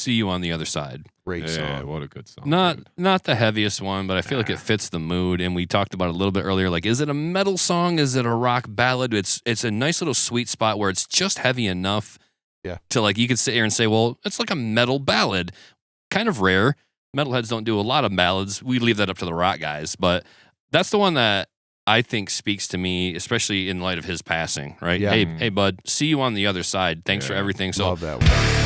See You on the Other Side. Great song. Yeah, what a good song. Not the heaviest one, but I feel like it fits the mood. And we talked about it a little bit earlier. Like, is it a metal song? Is it a rock ballad? It's a nice little sweet spot where it's just heavy enough to, like, you could sit here and say, well, it's like a metal ballad. Kind of rare. Metalheads don't do a lot of ballads. We leave that up to the rock guys. But that's the one that I think speaks to me, especially in light of his passing, right? Yeah. Hey, bud, see you on the other side. Thanks for everything. So Love that one.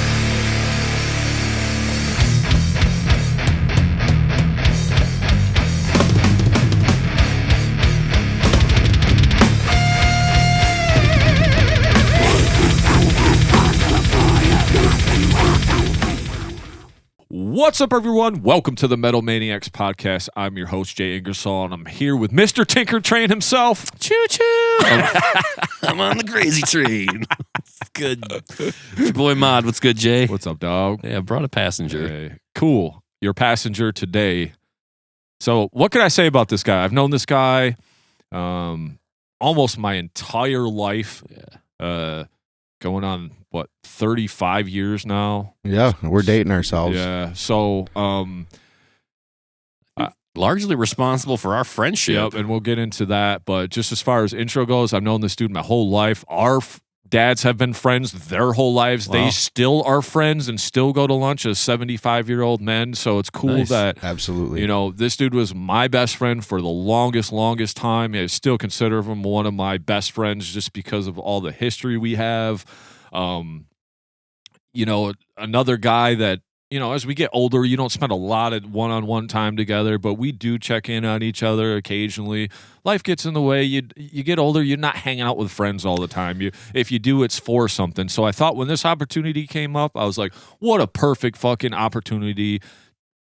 What's up, everyone? Welcome to the Metal Maniacs Podcast. I'm your host, Jay Ingersoll, and I'm here with Mr. Tinker Train himself. choo-choo. I'm on the crazy train. It's good. It's your boy Modd. What's good, Jay? What's up, dog? Yeah, I brought a passenger. Hey, cool. Your passenger today. So what can I say about this guy? I've known this guy almost my entire life. Going on, 35 years now? Yeah, we're dating ourselves. Yeah. So, Largely responsible for our friendship. yep, and we'll get into that. But just as far as intro goes, I've known this dude my whole life. Our dads have been friends their whole lives. Wow. They still are friends and still go to lunch as 75-year-old men. So it's cool Nice. that, Absolutely. you know, this dude was my best friend for the longest time. I still consider him one of my best friends just because of all the history we have. You know, another guy that, you know, as we get older, you don't spend a lot of one-on-one time together, but we do check in on each other occasionally. Life gets in the way. You get older, you're not hanging out with friends all the time. If you do, it's for something. So I thought when this opportunity came up, I was like, what a perfect fucking opportunity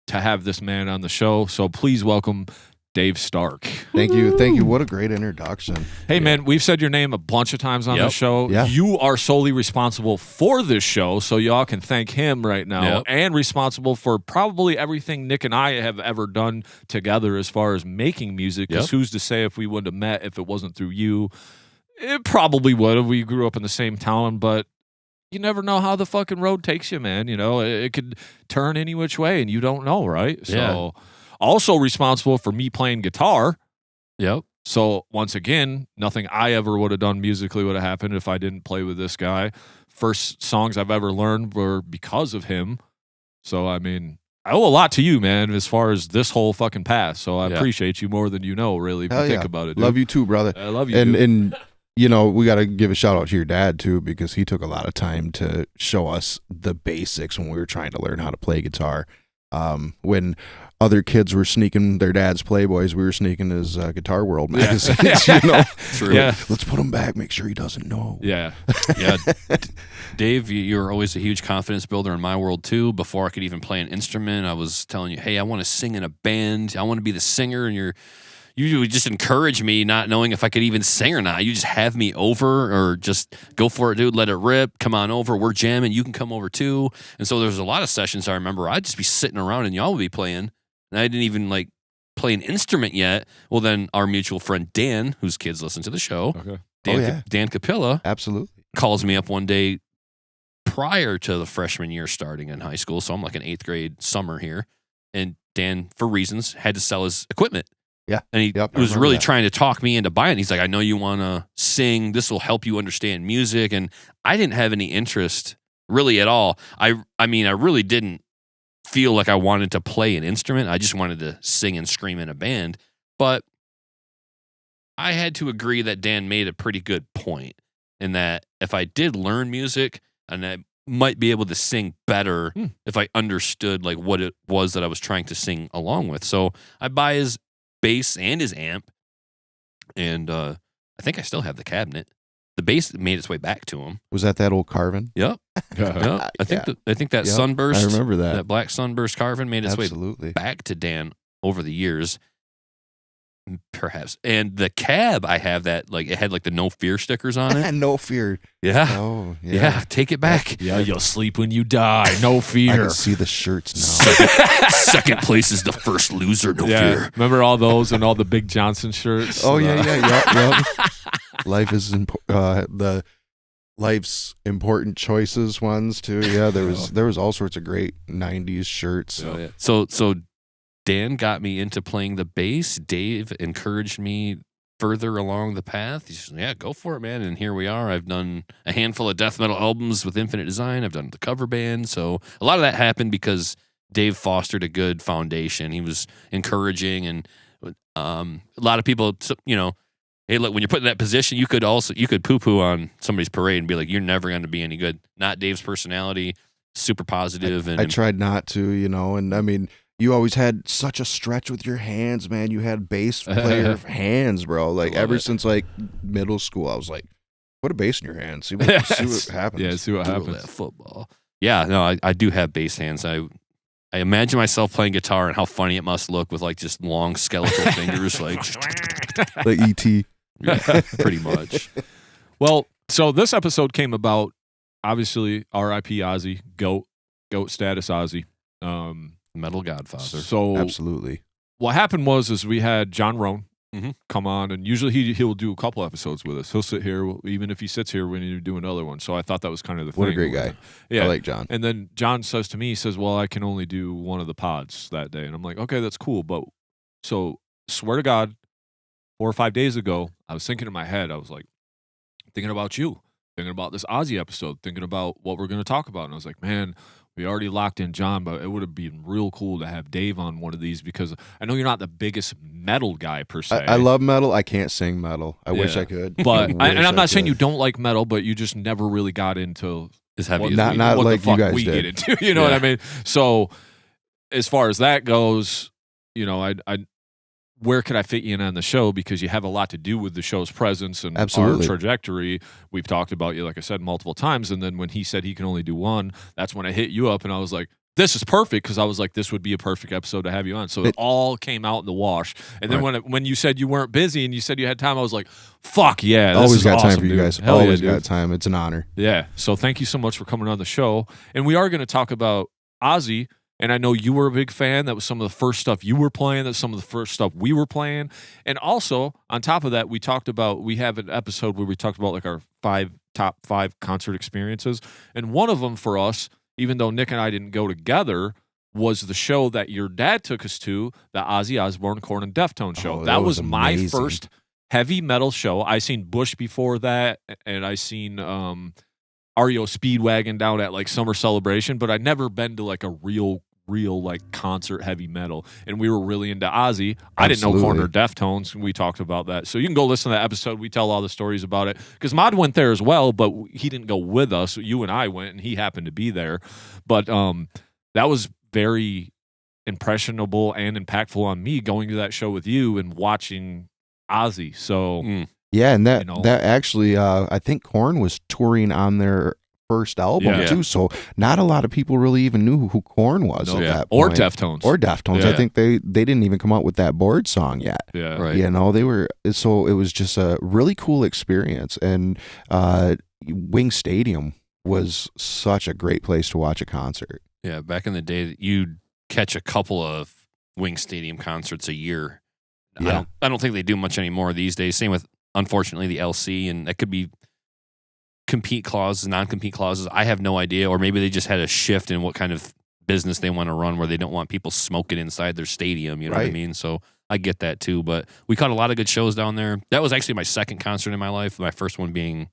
to have this man on the show. So please welcome Dave Stark. Thank you. What a great introduction. Hey, man, we've said your name a bunch of times on the show. Yeah. You are solely responsible for this show, so y'all can thank him right now, Yep. and responsible for probably everything Nick and I have ever done together as far as making music, because who's to say if we wouldn't have met if it wasn't through you? It probably would have. We grew up in the same town, but you never know how the fucking road takes you, man. You know, it could turn any which way, and you don't know, right? So... Also responsible for me playing guitar. Yep. So once again, nothing I ever would have done musically would have happened if I didn't play with this guy. First songs I've ever learned were because of him. So, I mean, I owe a lot to you, man, as far as this whole fucking past. So I appreciate you more than you know, really, if you think about it, dude. Love you too, brother. I love you, And you know, we got to give a shout out to your dad too, because he took a lot of time to show us the basics when we were trying to learn how to play guitar. When other kids were sneaking their dad's Playboys, we were sneaking his Guitar World magazines. You know, True. Yeah. Let's put him back. Make sure he doesn't know. Yeah. Yeah. Dave, you were always a huge confidence builder in my world too. Before I could even play an instrument, I was telling you, hey, I want to sing in a band. I want to be the singer. And you would just encourage me, not knowing if I could even sing or not. You just have me over, or just go for it, dude. Let it rip. Come on over. We're jamming. You can come over too. And so there's a lot of sessions I remember I'd just be sitting around and y'all would be playing. And I didn't even like play an instrument yet. Well, then our mutual friend Dan, whose kids listen to the show, Okay. Dan Capilla, Absolutely. calls me up one day prior to the freshman year starting in high school. So I'm like in 8th grade summer here. And Dan, for reasons, had to sell his equipment. Yeah. And he Yep, I was remember really that. trying to talk me into buying it. He's like, I know you want to sing. This will help you understand music. And I didn't have any interest really at all. I mean, I really didn't feel like I wanted to play an instrument. I just wanted to sing and scream in a band. But I had to agree that Dan made a pretty good point in that if I did learn music, and I might be able to sing better if I understood like what it was that I was trying to sing along with. So I buy his bass and his amp, and I think I still have the cabinet. The bass made its way back to him. Was that old Carvin? Yep. Yep. I think that Yep, sunburst. I remember that. That black sunburst Carvin made its way Absolutely. back to Dan over the years, perhaps. And the cab, I have that, like, it had like the no fear stickers on it. No fear. Yeah. Oh, yeah. Yeah. Take it back. Yeah, you'll sleep when you die. No I fear. can see the shirts now. Second place is the first loser. No fear. Remember all those and all the Big Johnson shirts? Oh, yeah. Yep. Life is important. Life's Important Choices ones too. Yeah, there was all sorts of great 90s shirts. Oh, yeah. So Dan got me into playing the bass. Dave encouraged me further along the path. He said, yeah, go for it, man. And here we are. I've done a handful of death metal albums with Infinite Design. I've done the cover band. So a lot of that happened because Dave fostered a good foundation. He was encouraging, and a lot of people, hey, look, when you're put in that position, you could poo-poo on somebody's parade and be like, you're never going to be any good. Not Dave's personality, super positive. I tried not to, and I mean, you always had such a stretch with your hands, man. You had bass player hands, bro. Like ever since like middle school, I was like, put a bass in your hand. See what happens. Yeah, see what happens. That football. Yeah, no, I do have bass hands. I imagine myself playing guitar and how funny it must look with like just long skeletal fingers, like E.T. Yeah, pretty much. Well, so this episode came about, obviously, R.I.P. Ozzy, GOAT status Ozzy. Metal Godfather. So absolutely. What happened was we had John Roan come on, and usually he'll do a couple episodes with us. He'll sit here, even if he sits here, we need to do another one. So I thought that was kind of the thing. What a great guy. Yeah. I like John. And then John says to me, he says, well, I can only do one of the pods that day. And I'm like, okay, that's cool. But so swear to God, 4 or 5 days ago, I was thinking in my head, I was like, thinking about you, thinking about this Ozzy episode, thinking about what we're going to talk about. And I was like, man, we already locked in John, but it would have been real cool to have Dave on one of these because I know you're not the biggest metal guy per se. I love metal. I can't sing metal. I wish I could. But and I'm not saying you don't like metal, but you just never really got into as heavy as not what like the fuck you guys we did. get into. You know what I mean? So as far as that goes, I where could I fit you in on the show? Because you have a lot to do with the show's presence and Absolutely. our trajectory. We've talked about you, like I said, multiple times. And then when he said he can only do one, that's when I hit you up and I was like, this is perfect, because I was like, this would be a perfect episode to have you on. So it all came out in the wash. And then when you said you weren't busy and you said you had time, I was like, fuck yeah. This always is got awesome, time for you dude. guys. Hell Always yeah, got time. It's an honor. Yeah. So thank you so much for coming on the show. And we are going to talk about Ozzy. And I know you were a big fan. That was some of the first stuff you were playing. That's some of the first stuff we were playing. And also, on top of that, we have an episode where we talked about like our top five concert experiences. And one of them for us, even though Nick and I didn't go together, was the show that your dad took us to, the Ozzy Osbourne, Korn, and Deftones show. That was my first heavy metal show. I seen Bush before that, and I seen REO Speedwagon down at like Summer Celebration, but I'd never been to like a real like concert heavy metal. And we were really into Ozzy. I didn't know Korn or Deftones. We talked about that. So you can go listen to that episode. We tell all the stories about it. Because Modd went there as well, but he didn't go with us. You and I went, and he happened to be there. But that was very impressionable and impactful on me, going to that show with you and watching Ozzy. So yeah, and that actually I think Korn was touring on their first album too, so not a lot of people really even knew who Korn was at that point. Or Deftones. I think they didn't even come out with that Bored song yet. Yeah, right. They were, so it was just a really cool experience. And Wing Stadium was such a great place to watch a concert. Yeah, back in the day, you'd catch a couple of Wing Stadium concerts a year. Yeah. I don't think they do much anymore these days. Same with, unfortunately, the LC, and that could be compete clauses, non-compete clauses. I have no idea, or maybe they just had a shift in what kind of business they want to run, where they don't want people smoking inside their stadium. You know what I mean? So I get that too. But we caught a lot of good shows down there. That was actually my second concert in my life. My first one being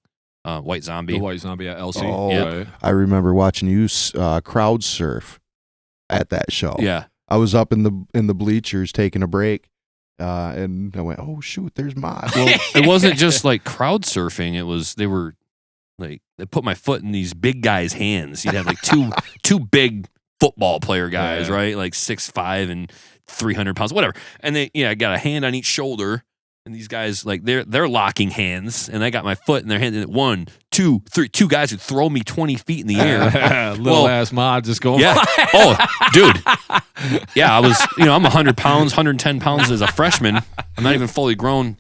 White Zombie. The White Zombie at LC. Oh, yeah. I remember watching you crowd surf at that show. Yeah, I was up in the bleachers taking a break. And I went, oh shoot, there's Modd. Well, it wasn't just like crowd surfing. They were like, they put my foot in these big guys' hands. You'd have like two big football player guys, right? Like 6'5" and 300 pounds, whatever. And they got a hand on each shoulder. And these guys, like, they're locking hands, and I got my foot in their hand. And 1, 2, 3, 2 guys would throw me 20 feet in the air. Little ass Modd just going. Yeah. Oh, dude. Yeah, I was. I'm 100 pounds, 110 pounds as a freshman. I'm not even fully grown.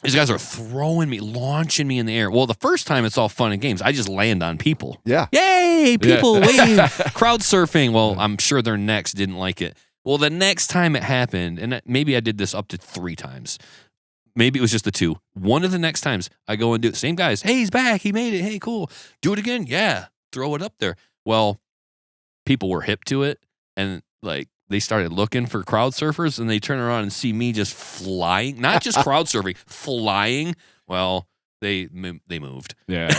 These guys are throwing me, launching me in the air. Well, the first time it's all fun and games. I just land on people. Yeah. Yay! People wave. Crowd surfing. Well, I'm sure their necks didn't like it. Well, the next time it happened, and maybe I did this up to 3 times. maybe it was just the two. One of the next times I go and do it, same guys. Hey, he's back. He made it. Hey, cool. Do it again. Yeah. Throw it up there. Well, people were hip to it, and like they started looking for crowd surfers, and they turn around and see me just flying, not just crowd surfing, flying. Well, they moved. Yeah.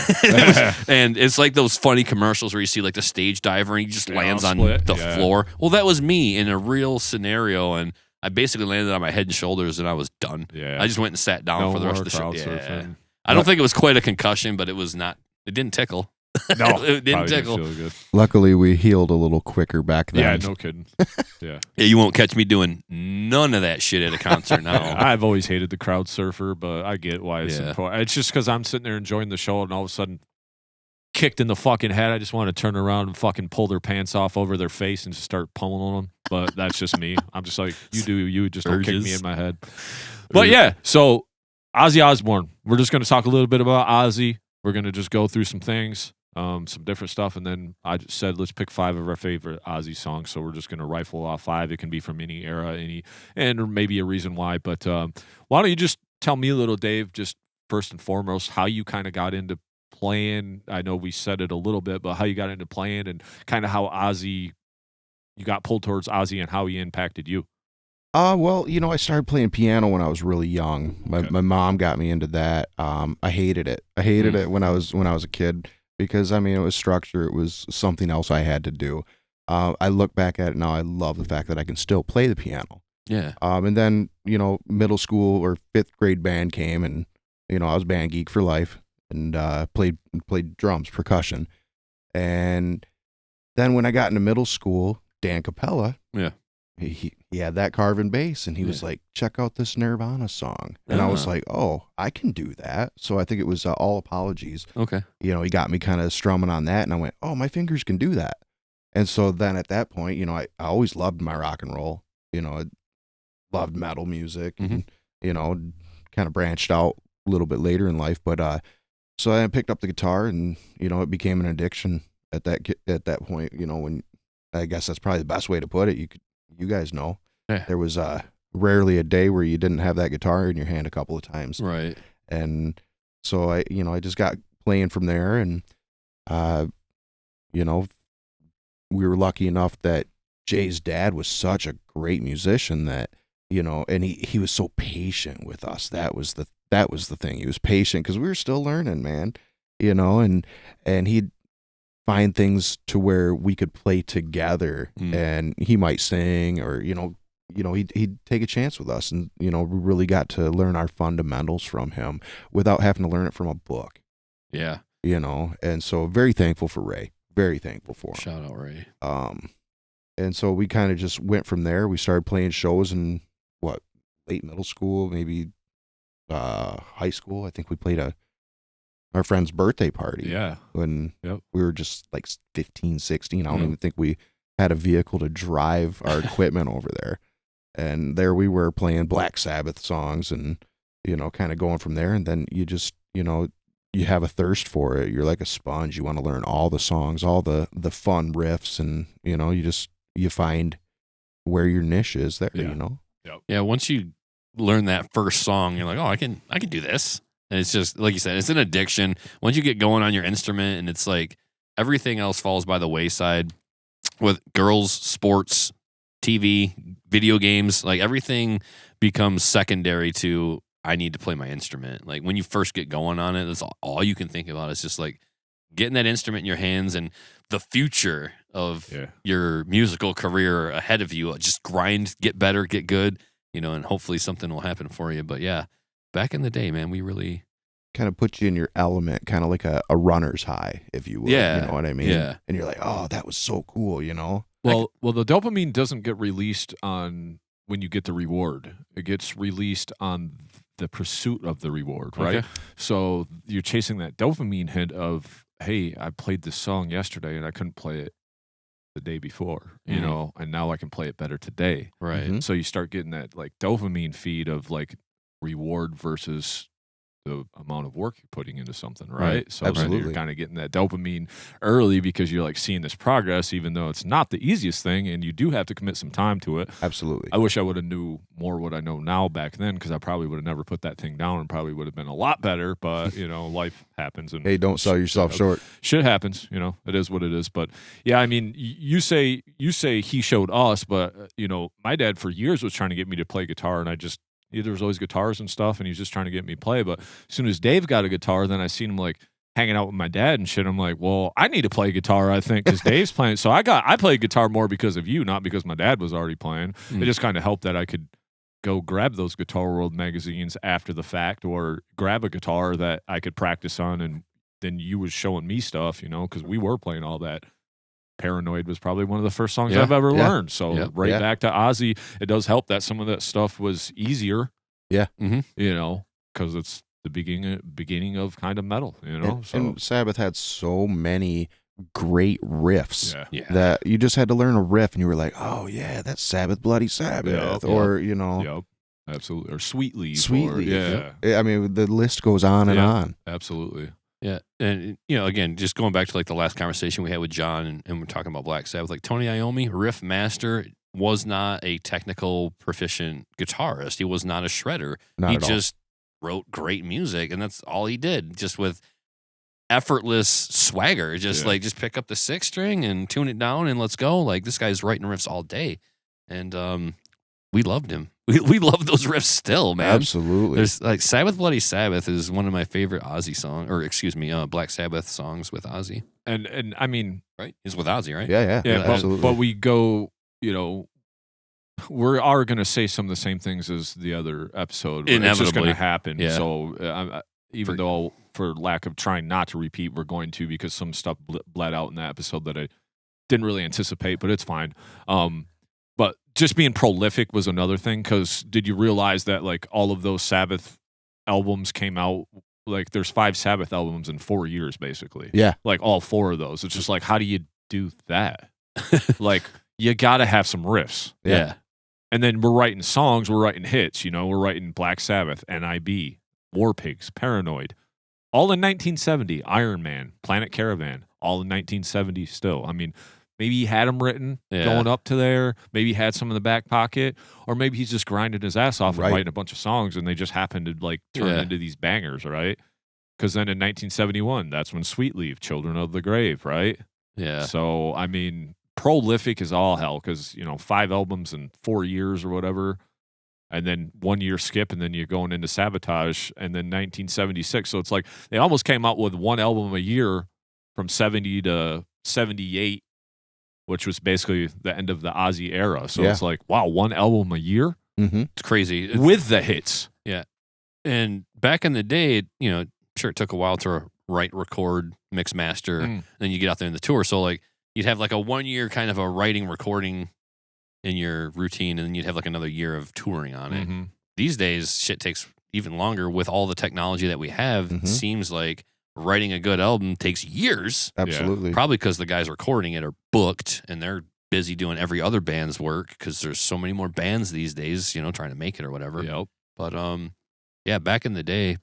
And it's like those funny commercials where you see like the stage diver and he just lands on split. the floor. Well, that was me in a real scenario, and I basically landed on my head and shoulders, and I was done. Yeah. I just went and sat down for the rest of the show. Surfing. I don't think it was quite a concussion, but it was not. It didn't tickle. No, it didn't tickle. Feel good. Luckily, we healed a little quicker back then. Yeah, no kidding. Yeah. Yeah, you won't catch me doing none of that shit at a concert now. I've always hated the crowd surfer, but I get why it's Yeah. important. It's just because I'm sitting there enjoying the show, and all of a sudden, kicked in the fucking head. I just want to turn around and fucking pull their pants off over their face and just start pummeling them. But that's just me. I'm just like, you do you. Just don't kick me in my head. But yeah, so Ozzy Osbourne. We're just going to talk a little bit about Ozzy. We're going to just go through some things. Some different stuff, and then I just said let's pick 5 of our favorite Ozzy songs. So we're just going to rifle off 5. It can be from any era, and maybe a reason why. But why don't you just tell me a little, Dave, just first and foremost, how you kind of got into playing? I know we said it a little bit, but how you got into playing and kind of how you got pulled towards Ozzy and how he impacted you. Well, I started playing piano when I was really young. My mom got me into that. I hated it. I hated it when I was a kid. Because, it was structure. It was something else I had to do. I look back at it now. I love the fact that I can still play the piano. Yeah. And then, middle school or 5th grade band came, and, I was band geek for life and played drums, percussion. And then when I got into middle school, Dan Capella, he had that carving bass, and he was like, check out this Nirvana song. And I was like, oh, I can do that. So I think it was All Apologies. Okay. He got me kind of strumming on that, and I went, oh, my fingers can do that. And so then at that point, I always loved my rock and roll. I loved metal music, and, kind of branched out a little bit later in life. But so I picked up the guitar, and, it became an addiction at that point, when I guess that's probably the best way to put it. You guys know, there was rarely a day where you didn't have that guitar in your hand a couple of times. Right. And so I just got playing from there, and, we were lucky enough that Jay's dad was such a great musician that, and he was so patient with us. That was the thing. He was patient because we were still learning, man, and he'd find things to where we could play together, and he might sing, or he'd take a chance with us, and we really got to learn our fundamentals from him without having to learn it from a book. Yeah. And so very thankful for Ray. Very thankful for him. Shout out Ray. And so we kind of just went from there. We started playing shows in late middle school, maybe high school. I think we played our friend's birthday party. Yeah. When we were just like 15, 16. I don't even think we had a vehicle to drive our equipment over there. And there we were playing Black Sabbath songs, and, kind of going from there. And then you just, you have a thirst for it. You're like a sponge. You want to learn all the songs, all the fun riffs, and, you find where your niche is there, Yeah, once you learn that first song, you're like, oh, I can do this. And it's just, like you said, it's an addiction. Once you get going on your instrument, and it's like everything else falls by the wayside with girls, sports, TV, video games, like everything becomes secondary to, I need to play my instrument. Like when you first get going on it, that's all you can think about. It's just like getting that instrument in your hands and the future of your musical career ahead of you. Just grind, get better, get good, and hopefully something will happen for you. But yeah, back in the day, man, we really kind of put you in your element, kind of like a runner's high, if you will. Yeah. You know what I mean? Yeah. And you're like, oh, that was so cool, Well, the dopamine doesn't get released on when you get the reward. It gets released on the pursuit of the reward, right? Okay. So you're chasing that dopamine hit of, hey, I played this song yesterday and I couldn't play it the day before, and now I can play it better today. Right. Mm-hmm. So you start getting that like dopamine feed of like reward versus the amount of work you're putting into something, right? So then Absolutely. you're kind of getting that dopamine early because you're like seeing this progress, even though it's not the easiest thing, and you do have to commit some time to it. Absolutely. I wish I would have knew more what I know now back then, because I probably would have never put that thing down and probably would have been a lot better. But life happens, and Hey, don't sell yourself short. shit happens. It is what it is. But yeah, I mean, you say he showed us, but my dad for years was trying to get me to play guitar, and there was always guitars and stuff, and he was just trying to get me to play. But as soon as Dave got a guitar, then I seen him like hanging out with my dad and shit. I'm like, well, I need to play guitar, I think, because Dave's playing. So I played guitar more because of you, not because my dad was already playing. It just kind of helped that I could go grab those Guitar World magazines after the fact, or grab a guitar that I could practice on, and then you was showing me stuff, because we were playing all that. Paranoid was probably one of the first songs I've ever learned. So back to Ozzy, it does help that some of that stuff was easier. Yeah. Because it's the beginning of kind of metal, And Sabbath had so many great riffs Yeah. that you just had to learn a riff and you were like, oh yeah, that's Sabbath, Bloody Sabbath. Or, Yep. Absolutely. Or Sweet Leaf. Yeah. I mean, the list goes on and on. Absolutely. Yeah, and again, just going back to like the last conversation we had with John, and we're talking about Black Sabbath. Like Tony Iommi, riff master, was not a technical proficient guitarist. He was not a shredder. He just wrote great music, and that's all he did. Just with effortless swagger, just pick up the 6-string and tune it down, and let's go. Like this guy's writing riffs all day, and we loved him. We love those riffs still, man. Absolutely. There's like Sabbath Bloody Sabbath is one of my favorite Ozzy songs, or excuse me, Black Sabbath songs with Ozzy. And I mean, right? He's with Ozzy, right? Yeah, absolutely. But we go, we are going to say some of the same things as the other episode. Inevitably. It's just going to happen. Yeah. So even though for lack of trying not to repeat, we're going to, because some stuff bled out in that episode that I didn't really anticipate, but it's fine. But just being prolific was another thing, because did you realize that like all of those Sabbath albums came out, like there's 5 Sabbath albums in 4 years, basically. Yeah. Like all 4 of those. It's just like, how do you do that? Like, you got to have some riffs. Yeah. And then we're writing songs, we're writing hits, we're writing Black Sabbath, NIB, War Pigs, Paranoid. All in 1970, Iron Man, Planet Caravan, all in 1970 still. I mean, maybe he had them written going up to there. Maybe he had some in the back pocket. Or maybe he's just grinding his ass off and writing a bunch of songs, and they just happened to like turn into these bangers, right? Because then in 1971, that's when Sweet Leaf, Children of the Grave, right? Yeah. So, I mean, prolific is all hell, because, 5 albums in 4 years or whatever. And then 1 year skip, and then you're going into Sabotage, and then 1976. So it's like they almost came out with 1 album a year from 70 to 78. Which was basically the end of the Ozzy era. So it's like, wow, 1 album a year? Mm-hmm. It's crazy. With the hits. Yeah. And back in the day, sure, it took a while to write, record, mix, master, and then you get out there in the tour. So, like, you'd have like a 1 year kind of a writing, recording in your routine, and then you'd have like another year of touring on it. Mm-hmm. These days, shit takes even longer with all the technology that we have. It seems like writing a good album takes years. Absolutely. Probably because the guys recording it are booked and they're busy doing every other band's work, because there's so many more bands these days, trying to make it or whatever. Yep. But back in the day,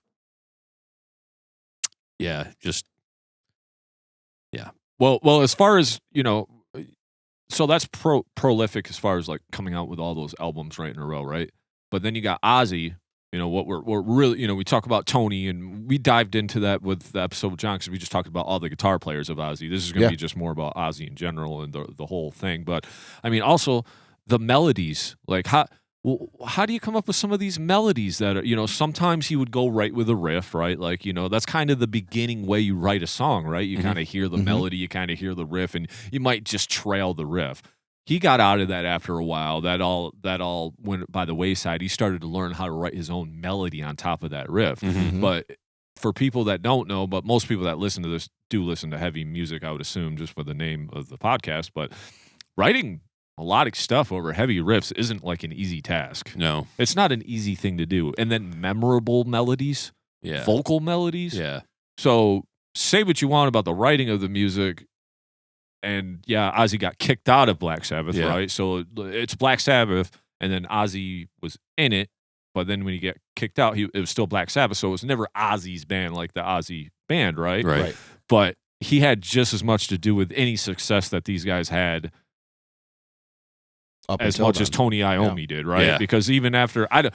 Well, as far as, so that's prolific as far as like coming out with all those albums right in a row, right? But then you got Ozzy. What we're really, we talk about Tony, and we dived into that with the episode with John, because we just talked about all the guitar players of Ozzy. This is going to be just more about Ozzy in general and the whole thing. But I mean, also the melodies, like how do you come up with some of these melodies that are, sometimes he would go right with a riff, right? Like, that's kind of the beginning way you write a song, right? You kind of hear the melody, you kind of hear the riff, and you might just trail the riff. He got out of that after a while. That all went by the wayside. He started to learn how to write his own melody on top of that riff. But for people that don't know, but most people that listen to this do listen to heavy music, I would assume, just for the name of the podcast. But writing melodic stuff over heavy riffs isn't like an easy task. no. It's not an easy thing to do. And then memorable melodies, vocal melodies. Yeah. So say what you want about the writing of the music. And Ozzy got kicked out of Black Sabbath, right? So it's Black Sabbath, and then Ozzy was in it, But then when he got kicked out, it was still Black Sabbath, so it was never Ozzy's band like the Ozzy band, right? Right. But he had just as much to do with any success that these guys had Up as until much as then. Tony Iommi did, right? Yeah. Because even after I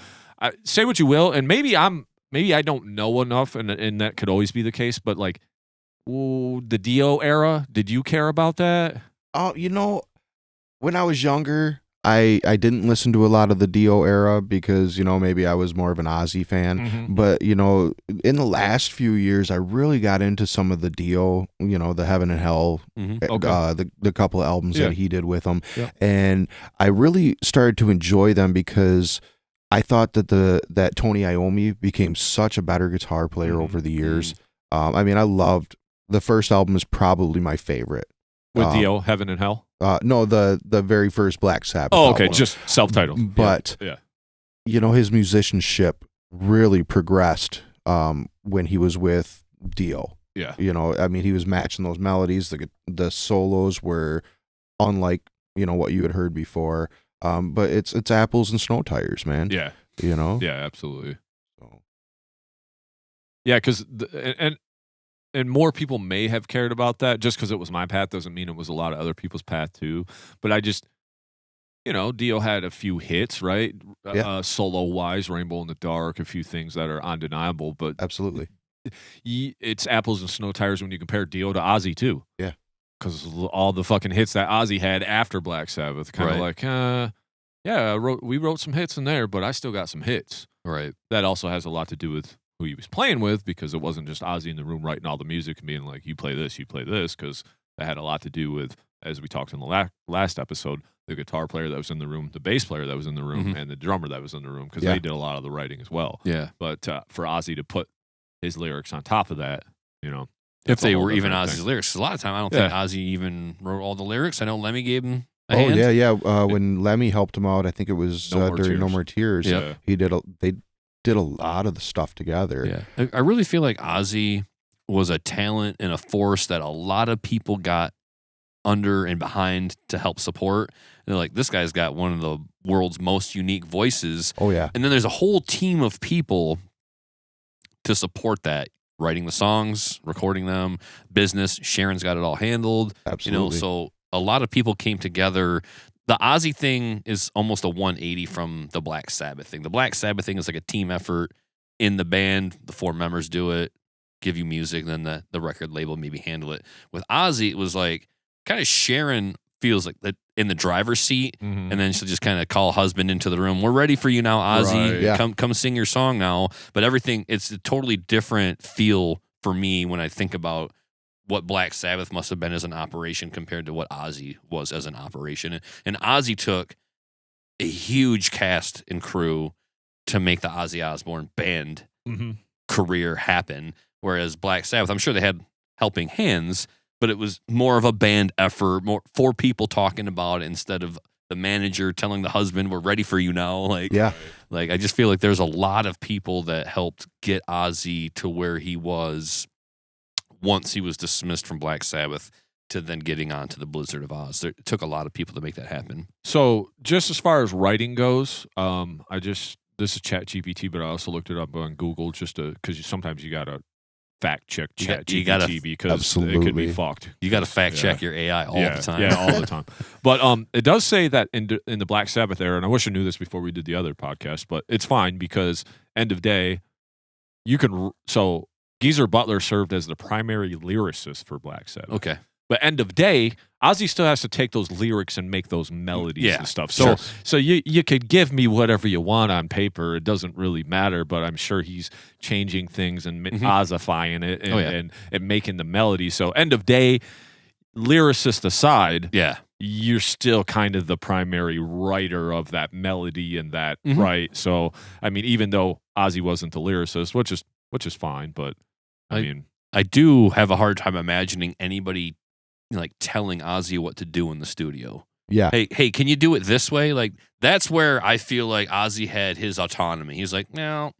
say what you will, and maybe I don't know enough, and that could always be the case. But like, the Dio era, did you care about that? Oh, when I was younger, I didn't listen to a lot of the Dio era because, maybe I was more of an Ozzy fan. Mhm. But, in the last few years, I really got into some of the Dio, the Heaven and Hell, Okay. the couple of albums Yeah. that he did with them. Yeah. And I really started to enjoy them because I thought that Tony Iommi became such a better guitar player Mhm. over the years. I loved the first album is probably my favorite. With Dio, Heaven and Hell? No, the very first Black Sabbath. Oh, okay, album. just self-titled. But yeah. his musicianship really progressed when he was with Dio. Yeah. He was matching those melodies. The solos were unlike what you had heard before. But it's apples and snow tires, man. Yeah. Yeah, absolutely. So. Yeah, because and more people may have cared about that. Just because it was my path doesn't mean it was a lot of other people's path too. But I just, Dio had a few hits, right? Yeah. Solo-wise, Rainbow in the Dark, a few things that are undeniable. But Absolutely. it's apples and snow tires when you compare Dio to Ozzy too. Yeah. Because all the fucking hits that Ozzy had after Black Sabbath, kind of like, we wrote some hits in there, but I still got some hits. Right. That also has a lot to do with who he was playing with, because it wasn't just Ozzy in the room writing all the music and being like, you play this, because that had a lot to do with, as we talked in the last episode, the guitar player that was in the room, the bass player that was in the room, and the drummer that was in the room, because they did a lot of the writing as well. Yeah. But for Ozzy to put his lyrics on top of that, If they were even different Ozzy's thing. lyrics, 'cause a lot of time I don't think Ozzy even wrote all the lyrics. I know Lemmy gave him a Oh hand. yeah. When Lemmy helped him out, I think it was No More during No Tears. More Tears. Yeah. They did a lot of the stuff together. Yeah. I really feel like Ozzy was a talent and a force that a lot of people got under and behind to help support. And they're like, this guy's got one of the world's most unique voices. Oh yeah. And then there's a whole team of people to support that, writing the songs, recording them, business. Sharon's got it all handled. Absolutely. So a lot of people came together. The Ozzy thing is almost a 180 from the Black Sabbath thing. The Black Sabbath thing is like a team effort in the band. The 4 members do it, give you music, then the record label maybe handle it. With Ozzy, it was like kind of Sharon feels like that in the driver's seat, Mhm. and then she'll just kind of call husband into the room. We're ready for you now, Ozzy. Right. Yeah. Come sing your song now. But everything, it's a totally different feel for me when I think about what Black Sabbath must have been as an operation compared to what Ozzy was as an operation. And Ozzy took a huge cast and crew to make the Ozzy Osbourne band Mhm. career happen, whereas Black Sabbath, I'm sure they had helping hands, but it was more of a band effort, more 4 people talking about it instead of the manager telling the husband, we're ready for you now. Like, Yeah. like I just feel like there's a lot of people that helped get Ozzy to where he was once he was dismissed from Black Sabbath to then getting on to the Blizzard of Oz. It took a lot of people to make that happen. So just as far as writing goes, this is ChatGPT, but I also looked it up on Google just because sometimes you gotta fact check You got- ChatGPT you gotta- because it could Absolutely. be fucked. You got to fact Yeah. check your AI all the time. Yeah, all the time. But it does say that in the Black Sabbath era, and I wish I knew this before we did the other podcast, but it's fine because end of day, you can. So Geezer Butler served as the primary lyricist for Black Sabbath. Okay. But end of day, Ozzy still has to take those lyrics and make those melodies Yeah, and stuff. sure. So you could give me whatever you want on paper. It doesn't really matter, but I'm sure he's changing things and Ozzifying it and, and making the melody. So end of day, lyricist aside, Yeah. you're still kind of the primary writer of that melody and that, Mhm. right? So, I mean, even though Ozzy wasn't the lyricist, which is fine, but I mean, I do have a hard time imagining anybody like telling Ozzy what to do in the studio. Yeah. Hey, can you do it this way? Like that's where I feel like Ozzy had his autonomy. He's like, no,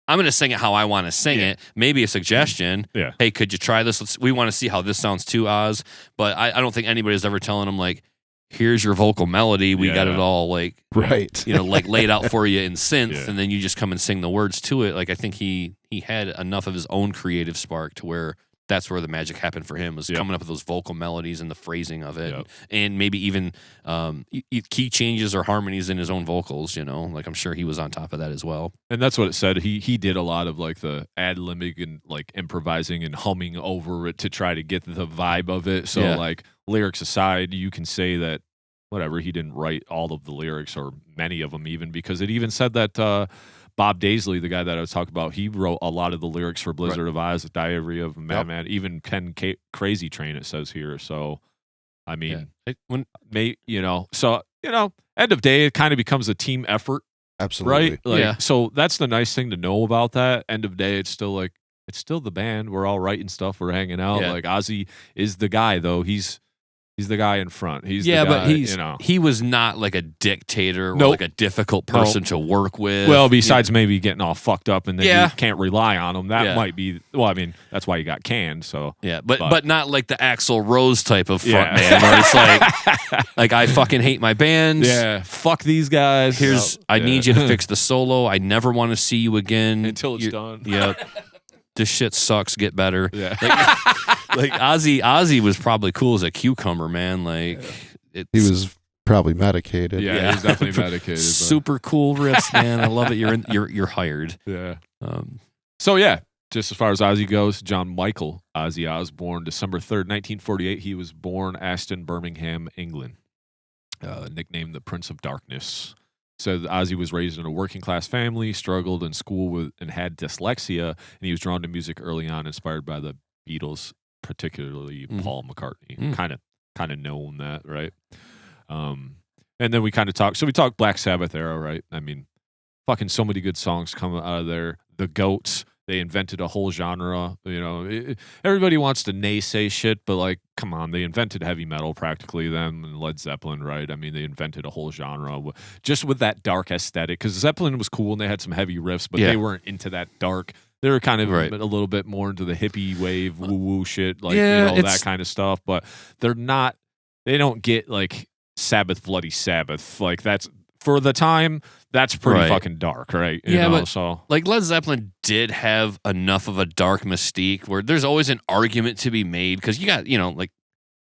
I'm going to sing it how I want to sing it. Maybe a suggestion. Yeah. Hey, could you try this? We want to see how this sounds too, Oz. But I don't think anybody's ever telling him like, here's your vocal melody. We got it all like right, like laid out for you in synth, Yeah. and then you just come and sing the words to it. Like I think he had enough of his own creative spark to where that's where the magic happened for him, was coming up with those vocal melodies and the phrasing of it, and maybe even key changes or harmonies in his own vocals. Like I'm sure he was on top of that as well. And that's what it said. He did a lot of like the ad-libbing and like improvising and humming over it to try to get the vibe of it. So like lyrics aside, you can say that whatever, he didn't write all of the lyrics or many of them even, because it even said that Bob Daisley, the guy that I was talking about, he wrote a lot of the lyrics for Blizzard of Oz, Diary of a Madman, even Ken Crazy Train, it says here. So, I mean, end of day, it kind of becomes a team effort. absolutely, Right? Like, so that's the nice thing to know about that. End of day, it's still the band. We're all writing stuff. We're hanging out. Yeah. Like Ozzy is the guy, though. He's the guy in front. He's the guy, but he was not like a dictator or like a difficult person to work with. Well, besides maybe getting all fucked up and then Yeah. you can't rely on him. That might be. Well, I mean, that's why he got canned. So but not like the Axl Rose type of front man where it's like I fucking hate my band. Yeah, fuck these guys. I need you to fix the solo. I never want to see you again until it's done. Yeah. This shit sucks. Get better. Yeah. Like Ozzy was probably cool as a cucumber, man. Like he was probably medicated. Yeah, he was definitely medicated. Super cool riffs, man. I love it. You're hired. Yeah. So yeah, just as far as Ozzy goes, John Michael Ozzy Osbourne, December 3rd, 1948. He was born Aston, Birmingham, England. Nicknamed the Prince of Darkness. Said Ozzy was raised in a working class family, struggled in school and had dyslexia, and he was drawn to music early on, inspired by the Beatles, particularly Paul McCartney. Kind of known that, right? And then we kind of talked. So we talked Black Sabbath era, right? I mean, fucking so many good songs come out of there. The Goats, they invented a whole genre. Everybody wants to naysay shit, but like, come on, they invented heavy metal practically. Them and Led Zeppelin, right? I mean, they invented a whole genre just with that dark aesthetic. Because Zeppelin was cool and they had some heavy riffs, but they weren't into that dark. They were kind of a little bit more into the hippie wave, woo woo shit, like that kind of stuff. But they're not. They don't get like Sabbath, Bloody Sabbath. Like that's for the time. That's pretty fucking dark, right? But like Led Zeppelin did have enough of a dark mystique where there's always an argument to be made because you got like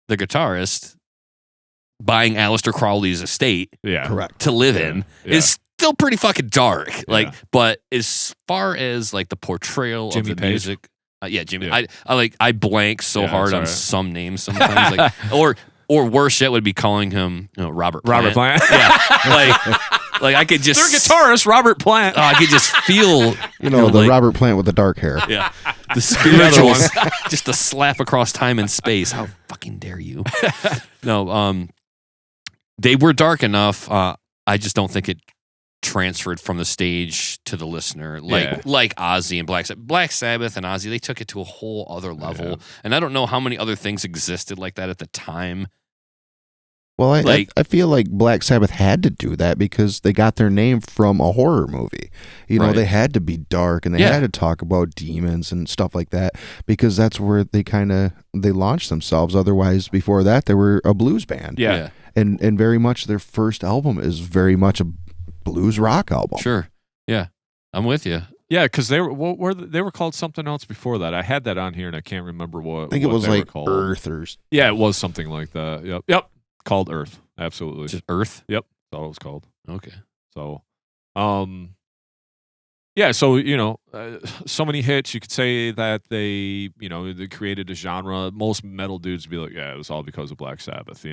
the guitarist buying Aleister Crowley's estate, correct, to live in is still pretty fucking dark. Like, but as far as like the portrayal Jimmy of the Page. music, Jimmy. I blank so hard on some names sometimes, like or worse yet would be calling him Robert Plant. Like I could just their guitarist Robert Plant. I could just feel the Robert Plant with the dark hair. Yeah, the spirituals, just a slap across time and space. How fucking dare you? No, they were dark enough. I just don't think it transferred from the stage to the listener like Ozzy and Black Sabbath and Ozzy. They took it to a whole other level, and I don't know how many other things existed like that at the time. Well, I feel like Black Sabbath had to do that because they got their name from a horror movie. They had to be dark and they had to talk about demons and stuff like that because that's where they launched themselves. Otherwise, before that, they were a blues band. Yeah. And very much their first album is very much a blues rock album. Sure. Yeah. I'm with you. Yeah, because they were called something else before that. I had that on here and I can't remember what. I think it was they like were called. Earthers. Yeah, it was something like that. Yep. Called Earth. Absolutely. Just Earth? Yep. That's all it was called. Okay. So, so many hits. You could say that they created a genre. Most metal dudes would be like, yeah, it was all because of Black Sabbath.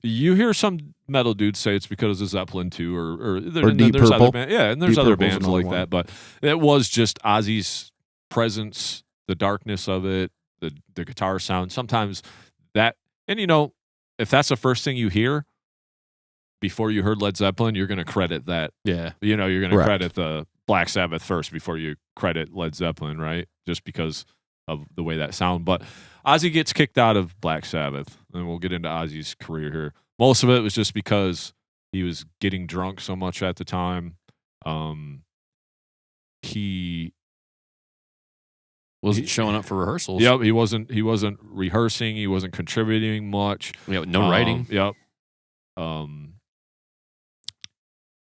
You hear some metal dudes say it's because of Zeppelin too, or Deep there's Purple. and there's Deep other Purple's bands another like one. that. But it was just Ozzy's presence, the darkness of it, the guitar sound. Sometimes that, and if that's the first thing you hear before you heard Led Zeppelin, you're going to credit that. Yeah. You're going to Correct. credit the Black Sabbath first before you credit Led Zeppelin, right? Just because of the way that sound. But Ozzy gets kicked out of Black Sabbath, and we'll get into Ozzy's career here. Most of it was just because he was getting drunk so much at the time. He Wasn't showing up for rehearsals. Yep, he wasn't rehearsing. He wasn't contributing much. Yeah, no writing. Yep.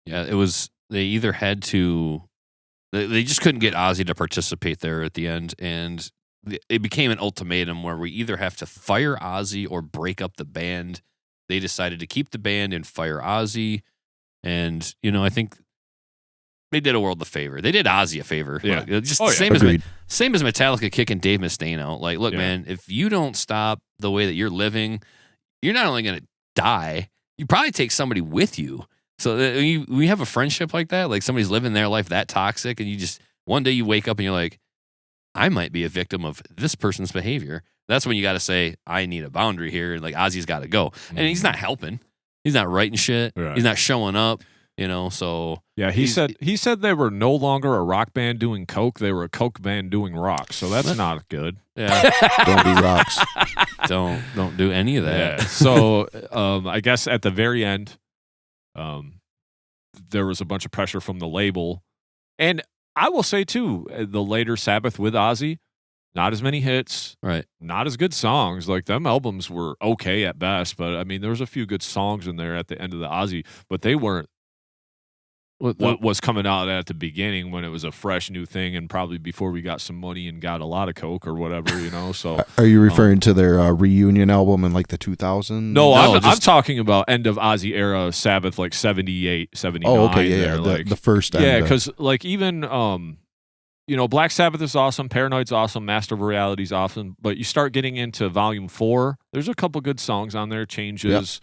Yeah, it was. They either had to. They just couldn't get Ozzy to participate there at the end, and it became an ultimatum where we either have to fire Ozzy or break up the band. They decided to keep the band and fire Ozzy, and I think they did a world a favor. They did Ozzy a favor. Yeah, just Agreed. same as Metallica kicking Dave Mustaine out. Like, look, man, if you don't stop the way that you're living, you're not only going to die, you probably take somebody with you. So we have a friendship like that, like somebody's living their life that toxic, and you just one day you wake up and you're like, I might be a victim of this person's behavior. That's when you got to say, I need a boundary here, and like Ozzy's got to go. And he's not helping. He's not writing shit. Right. He's not showing up. So yeah, he said they were no longer a rock band doing coke; they were a coke band doing rock. So that's not good. Yeah, Don't do rocks. don't do any of that. Yeah. So I guess at the very end, there was a bunch of pressure from the label, and I will say too, the later Sabbath with Ozzy, not as many hits, Right? not as good songs. Like them albums were okay at best, but I mean, there was a few good songs in there at the end of the Ozzy, but they weren't what was coming out at the beginning when it was a fresh new thing, and probably before we got some money and got a lot of coke or whatever, So Are you referring to their reunion album in like the 2000s? No, I'm talking about end of Ozzy era Sabbath, like 78, 79. Oh, okay, yeah, there, like, the first end. yeah, because like even Black Sabbath is awesome, Paranoid's awesome, Master of Reality's awesome, but you start getting into Volume 4, there's a couple good songs on there, Changes,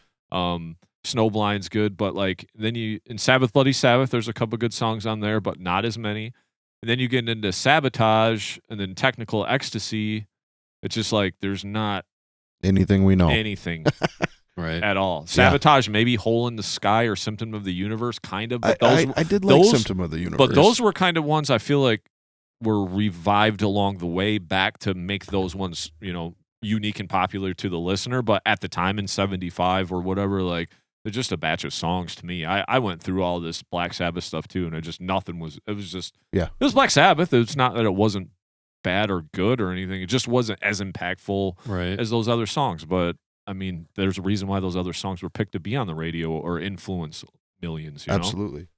Snowblind's good, but like then in Sabbath Bloody Sabbath, there's a couple good songs on there, but not as many. And then you get into Sabotage and then Technical Ecstasy. It's just like there's not anything we know. Anything. Right. At all. Sabotage, maybe Hole in the Sky or Symptom of the Universe, kind of. But I did like Symptom of the Universe. But those were kind of ones I feel like were revived along the way back to make those ones, unique and popular to the listener. But at the time in 75 or whatever, like, they're just a batch of songs to me. I went through all this Black Sabbath stuff too, and it was Black Sabbath. It's not that it wasn't bad or good or anything. It just wasn't as impactful as those other songs. But I mean, there's a reason why those other songs were picked to be on the radio or influence millions. Absolutely.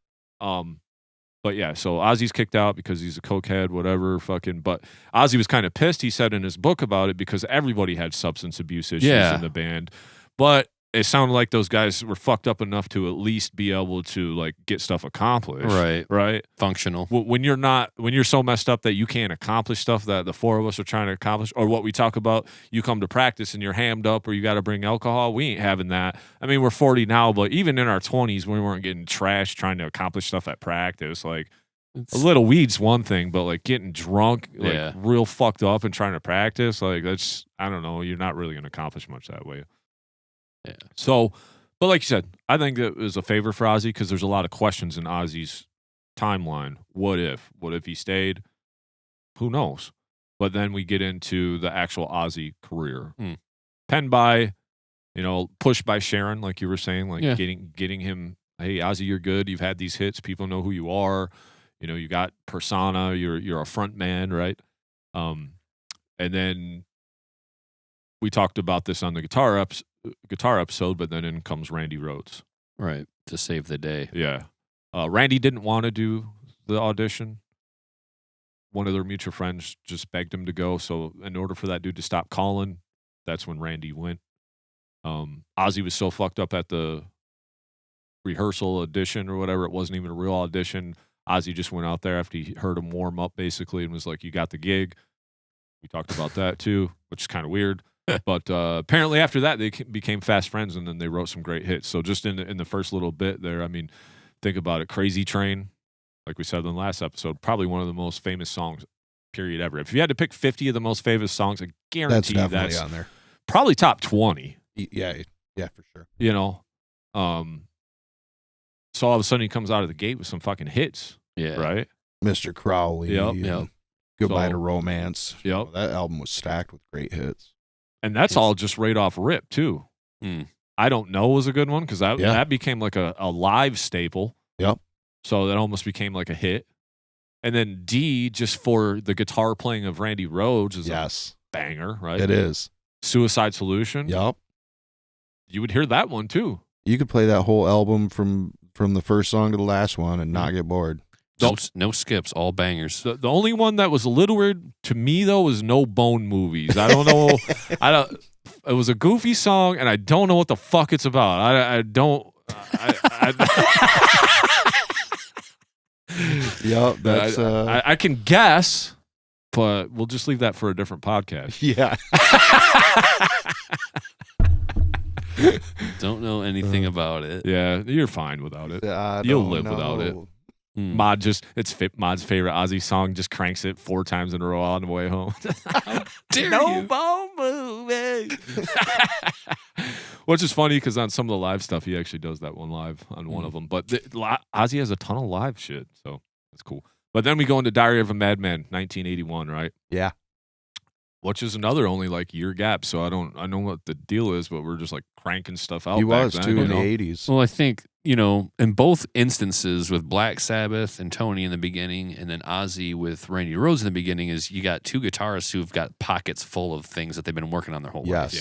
But yeah, so Ozzy's kicked out because he's a cokehead, whatever, fucking. But Ozzy was kind of pissed. He said in his book about it because everybody had substance abuse issues in the band. But it sounded like those guys were fucked up enough to at least be able to like get stuff accomplished. Right. Functional. When you're so messed up that you can't accomplish stuff that the four of us are trying to accomplish, or what we talk about, you come to practice and you're hammed up or you got to bring alcohol. We ain't having that. I mean, we're 40 now, but even in our 20s, we weren't getting trashed trying to accomplish stuff at practice. Like a little weed's one thing, but like getting drunk, like real fucked up and trying to practice, like that's, I don't know, you're not really going to accomplish much that way. Yeah. So, but like you said, I think it was a favor for Ozzy because there's a lot of questions in Ozzy's timeline. What if? What if he stayed? Who knows? But then we get into the actual Ozzy career. Penned by, pushed by Sharon, like you were saying, like getting him, hey, Ozzy, you're good. You've had these hits. People know who you are. You got persona. You're a front man, right? And then we talked about this on the guitar episode, but then in comes Randy Rhoads. Right. To save the day. Yeah. Randy didn't want to do the audition. One of their mutual friends just begged him to go. So in order for that dude to stop calling, that's when Randy went. Ozzy was so fucked up at the rehearsal audition or whatever. It wasn't even a real audition. Ozzy just went out there after he heard him warm up basically and was like, you got the gig. We talked about that too, which is kind of weird. But apparently after that, they became fast friends, and then they wrote some great hits. So just in the first little bit there, I mean, think about it. Crazy Train, like we said in the last episode, probably one of the most famous songs, period, ever. If you had to pick 50 of the most famous songs, I guarantee that's on there. Probably top 20. Yeah, for sure. So all of a sudden he comes out of the gate with some fucking hits. Yeah. Right? Mr. Crowley. Yep. Goodbye to Romance. Yep. That album was stacked with great hits. And that's all just right off rip, too. I Don't Know was a good one because that became like a live staple. Yep. So that almost became like a hit. And then D, just for the guitar playing of Randy Rhoads, is a banger, right? It is. Suicide Solution. Yup. You would hear that one too. You could play that whole album from the first song to the last one and not get bored. No skips, all bangers. The only one that was a little weird to me though was No Bone Movies. I don't know. It was a goofy song, and I don't know what the fuck it's about. I don't. Yep, that's. I can guess, but we'll just leave that for a different podcast. Yeah. Don't know anything about it. Yeah, you're fine without it. You'll live without it. Mod Mod's favorite Ozzy song, just cranks it 4 times in a row on the way home. No bone movie. Which is funny because on some of the live stuff, he actually does that one live on one of them. But Ozzy has a ton of live shit, so that's cool. But then we go into Diary of a Madman, 1981, right? Yeah. Which is another only like year gap, so I know what the deal is, but we're just like cranking stuff out. He back was then, too in the 80s. Well, I think, in both instances with Black Sabbath and Tony in the beginning, and then Ozzy with Randy Rhoads in the beginning, is you got 2 guitarists who've got pockets full of things that they've been working on their whole life.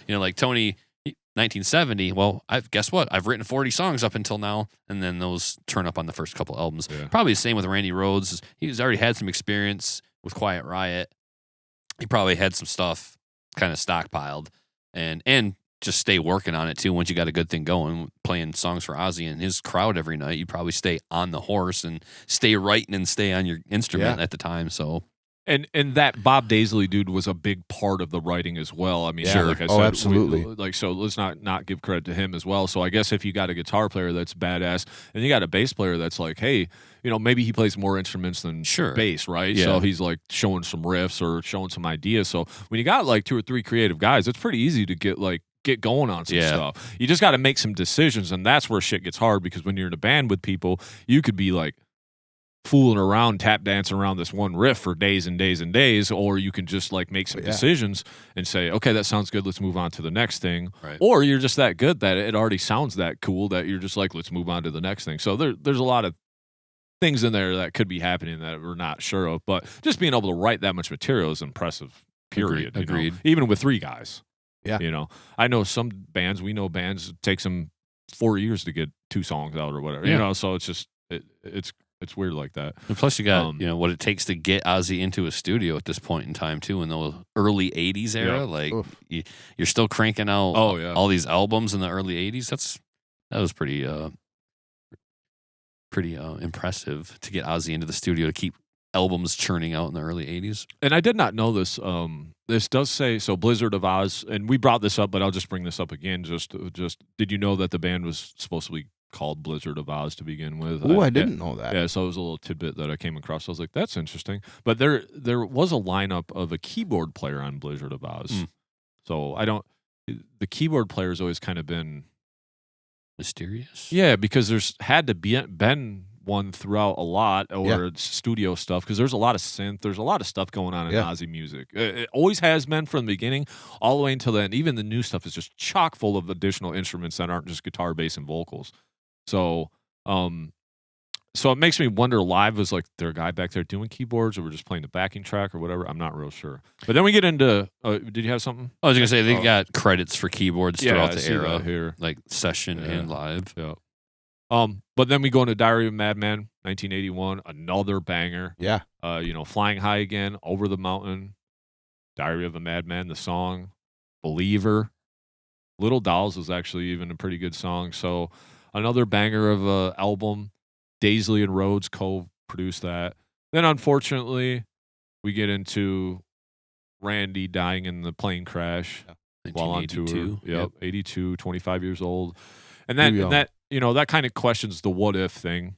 Yeah. Like Tony, 1970. Well, guess what? I've written 40 songs up until now, and then those turn up on the first couple albums. Yeah. Probably the same with Randy Rhoads. He's already had some experience with Quiet Riot. He probably had some stuff kind of stockpiled, and just stay working on it too. Once you got a good thing going, playing songs for Ozzy and his crowd every night, you probably stay on the horse and stay writing and stay on your instrument at the time. So. And that Bob Daisley dude was a big part of the writing as well. I mean, sure. Like I said, absolutely. So let's not give credit to him as well. So I guess if you got a guitar player that's badass, and you got a bass player that's like, hey, maybe he plays more instruments than bass, right? Yeah. So he's like showing some riffs or showing some ideas. So when you got like 2 or 3 creative guys, it's pretty easy to get going on some stuff. You just got to make some decisions, and that's where shit gets hard, because when you're in a band with people, you could be like fooling around, tap dancing around this one riff for days and days and days, or you can just like make some decisions and say, okay, that sounds good, let's move on to the next thing. Right. Or you're just that good that it already sounds that cool that you're just like, let's move on to the next thing. So there's a lot of things in there that could be happening that we're not sure of, but just being able to write that much material is impressive, period. Agreed. Even with 3 guys. Yeah. I know some bands, it takes them 4 years to get 2 songs out or whatever, so it's just, it's weird like that. And plus, you got what it takes to get Ozzy into a studio at this point in time too. In the early '80s era, you're still cranking out all these albums in the early '80s. That was pretty impressive to get Ozzy into the studio to keep albums churning out in the early '80s. And I did not know this. This does say so. Blizzard of Oz, and we brought this up, but I'll just bring this up again. Just did you know that the band was supposed to be called Blizzard of Oz to begin with? Oh, I didn't know that. Yeah, so it was a little tidbit that I came across. I was like, that's interesting. But there was a lineup of a keyboard player on Blizzard of Oz. So the keyboard player's always kind of been mysterious. Yeah, because there's had to been one throughout a lot, or studio stuff, because there's a lot of synth, there's a lot of stuff going on in Ozzy music. It always has been from the beginning all the way until then. Even the new stuff is just chock full of additional instruments that aren't just guitar, bass, and vocals. So it makes me wonder, live, was like there a guy back there doing keyboards, or we're just playing the backing track or whatever? I'm not real sure. But then we get into did you have something? I was gonna say they got credits for keyboards throughout the era here, like session and live. Yeah. But then we go into Diary of a Madman, 1981, another banger. Yeah. Flying High Again, Over the Mountain, Diary of a Madman, the song, Believer. Little Dolls is actually even a pretty good song. So another banger of a album. Daisley and Rhoads co-produced that. Then, unfortunately, we get into Randy dying in the plane crash while on tour. Yep, 82, 25 years old. And that kind of questions the what if thing.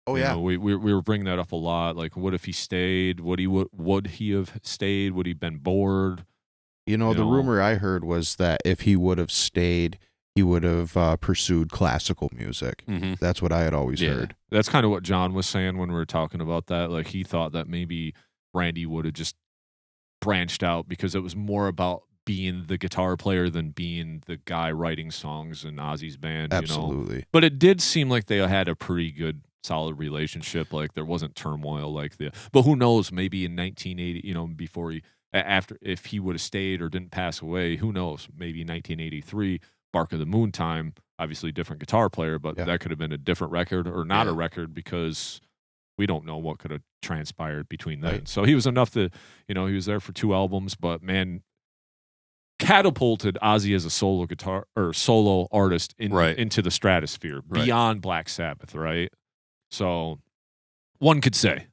Oh, yeah. We were bringing that up a lot. Like, what if he stayed? Would he have stayed? Would he have been bored? The rumor I heard was that if he would have stayed, he would have pursued classical music. Mm-hmm. That's what I had always heard. That's kind of what John was saying when we were talking about that. Like, he thought that maybe Randy would have just branched out because it was more about being the guitar player than being the guy writing songs in Ozzy's band. Absolutely. But it did seem like they had a pretty good solid relationship. Like there wasn't turmoil like the. But who knows? Maybe in 1980, before if he would have stayed or didn't pass away, who knows? Maybe in 1983, Bark of the Moon time. Obviously, different guitar player, but that could have been a different record or not a record because we don't know what could have transpired between then. Right. So he was enough to, he was there for 2 albums, but man, catapulted Ozzy as a solo guitar or solo artist into the stratosphere beyond Black Sabbath, right? So one could say.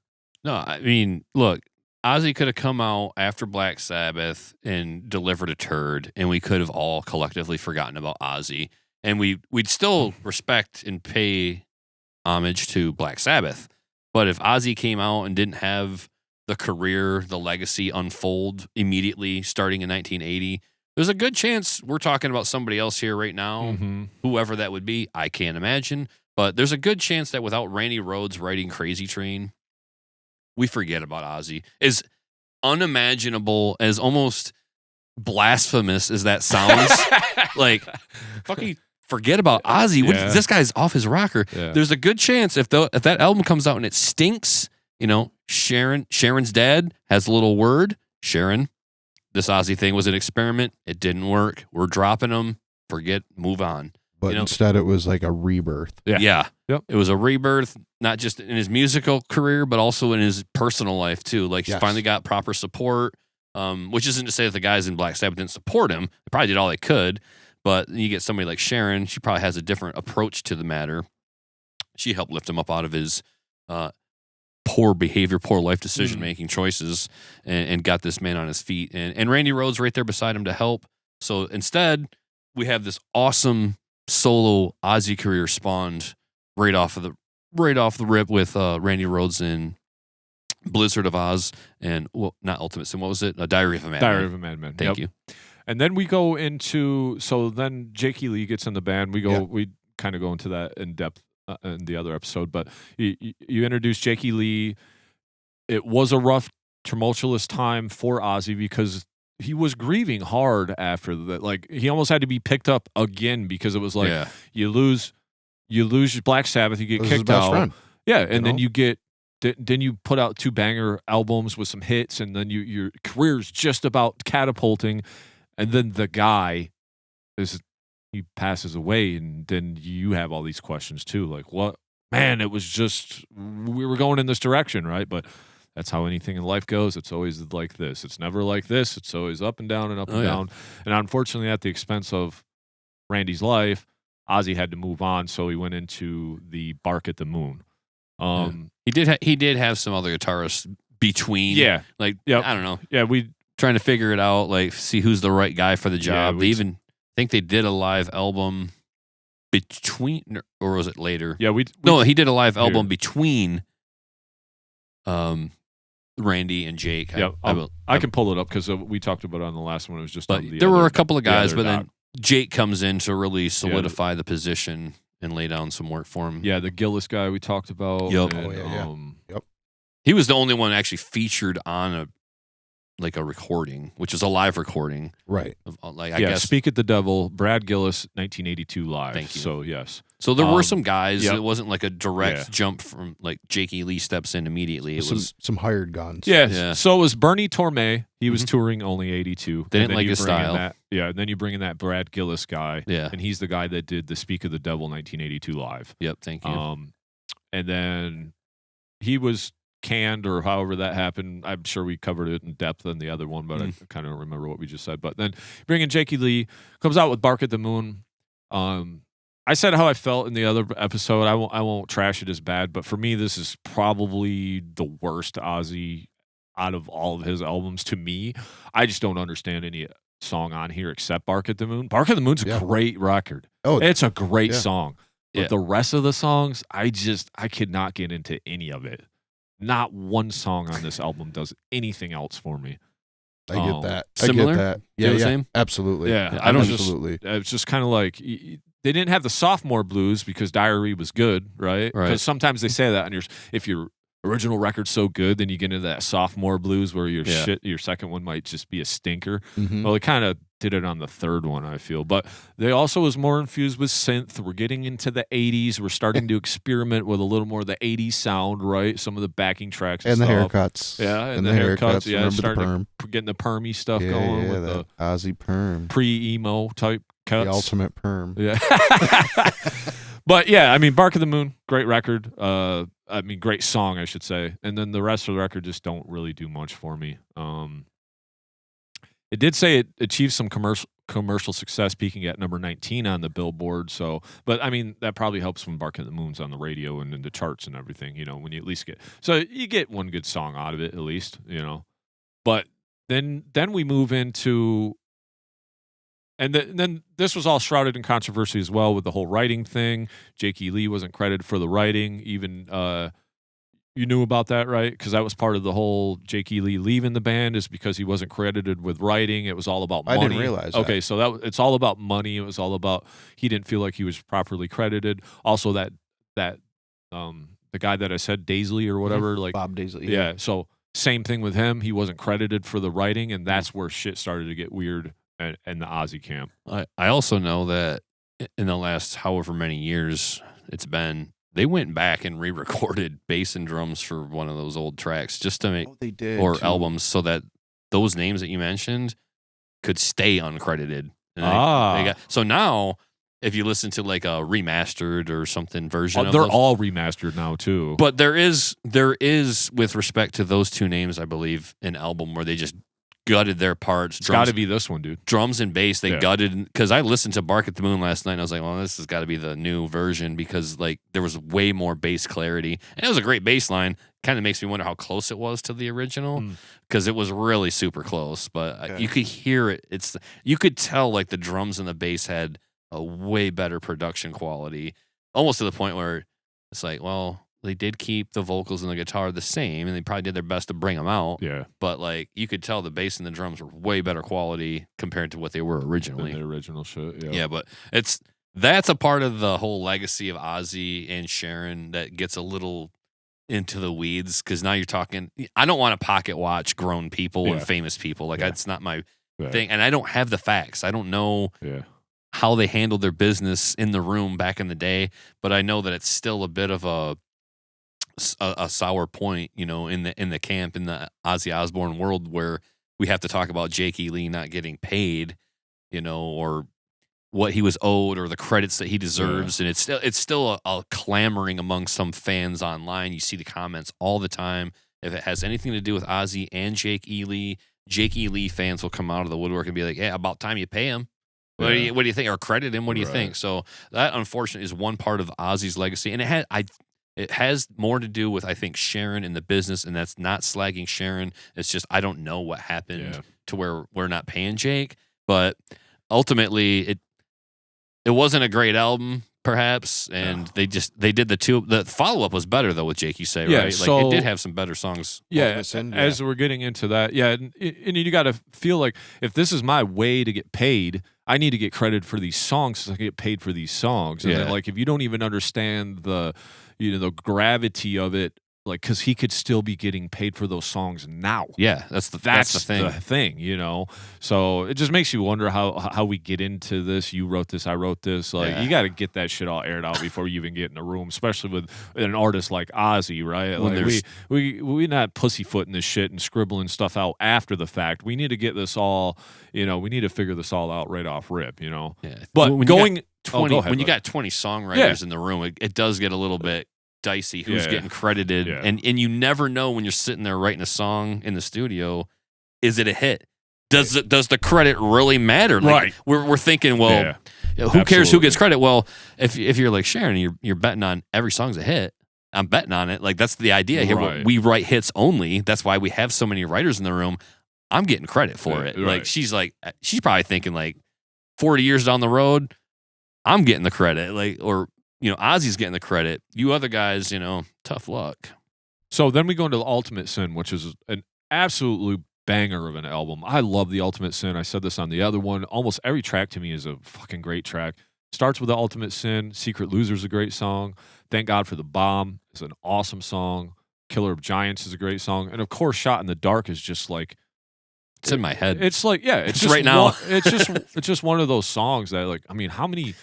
No, I mean, look, Ozzy could have come out after Black Sabbath and delivered a turd, and we could have all collectively forgotten about Ozzy, and we'd still respect and pay homage to Black Sabbath. But if Ozzy came out and didn't have the career, the legacy unfold immediately starting in 1980, there's a good chance we're talking about somebody else here right now, whoever that would be. I can't imagine. But there's a good chance that without Randy Rhoads writing Crazy Train, we forget about Ozzy. As unimaginable, as almost blasphemous as that sounds, like, fucking forget about Ozzy. This guy's off his rocker. Yeah. There's a good chance if that album comes out and it stinks, Sharon's dad has a little word. Sharon, this Ozzy thing was an experiment. It didn't work. We're dropping him. Forget, move on. But instead it was like a rebirth. Yeah. Yep. It was a rebirth, not just in his musical career, but also in his personal life too. Like he finally got proper support, which isn't to say that the guys in Black Sabbath didn't support him. They probably did all they could. But you get somebody like Sharon, she probably has a different approach to the matter. She helped lift him up out of his poor behavior, poor life decision-making choices and got this man on his feet. And Randy Rhoads right there beside him to help. So instead, we have this awesome solo Ozzy career spawned right off the rip with Randy Rhoads in Blizzard of Oz and, well, not Ultimate Sin, what was it? Diary of a Madman. Diary of a Madman. Thank you. And then we go into, so then Jakey Lee gets in the band. We kind of go into that in depth in the other episode, but you introduce Jakey Lee. It was a rough, tumultuous time for Ozzy because he was grieving hard after that. Like he almost had to be picked up again because it was like you lose Black Sabbath, you get kicked out. Friend, and then then you put out 2 banger albums with some hits, and then your career's just about catapulting. And then the guy he passes away, and then you have all these questions too. Like, what? Man, it was just, we were going in this direction, right? But that's how anything in life goes. It's always like this. It's never like this. It's always up and down and up and down. And unfortunately, at the expense of Randy's life, Ozzy had to move on, so he went into the Bark at the Moon. He did have some other guitarists between. I don't know. Yeah, we trying to figure it out, like see who's the right guy for the job. They even think they did a live album between, or was it later? Yeah, he did a live album between Randy and Jake. Yeah, I can pull it up because we talked about it on the last one. It was just there were a couple of guys, but then Jake comes in to really solidify the position and lay down some work for him. Yeah, the Gillis guy we talked about. Yep. And, Yep. He was the only one actually featured on a recording, which is a live recording. Right. I guess. Speak at the Devil, Brad Gillis, 1982 live. Thank you. So, yes. So there were some guys. It wasn't like a direct jump from like Jakey Lee steps in immediately. It was some hired guns. Yeah. So it was Bernie Torme. He was touring only 82. They didn't like his style. And then you bring in that Brad Gillis guy. Yeah. And he's the guy that did the Speak of the Devil 1982 live. Yep. Thank you. And then he was canned or however that happened. I'm sure we covered it in depth in the other one, but I kind of remember what we just said. But then bringing Jakey Lee, comes out with Bark at the Moon. I said how I felt in the other episode. I won't trash it as bad, but for me, this is probably the worst Ozzy out of all of his albums to me. I just don't understand any song on here except Bark at the Moon. Bark at the Moon's a great record. Oh, it's a great song. But the rest of the songs, I could not get into any of it. Not one song on this album does anything else for me. I get that. Similar? I get that. Yeah, same? Absolutely. Yeah, I don't absolutely. It's just kind of like they didn't have the sophomore blues because Diary was good, right? Right. Because sometimes they say that, and if you're original record's so good, then you get into that sophomore blues where your Yeah. your second one might just be a stinker. Mhm. Well, they kind of did it on the third one, I feel. But they also was more infused with synth. We're getting into the 80s. We're starting to experiment with a little more of the 80s sound, right? Some of the backing tracks And the stuff. haircuts. Yeah, and the haircuts. Yeah, Remember the starting perm. getting the permy stuff Yeah, going yeah, with that the Ozzy perm. pre-emo type cuts. The ultimate perm. Yeah. But yeah, I mean, Bark of the Moon, great record. I mean, great song, I should say. And then the rest of the record just don't really do much for me. It did say it achieved some commercial success, peaking at number 19 on the Billboard. So, but I mean, that probably helps when Bark of the Moon's on the radio and in the charts and everything. You know, when you at least you get one good song out of it at least. You know, but then we move into. And then this was all shrouded in controversy as well with the whole writing thing. Jake E. Lee wasn't credited for the writing. Even you knew about that, right? Because that was part of the whole Jake E. Lee leaving the band is because he wasn't credited with writing. It was all about money. I didn't realize that. Okay, so it's all about money. It was all about he didn't feel like he was properly credited. Also, that the guy that I said Daisley or whatever, like Bob Daisley. yeah. So same thing with him. He wasn't credited for the writing, and that's where shit started to get weird. And the Ozzy camp. I also know that in the last however many years it's been, they went back and re-recorded bass and drums for one of those old tracks just to make They did. or too. albums so that those names that you mentioned could stay uncredited. And they got, so now if you listen to like a remastered or something version of they're those, all remastered now too. but there is with respect to those two names, I believe, an album where they just gutted their parts. It's got to be this one, dude. Drums and bass, they Yeah. gutted, because I listened to Bark at the Moon last night and I was like, well, this has got to be the new version because like there was way more bass clarity and it was a great bass line. Kind of makes me wonder how close it was to the original because it was really super close, but Okay. you could hear it. You could tell like the drums and the bass had a way better production quality, almost to the point where it's like, well, they did keep the vocals and the guitar the same, and they probably did their best to bring them out. Yeah. But like you could tell the bass and the drums were way better quality compared to what they were originally. The original shit. Yeah. Yeah, but that's a part of the whole legacy of Ozzy and Sharon that gets a little into the weeds because now you're talking. I don't want to pocket watch grown people and Yeah. famous people. Like Yeah. that's not my Yeah. thing, and I don't have the facts. I don't know Yeah. how they handled their business in the room back in the day, but I know that it's still a bit of a sour point, you know, in the camp in the Ozzy Osbourne world where we have to talk about Jake E. Lee not getting paid, you know, or what he was owed or the credits that he deserves, and it's still a clamoring among some fans online. You see the comments all the time. If it has anything to do with Ozzy and Jake E. Lee fans will come out of the woodwork and be like, "Yeah, about time you pay him." What do you think? Or credit him? What do you think? So that, unfortunately, is one part of Ozzy's legacy, and it has more to do with, I think, Sharon in the business, and that's not slagging Sharon. It's just I don't know what happened to where we're not paying Jake, but ultimately it wasn't a great album, perhaps, and they did the follow up was better though with Jake. You say right? So, like it did have some better songs. Yeah, as we're getting into that, and you got to feel like if this is my way to get paid, I need to get credit for these songs so I can get paid for these songs. And then, like, if you don't even understand the gravity of it, like, because he could still be getting paid for those songs now. Yeah, that's the thing. You know? So it just makes you wonder how we get into this. You wrote this, I wrote this. Like, you got to get that shit all aired out before you even get in the room, especially with an artist like Ozzy, right? Like, we not pussyfooting this shit and scribbling stuff out after the fact. We need to get this all, we need to figure this all out right off rip, Yeah. But when going... you got 20, go ahead, when you bud. got 20 songwriters in the room, it does get a little bit dicey who's getting credited, and you never know when you're sitting there writing a song in the studio, is it a hit? Does the credit really matter? Like, right. We're thinking, well, who cares who gets credit? Well, if you're like Sharon, you're betting on every song's a hit. I'm betting on it. Like, that's the idea here. Right. We write hits only. That's why we have so many writers in the room. I'm getting credit for it. Right. Like she's probably thinking like 40 years down the road, I'm getting the credit. Like, or Ozzy's getting the credit. You other guys, tough luck. So then we go into The Ultimate Sin, which is an absolute banger of an album. I love The Ultimate Sin. I said this on the other one. Almost every track to me is a fucking great track. Starts with The Ultimate Sin. Secret Loser's a great song. Thank God for the Bomb is an awesome song. Killer of Giants is a great song. And of course, Shot in the Dark is just like, It's in my head. it's like, yeah, it's It's just right now. it's just one of those songs that, like, I mean, how many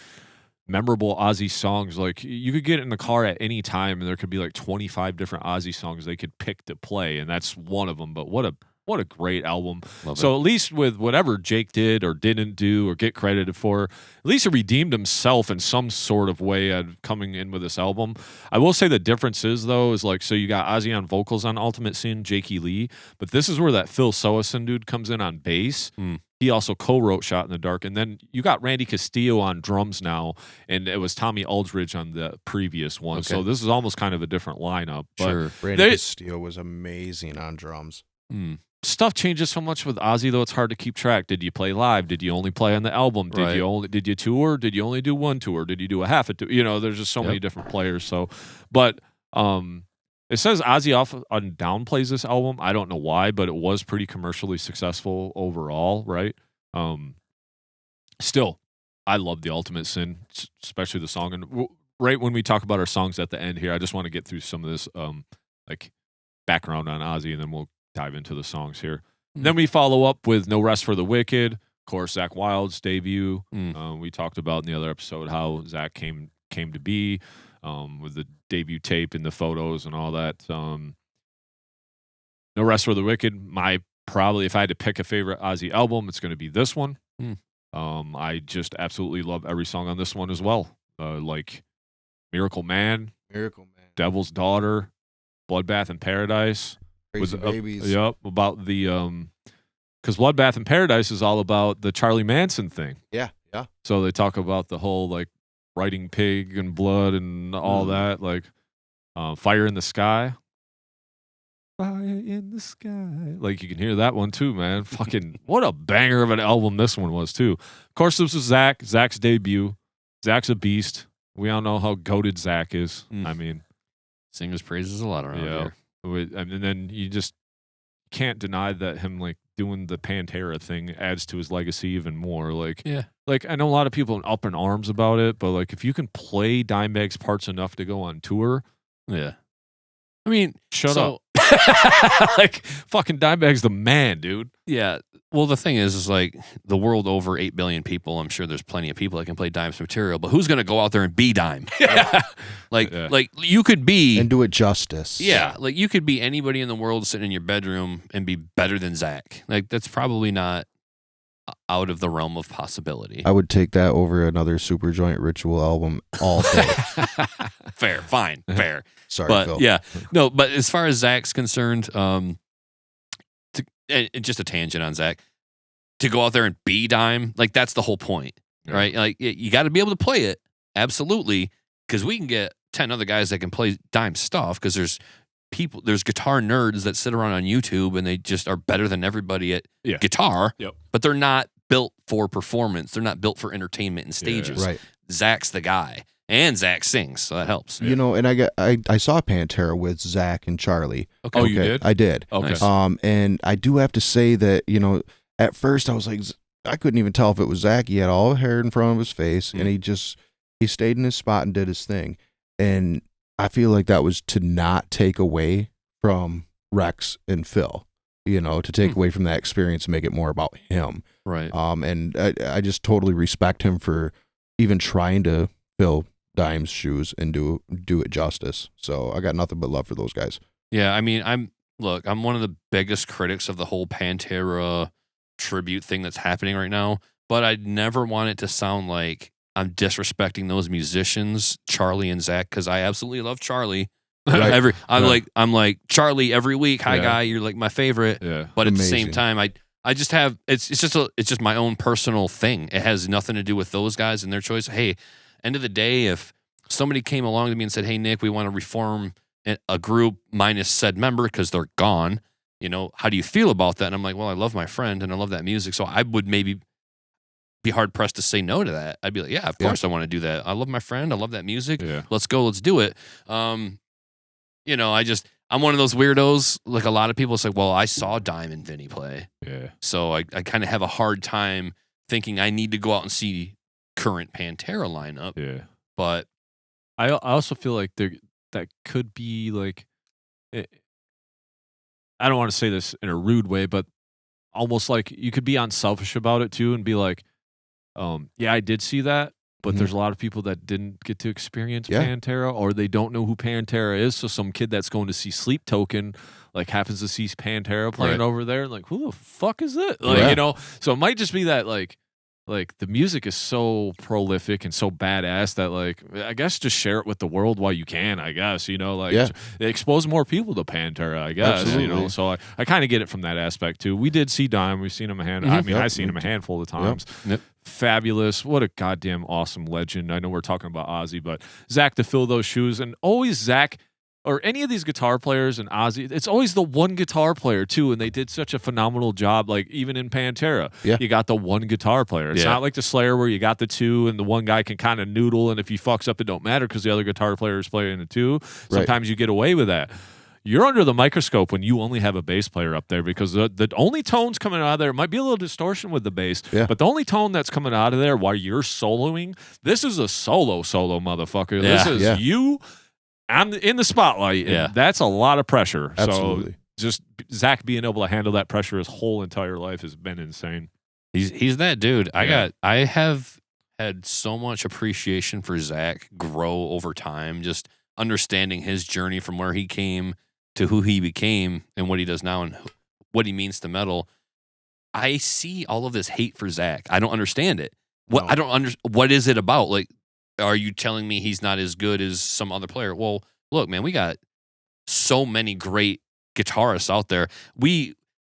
memorable Ozzy songs? Like, you could get in the car at any time and there could be like 25 different Ozzy songs they could pick to play, and that's one of them. But what a great album. Love So at least with whatever Jake did or didn't do or get credited for, at least he redeemed himself in some sort of way at coming in with this album. I will say the difference is, though, is like, so you got Ozzy on vocals on Ultimate Sin, Jakey Lee, but this is where that Phil Sowason dude comes in on bass. He also co-wrote Shot in the Dark. And then you got Randy Castillo on drums now, and it was Tommy Aldridge on the previous one. Okay. So this is almost kind of a different lineup. But Sure. Randy Castillo was amazing on drums. stuff changes so much with Ozzy, though, it's hard to keep track. Did you play live? Did you only play on the album? Did you tour? Did you only do one tour? Did you do a half a tour? You know, there's just so many different players. So, but it says Ozzy off on downplays this album. I don't know why, but it was pretty commercially successful overall, right? Still, I love the Ultimate Sin, especially the song. And right when we talk about our songs at the end here, I just want to get through some of this like background on Ozzy, and then we'll dive into the songs here. Then we follow up with No Rest for the Wicked, of course, Zakk Wylde's debut. We talked about in the other episode how Zakk came to be with the debut tape and the photos and all that. No Rest for the Wicked, probably, if I had to pick a favorite Ozzy album, it's going to be this one. I just absolutely love every song on this one as well. Like Miracle Man, Devil's Daughter, Bloodbath in Paradise. Crazy Babies. Yep, about the because Bloodbath in Paradise is all about the Charlie Manson thing. Yeah. So they talk about the whole like writing pig and blood and all that, like Fire in the Sky. Fire in the Sky. Like, you can hear that one too, man. Fucking what a banger of an album this one was too. Of course, this was Zack's debut. Zack's a beast. We all know how goated Zakk is. I mean, sing his praises a lot around here. And then you just can't deny that him like doing the Pantera thing adds to his legacy even more. Like, like I know a lot of people are up in arms about it, but like if you can play Dimebag's parts enough to go on tour, I mean, shut up. Like, fucking Dimebag's the man, dude. Yeah. Well, the thing is like the world over 8 billion people. I'm sure there's plenty of people that can play Dime's material, but who's going to go out there and be Dime? Like you could be and do it justice. Yeah, like you could be anybody in the world sitting in your bedroom and be better than Zakk. Like that's probably not out of the realm of possibility. I would take that over another Super Joint Ritual album all day. Fair, fine, fair. Sorry, but Phil. yeah, no. But as far as Zack's concerned, just a tangent on Zakk, to go out there and be Dime, like that's the whole point, right? Like you got to be able to play it, absolutely, because we can get 10 other guys that can play Dime stuff. Because there's guitar nerds that sit around on YouTube and they just are better than everybody at guitar, but they're not built for performance. They're not built for entertainment and stages. Right. Zack's the guy. And Zakk sings, so that helps. You know, and I saw Pantera with Zakk and Charlie. Okay. Oh, you did? I did. Okay. Nice. And I do have to say that, you know, at first I was like, I couldn't even tell if it was Zakk. He had all the hair in front of his face, and he stayed in his spot and did his thing. And I feel like that was to not take away from Rex and Phil, you know, to take away from that experience and make it more about him. Right. And I just totally respect him for even trying to fill Dime's shoes and do it justice. So I got nothing but love for those guys. Yeah, I mean, I'm one of the biggest critics of the whole Pantera tribute thing that's happening right now, but I'd never want it to sound like I'm disrespecting those musicians, Charlie and Zakk, because I absolutely love Charlie. Right. I'm like Charlie every week. Hi, guy, you're like my favorite. Yeah. But at the Amazing. same time, I just have it's just my own personal thing. It has nothing to do with those guys and their choice. Hey, end of the day, if somebody came along to me and said, "Hey, Nick, we want to reform a group minus said member because they're gone," you know, how do you feel about that? And I'm like, well, I love my friend and I love that music, so I would maybe be hard pressed to say no to that. I'd be like, yeah, of course I want to do that. I love my friend. I love that music. Yeah. Let's go. Let's do it. You know, I'm one of those weirdos. Like a lot of people say, well, I saw Dime and Vinny play. Yeah. So I kind of have a hard time thinking I need to go out and see current Pantera lineup. Yeah. But I also feel like that could be like I don't want to say this in a rude way, but almost like you could be unselfish about it too and be like, yeah, I did see that, but there's a lot of people that didn't get to experience Pantera, or they don't know who Pantera is. So some kid that's going to see Sleep Token like happens to see Pantera playing over there, and like, who the fuck is it? Like, you know, so it might just be that like the music is so prolific and so badass that like I guess just share it with the world while you can. I guess, you know, like expose more people to Pantera. I guess. Absolutely. You know, so I kind of get it from that aspect too. We did see Dime. We've seen him I've seen him a handful of times. Yep. Fabulous. What a goddamn awesome legend. I know we're talking about Ozzy, but Zach to fill those shoes, and always Zach or any of these guitar players and Ozzy, it's always the one guitar player too, and they did such a phenomenal job. Like even in Pantera, you got the one guitar player. It's not like the Slayer where you got the two and the one guy can kind of noodle, and if he fucks up, it don't matter because the other guitar player is playing the two. Sometimes you get away with that. You're under the microscope when you only have a bass player up there, because the only tones coming out of there, might be a little distortion with the bass, but the only tone that's coming out of there while you're soloing, this is a solo motherfucker. This is you in the spotlight, and that's a lot of pressure. Absolutely. So just Zach being able to handle that pressure his whole entire life has been insane. He's that dude. I have had so much appreciation for Zach grow over time, just understanding his journey from where he came to who he became and what he does now and what he means to metal. I see all of this hate for Zach. I don't understand it. What is it about? Like, are you telling me he's not as good as some other player? Well, look, man, we got so many great guitarists out there.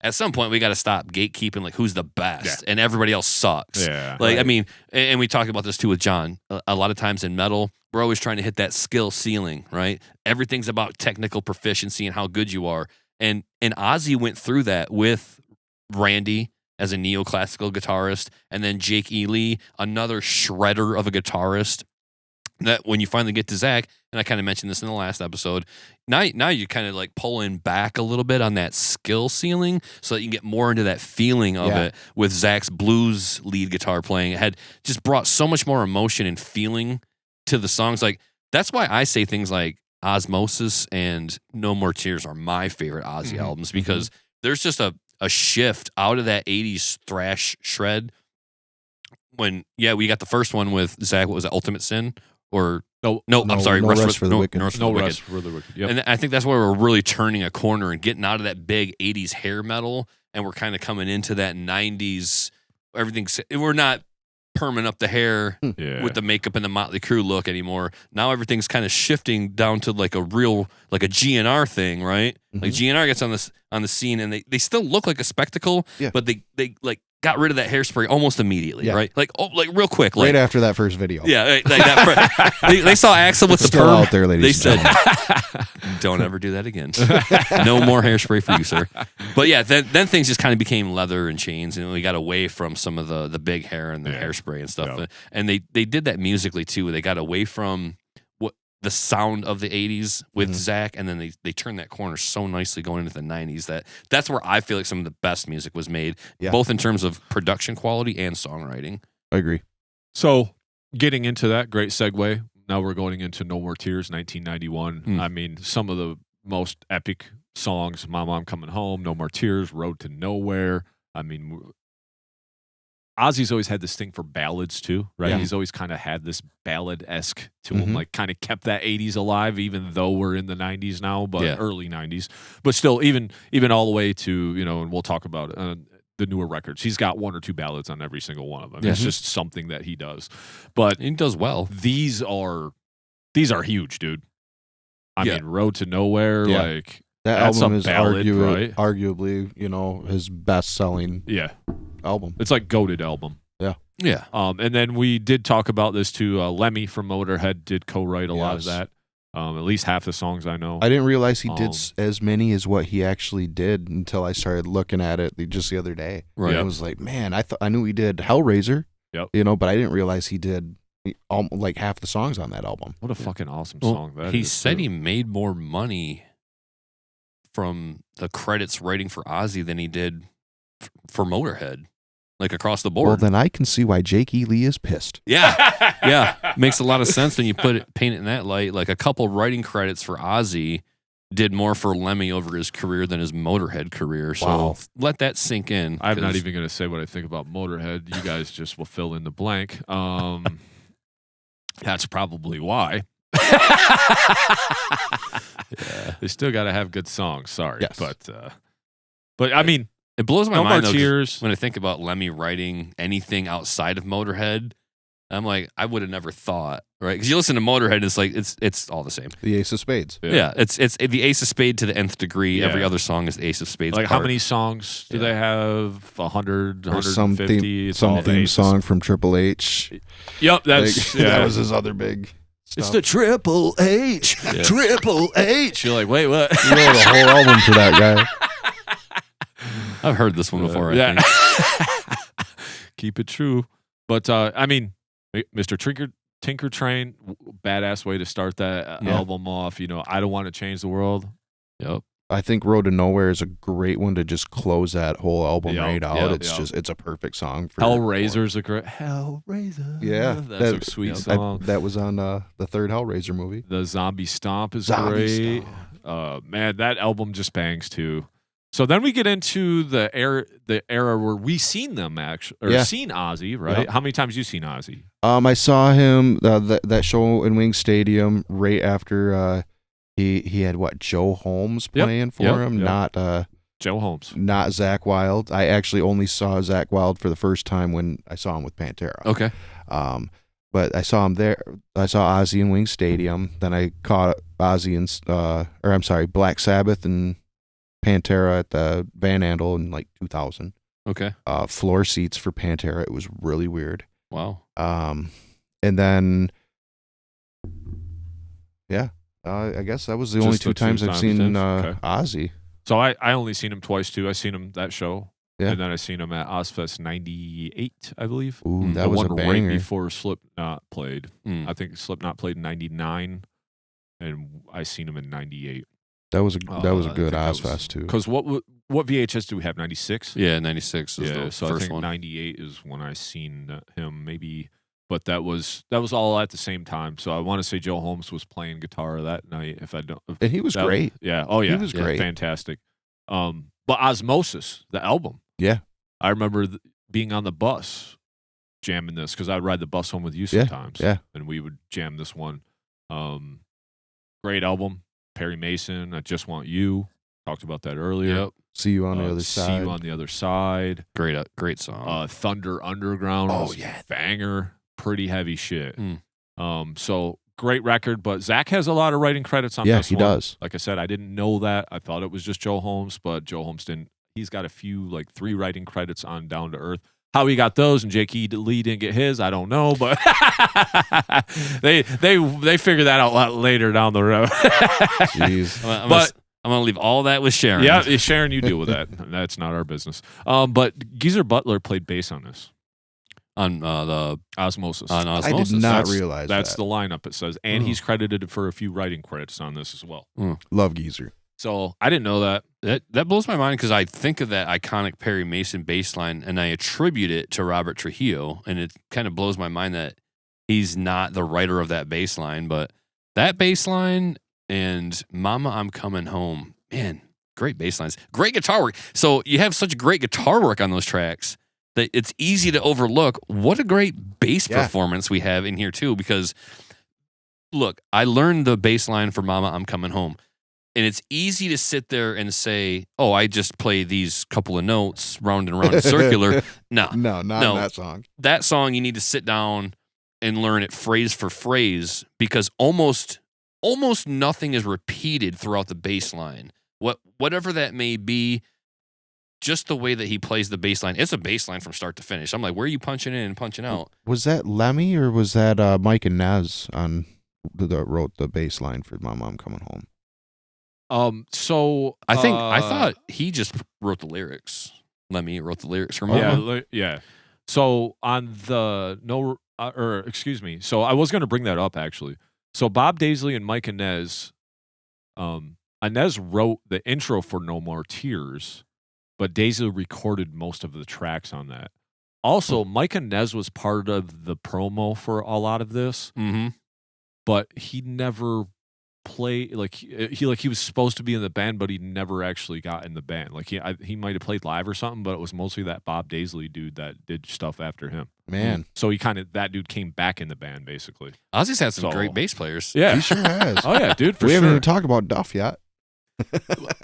At some point, we got to stop gatekeeping, like, who's the best, and everybody else sucks. Yeah, like, I mean, and we talk about this too with John. A lot of times in metal, we're always trying to hit that skill ceiling, right? Everything's about technical proficiency and how good you are. And Ozzy went through that with Randy as a neoclassical guitarist, and then Jake E. Lee, another shredder of a guitarist. That when you finally get to Zach, and I kind of mentioned this in the last episode, now you're kind of like pulling back a little bit on that skill ceiling so that you can get more into that feeling of it. With Zach's blues lead guitar playing, it had just brought so much more emotion and feeling to the songs. Like, that's why I say things like Osmosis and No More Tears are my favorite Ozzy albums, because there's just a shift out of that 80s thrash shred. When we got the first one with Zach, what was it, Ultimate Sin? Or I'm sorry, Rest for the Wicked. Rest for the Wicked. Yep. And I think that's where we're really turning a corner and getting out of that big 80s hair metal, and we're kind of coming into that 90s. We're not perming up the hair with the makeup and the Motley Crue look anymore. Now everything's kind of shifting down to like a real, like a GNR thing, right? Like GNR gets on the scene, and they still look like a spectacle, but they like got rid of that hairspray almost immediately, right? Like real quick, like, right after that first video. Yeah, like that. they saw Axl with the Still perm out there, ladies. They said, "Don't ever do that again. No more hairspray for you, sir." But yeah, then things just kind of became leather and chains, and we got away from some of the big hair and the hairspray and stuff. Yep. And they did that musically too. They got away from the sound of the 80s with Zach, and then they turned that corner so nicely going into the 90s. That's where I feel like some of the best music was made, both in terms of production quality and songwriting. I agree. So getting into that, great segue. Now we're going into No More Tears, 1991. I mean, some of the most epic songs, My Mom Coming Home, No More Tears, Road to Nowhere. I mean, Ozzy's always had this thing for ballads too, right? Yeah. He's always kind of had this ballad-esque to him, like kind of kept that 80s alive, even though we're in the 90s now, but early 90s. But still, even all the way to, and we'll talk about the newer records. He's got one or two ballads on every single one of them. It's just something that he does. But he does well. These are huge, dude. I mean, Road to Nowhere, like that that's album a is ballad, right? arguably, his best-selling album. It's like goated album. Yeah. And then we did talk about this too. Lemmy from Motorhead did co-write a lot of that. At least half the songs I know. I didn't realize he did as many as what he actually did until I started looking at it just the other day. Right. I was like, man, I knew he did Hellraiser. Yep. But I didn't realize he did like half the songs on that album. What a fucking awesome song that is. He said he made more money from the credits writing for Ozzy than he did for Motorhead, like across the board. Well, then I can see why Jake E. Lee is pissed. Yeah. Makes a lot of sense when you paint it in that light. Like a couple writing credits for Ozzy did more for Lemmy over his career than his Motorhead career. So Wow. let that sink in. I'm not 'cause- even going to say what I think about Motorhead. You guys just will fill in the blank. That's probably why. They still got to have good songs. Sorry, Yes. but I mean, It blows my No mind More though, 'cause Tears. when I think about Lemmy writing anything outside of Motorhead. I'm like, I would have never thought, right? Because you listen to Motorhead, it's like it's all the same. The Ace of Spades. Yeah, it's the Ace of Spade to the nth degree. Yeah. Every other song is the Ace of Spades. Like how part. many songs do they have? 100, Or some 150? It's some all the theme Aces. song from Triple H. Yep, that's Like, that was his other big stuff. It's the Triple H. Yeah. Triple H. You're like, wait, what? He wrote a whole album for that guy. I've heard this one before. I yeah. think. Keep it true. But I mean, Mr. Tinker Train, badass way to start that Yeah. album off. You know, I don't want to change the world. Yep. I think Road to Nowhere is a great one to just close that whole album Yep, right out. yep, It's yep. just it's a perfect song for Hellraiser's a great Hellraiser. Yeah, That's a sweet song. that was on the third Hellraiser movie. The Zombie Stomp is Zombie great. Man, that album just bangs too. So then we get into the era where we seen them actually, or Yeah. seen Ozzy, right? Yep. How many times you seen Ozzy? I saw him that show in Wing Stadium right after he had Joe Holmes Yep, playing for yep, him, yep. Joe Holmes. not Zach Wilde. I actually only saw Zach Wilde for the first time when I saw him with Pantera. Okay. But I saw him there. I saw Ozzy in Wing Stadium. Then I caught Ozzy in Black Sabbath and Pantera at the Van Andel in 2000. Okay. Floor seats for Pantera. It was really weird. Wow. And then, yeah, I guess that was the Just only the two times two I've seen times. Okay. Ozzy. So I only seen him twice too. I seen him that show. Yeah. And then I seen him at Ozfest 98, I believe. Ooh, that the was a one banger. right before Slipknot played. Mm. I think Slipknot played in 99 and I seen him in 98. That was a I good think that was- Ozfest too. Cuz what VHS do we have? 96? Yeah, 96 is Yeah, the so I first think one. 98 is when I seen him maybe, but that was all at the same time. So I want to say Joe Holmes was playing guitar that night. If I don't, And he was that- great. Yeah. Oh yeah. He was great. Fantastic. But Osmosis, the album. Yeah. I remember being on the bus jamming this because I'd ride the bus home with you Yeah, sometimes. yeah. And we would jam this one. Great album. Perry Mason, I Just Want You. Talked about that earlier. Yep. See you on the other See side. You on the Other Side. Great song. Thunder Underground. Oh, was yeah. banger. Pretty heavy shit. Mm. So great record, but Zach has a lot of writing credits on Yeah, this he one. does. Like I said, I didn't know that. I thought it was just Joe Holmes, but Joe Holmes didn't. He's got a few, 3 writing credits on Down to Earth. How he got those and Jake E. Lee didn't get his, I don't know, but they figure that out a lot later down the road. Jeez. I'm gonna leave all that with Sharon. Yeah, Sharon, you deal with that. That's not our business. But Geezer Butler played bass on this. On the Osmosis. on I Osmosis. did not That's- realize That's that. the lineup it says. And Oh. he's credited for a few writing credits on this as well. Love Geezer. So I didn't know that. That blows my mind because I think of that iconic Perry Mason bass line and I attribute it to Robert Trujillo, and it kind of blows my mind that he's not the writer of that bass line. But that bass line and Mama, I'm Coming Home, man, great bass lines, great guitar work. So you have such great guitar work on those tracks that it's easy to overlook what a great bass Yeah. performance we have in here too. Because look, I learned the bass line for Mama, I'm Coming Home. And it's easy to sit there and say, oh, I just play these couple of notes round and round and circular. No, No, not No. that song. that song you need to sit down and learn it phrase for phrase because almost nothing is repeated throughout the bass line. Whatever that may be, just the way that he plays the bass line, it's a bass line from start to finish. I'm like, where are you punching in and punching out? Was that Lemmy or was that Mike and Nez on that wrote the bass line for My Mom Coming Home? So I thought he just wrote the lyrics. Lemmy wrote the lyrics for Mama. yeah. So on the so I was going to bring that up actually. So Bob Daisley and Mike Inez, Inez wrote the intro for No More Tears, but Daisley recorded most of the tracks on that. Also, Mike Inez was part of the promo for a lot of this, Mm-hmm. but he never play like he was supposed to be in the band, but he never actually got in the band. Like he might have played live or something, but it was mostly that Bob Daisley dude that did stuff after him. Man. So that dude came back in the band basically. Ozzy's had some great bass players. Yeah, He sure has. oh yeah, dude. For We sure. haven't even talked about Duff yet.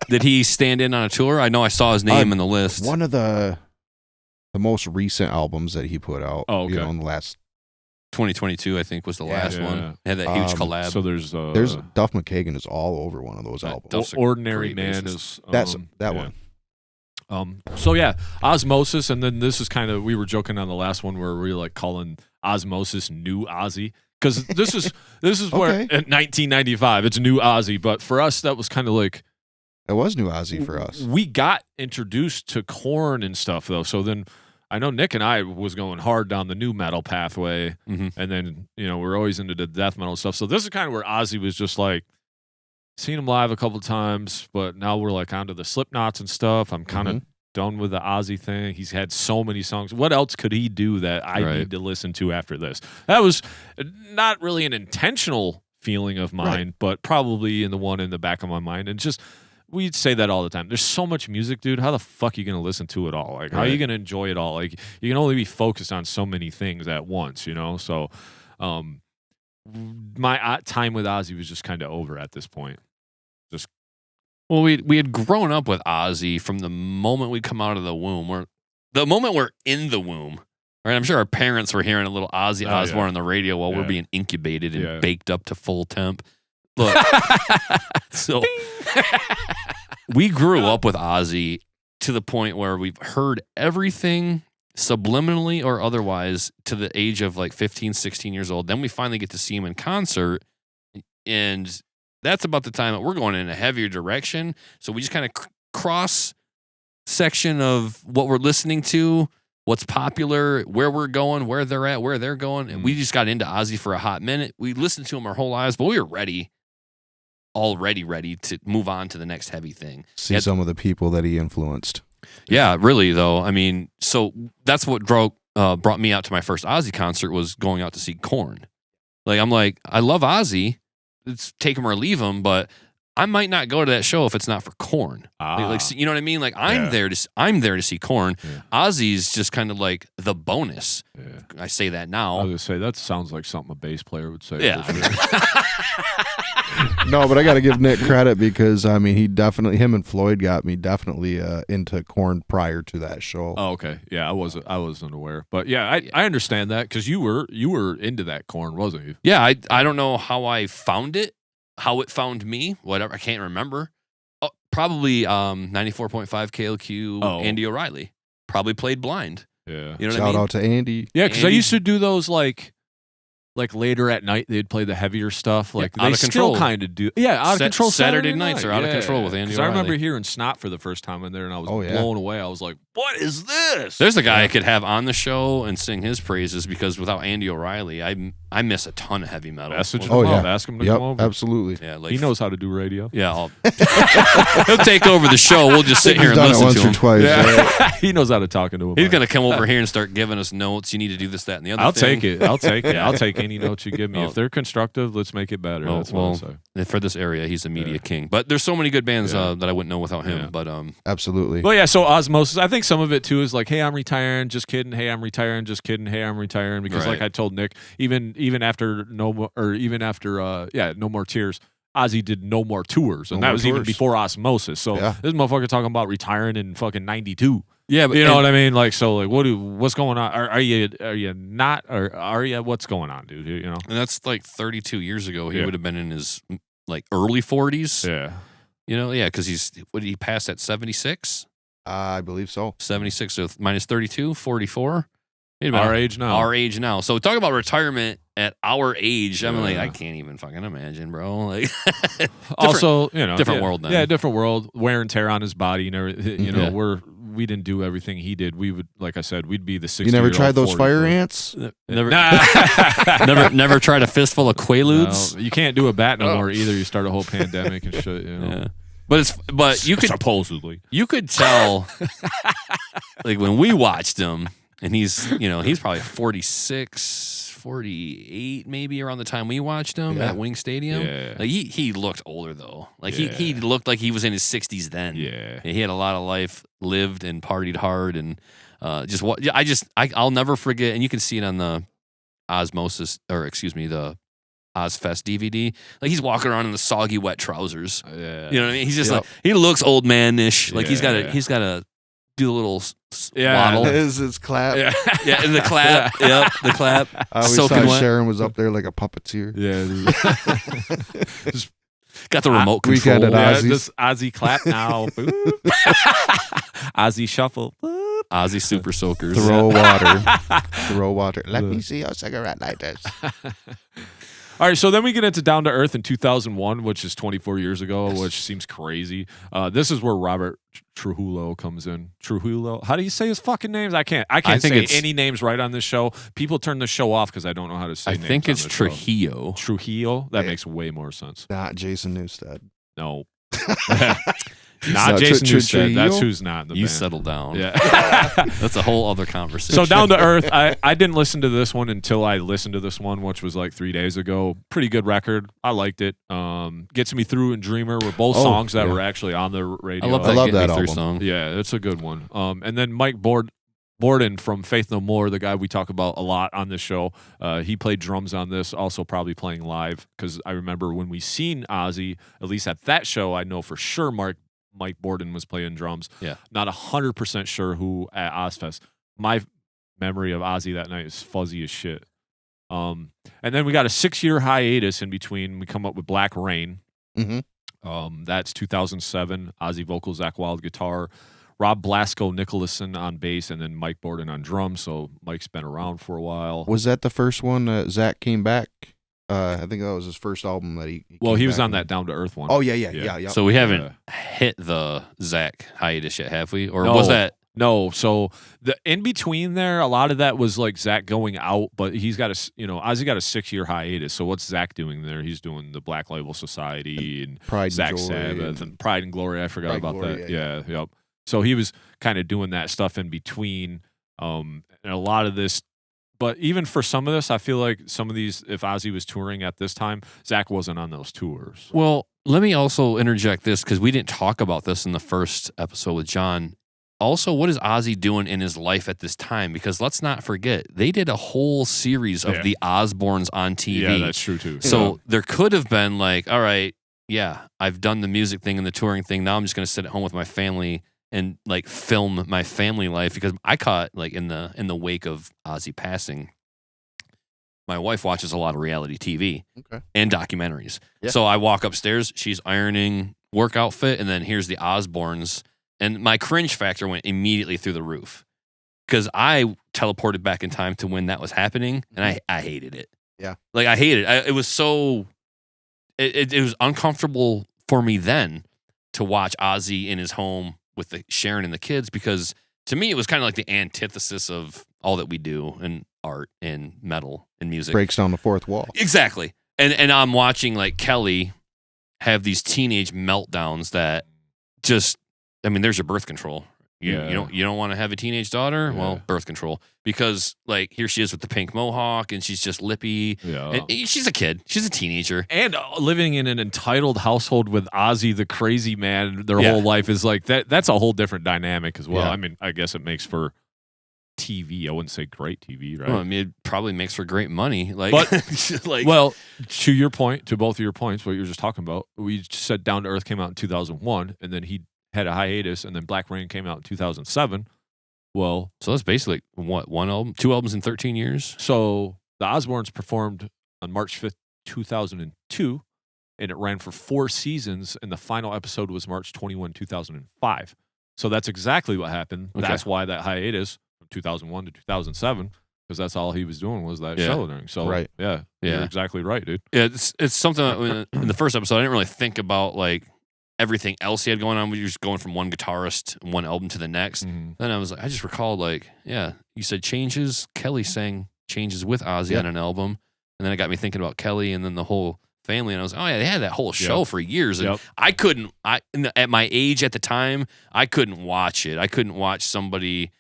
Did he stand in on a tour? I know I saw his name in the list. One of the most recent albums that he put out. Oh, okay. In the last 2022, I think, was the last one. It had that huge collab. So there's Duff McKagan is all over one of those albums. Duff's a Ordinary great Man bassist. is That's that yeah. one. So yeah, Osmosis, and then this is kind of, we were joking on the last one where we were like calling Osmosis New Ozzy, because this is where Okay. in 1995 it's New Ozzy, but for us that was kind of like It was New Ozzy for us. we got introduced to Korn and stuff though. So then I know Nick and I was going hard down the new metal pathway, Mhm. and then we're always into the death metal stuff. So this is kind of where Ozzy was just like, seen him live a couple times, but now we're like onto the Slipknots and stuff. I'm kind of done with the Ozzy thing. He's had so many songs. What else could he do that I need to listen to after this? That was not really an intentional feeling of mine, but probably in the back of my mind. And just, we'd say that all the time. There's so much music, dude. How the fuck are you going to listen to it all? Like, how are you going to enjoy it all? Like, you can only be focused on so many things at once, So, my time with Ozzy was just kind of over at this point. Well, we had grown up with Ozzy from the moment we come out of the womb. The moment we're in the womb, right? I'm sure our parents were hearing a little Ozzy Osbourne on the radio while we're being incubated and baked up to full temp. Look, so we grew up with Ozzy to the point where we've heard everything subliminally or otherwise to the age of like 15, 16 years old. Then we finally get to see him in concert, and that's about the time that we're going in a heavier direction. So we just kind of cross section of what we're listening to, what's popular, where we're going, where they're at, where they're going. And we just got into Ozzy for a hot minute. We listened to him our whole lives, but we were already ready to move on to the next heavy thing. See some of the people that he influenced. Yeah, really, though. I mean, so that's what brought me out to my first Ozzy concert, was going out to see Korn. Like, I'm like, I love Ozzy. It's take him or leave him, but I might not go to that show if it's not for Korn. Like, you know what I mean? Like, I'm there to see Korn. Yeah. Ozzy's just kind of like the bonus. Yeah. I say that now. I was gonna say that sounds like something a bass player would say. Yeah. No, but I got to give Nick credit because I mean him and Floyd got me definitely into Korn prior to that show. Oh, okay. Yeah, I wasn't aware, but yeah, I understand that because you were into that Korn, wasn't you? Yeah, I don't know how I found it, how it found me, whatever. I can't remember. Oh, probably 94.5 KLQ. Andy O'Reilly probably played blind. Yeah, you know what Shout I mean? out to Andy. Yeah, because I used to do those like later at night, they'd play the heavier stuff. Like Out they of Control. still kind of do. Yeah, Out of Control. Saturday nights are Out of Control with Andy I O'Reilly. remember hearing Snot for the first time in there, and I was blown away. I was like, "What is this?" There's a guy I could have on the show and sing his praises, because without Andy O'Reilly, I miss a ton of heavy metal. Message him up. Ask him to come over. Absolutely. Yeah, like, he knows how to do radio. Yeah, he'll take over the show. We'll just sit here and listen once to or him. twice. Yeah. He knows how to talk into him. He's gonna come over here and start giving us notes. You need to do this, that, and the other. I'll thing. take it. I'll take any notes you give me. If they're constructive, let's make it better. That's what I'll say. For this area, he's a media king. But there's so many good bands that I wouldn't know without him. Yeah. But absolutely. Well, yeah. So Osmosis, I think some of it too is like, "Hey, I'm retiring. Just kidding. Hey, I'm retiring. Just kidding. Hey, I'm retiring." Because like I told Nick, even after No More Tears, Ozzy did no more tours, and that was even before Osmosis. So this motherfucker talking about retiring in fucking 92. Yeah, but you know what I mean? Like, so like, what's going on? Are you not, or are you? What's going on, dude? You know, and that's like 32 years ago. He would have been in his like early 40s. Yeah, you know, because he passed at 76? I believe so. 76, so minus 32, 44. Our age now. Our age now. So talk about retirement at our age. I mean, like, I can't even fucking imagine, bro. Like, also, you know, different world then. Yeah, different world. Wear and tear on his body. You know, we didn't do everything he did. We would, like I said, we'd be the 60. You never tried those fire ants? Never. never tried a fistful of Quaaludes. No, you can't do a bat no more either. You start a whole pandemic and shit. You know. Yeah. But you could supposedly you could tell, like when we watched him. And he's probably 46, 48 maybe around the time we watched him at Wing Stadium. Yeah. Like he looked older though. Like he looked like he was in his 60s then. Yeah. He had a lot of life lived and partied hard and I'll never forget, and you can see it on the the Ozfest DVD. Like he's walking around in the soggy wet trousers. Yeah. You know what I mean? He's just like, he looks old man-ish. Like he's got to do a little waddle. His clap. Yeah, and the clap. Yep, the clap. I always Soaking thought wet. Sharon was up there like a puppeteer. Yeah. Just Got the remote Weekend control. at Ozzy's. this Ozzy clap now. Boop. Ozzy shuffle. Boop. Ozzy Super Soakers. Throw water. Let me see your cigarette lighters. All right, so then we get into Down to Earth in 2001, which is 24 years ago, which seems crazy. This is where Robert Trujillo comes in. Trujillo? How do you say his fucking names? I can't say any names right on this show. People turn the show off because I don't know how to say names. I think it's on this show. Trujillo. Trujillo? That makes way more sense. Not Jason Newsted. No. Not Jason Newsted. That's who's not in the You band. settle down. Yeah. That's a whole other conversation. So Down to Earth, I didn't listen to this one until I listened to this one, which was like 3 days ago. Pretty good record. I liked it. Gets Me Through and Dreamer were both songs that were actually on the radio. I love that album. Song. Yeah, it's a good one. And then Mike Borden from Faith No More, the guy we talk about a lot on this show, he played drums on this, also probably playing live, because I remember when we seen Ozzy, at least at that show, I know for sure Mike Borden was playing drums. Yeah. Not 100% sure who at Ozfest. My memory of Ozzy that night is fuzzy as shit. And then we got a 6-year hiatus in between. We come up with Black Rain. Mm-hmm. That's 2007. Ozzy vocals, Zach Wild guitar, Rob Blasco Nicholson on bass, and then Mike Borden on drums. So Mike's been around for a while. Was that the first one that Zach came back? I think that was his first album that he was on that Down to Earth one. Oh, yeah. So we haven't hit the Zach hiatus yet, have we? Or No. was that? No, so the in between there, a lot of that was like Zach going out, but he's got Ozzy got a 6-year hiatus. So what's Zach doing there? He's doing the Black Label Society and Pride Zach and Joy Sabbath and Pride and Glory. I forgot about Glory, that. yeah. Yep. So he was kind of doing that stuff in between, and a lot of this. But even for some of this, I feel like some of these, if Ozzy was touring at this time, Zach wasn't on those tours. Well, let me also interject this because we didn't talk about this in the first episode with John. Also, what is Ozzy doing in his life at this time? Because let's not forget, they did a whole series of the Osbournes on TV. Yeah, that's true too. So there could have been like, all right, yeah, I've done the music thing and the touring thing. Now I'm just going to sit at home with my family and like film my family life, because I caught like in the wake of Ozzy passing, my wife watches a lot of reality TV and documentaries. Yeah. So I walk upstairs, she's ironing work outfit, and then here's the Osbournes, and my cringe factor went immediately through the roof because I teleported back in time to when that was happening, and I hated it. Yeah, like I hated it. It was so it was uncomfortable for me then to watch Ozzy in his home with the Sharon and the kids, because to me it was kind of like the antithesis of all that we do in art and metal and music. Breaks down the fourth wall. Exactly. And I'm watching like Kelly have these teenage meltdowns that just, I mean, there's your birth control. You don't want to have a teenage daughter? Yeah. Well, birth control. Because like here she is with the pink mohawk and she's just lippy. Yeah. And she's a kid. She's a teenager. And living in an entitled household with Ozzy the crazy man their whole life is like that's a whole different dynamic as well. Yeah. I mean, I guess it makes for TV. I wouldn't say great TV, right? Well, I mean, it probably makes for great money. Like, but, like, well, to your point, to both of your points, what you were just talking about, we said Down to Earth came out in 2001, and then he had a hiatus, and then Black Rain came out in 2007. Well, so that's basically what, one album, 2 albums in 13 years. So the Osbournes performed on March 5th, 2002, and it ran for 4 seasons, and the final episode was March 21, 2005. So that's exactly what happened. Okay. That's why that hiatus from 2001 to 2007, because that's all he was doing was that show during. So you're exactly right, dude. Yeah, it's something that in the first episode I didn't really think about, like everything else he had going on. We were just going from one guitarist, one album to the next. Mm-hmm. Then I was like, I just recalled, like, yeah, you said Changes. Kelly sang Changes with Ozzy on an album, and then it got me thinking about Kelly and then the whole family, and I was like, oh yeah, they had that whole show for years, and I couldn't. At my age at the time, I couldn't watch it. I couldn't watch somebody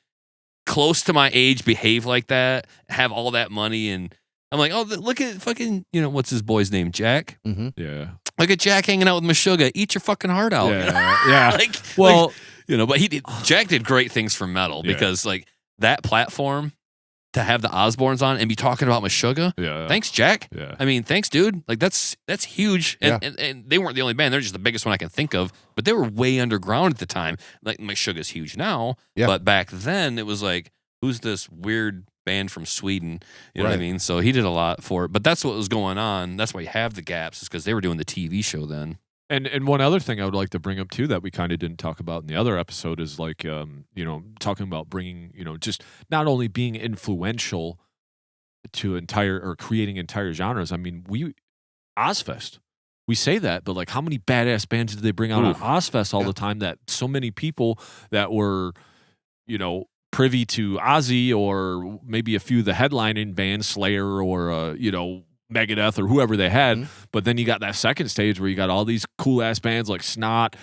close to my age behave like that, have all that money, and I'm like, oh, look at fucking, what's his boy's name? Jack? Mm-hmm. Yeah. Look at Jack hanging out with Meshuggah. Eat your fucking heart out. Yeah. But Jack did great things for metal because like that platform to have the Osbournes on and be talking about Meshuggah. Yeah. Thanks, Jack. Yeah. I mean, thanks, dude. Like that's huge. And they weren't the only band. They're just the biggest one I can think of. But they were way underground at the time. Like Meshuggah's huge now. Yeah. But back then it was like, who's this weird band from Sweden? You know what I mean? So he did a lot for it. But that's what was going on. That's why you have the gaps, is because they were doing the TV show then. And one other thing I would like to bring up too that we kind of didn't talk about in the other episode is like talking about bringing just not only being influential to creating entire genres. I mean, Ozfest. We say that, but like how many badass bands did they bring out on Ozfest all the time that so many people that were privy to Ozzy or maybe a few of the headlining bands, Slayer or Megadeth or whoever they had, but then you got that second stage where you got all these cool ass bands like Snot,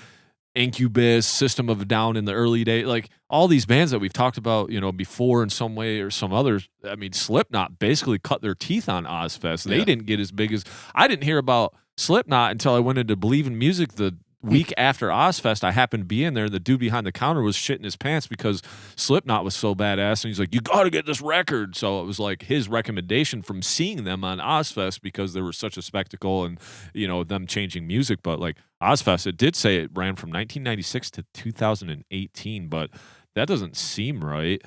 Incubus, System of a Down in the early days, like all these bands that we've talked about, before in some way or some others. I mean, Slipknot basically cut their teeth on Ozfest. They didn't get as big as I didn't hear about Slipknot until I went into Believe in Music the week after Ozfest. I happened to be in there. The dude behind the counter was shitting his pants because Slipknot was so badass, and he's like, "You got to get this record." So it was like his recommendation from seeing them on Ozfest because they were such a spectacle, and them changing music. But like Ozfest, it did say it ran from 1996 to 2018, but that doesn't seem right.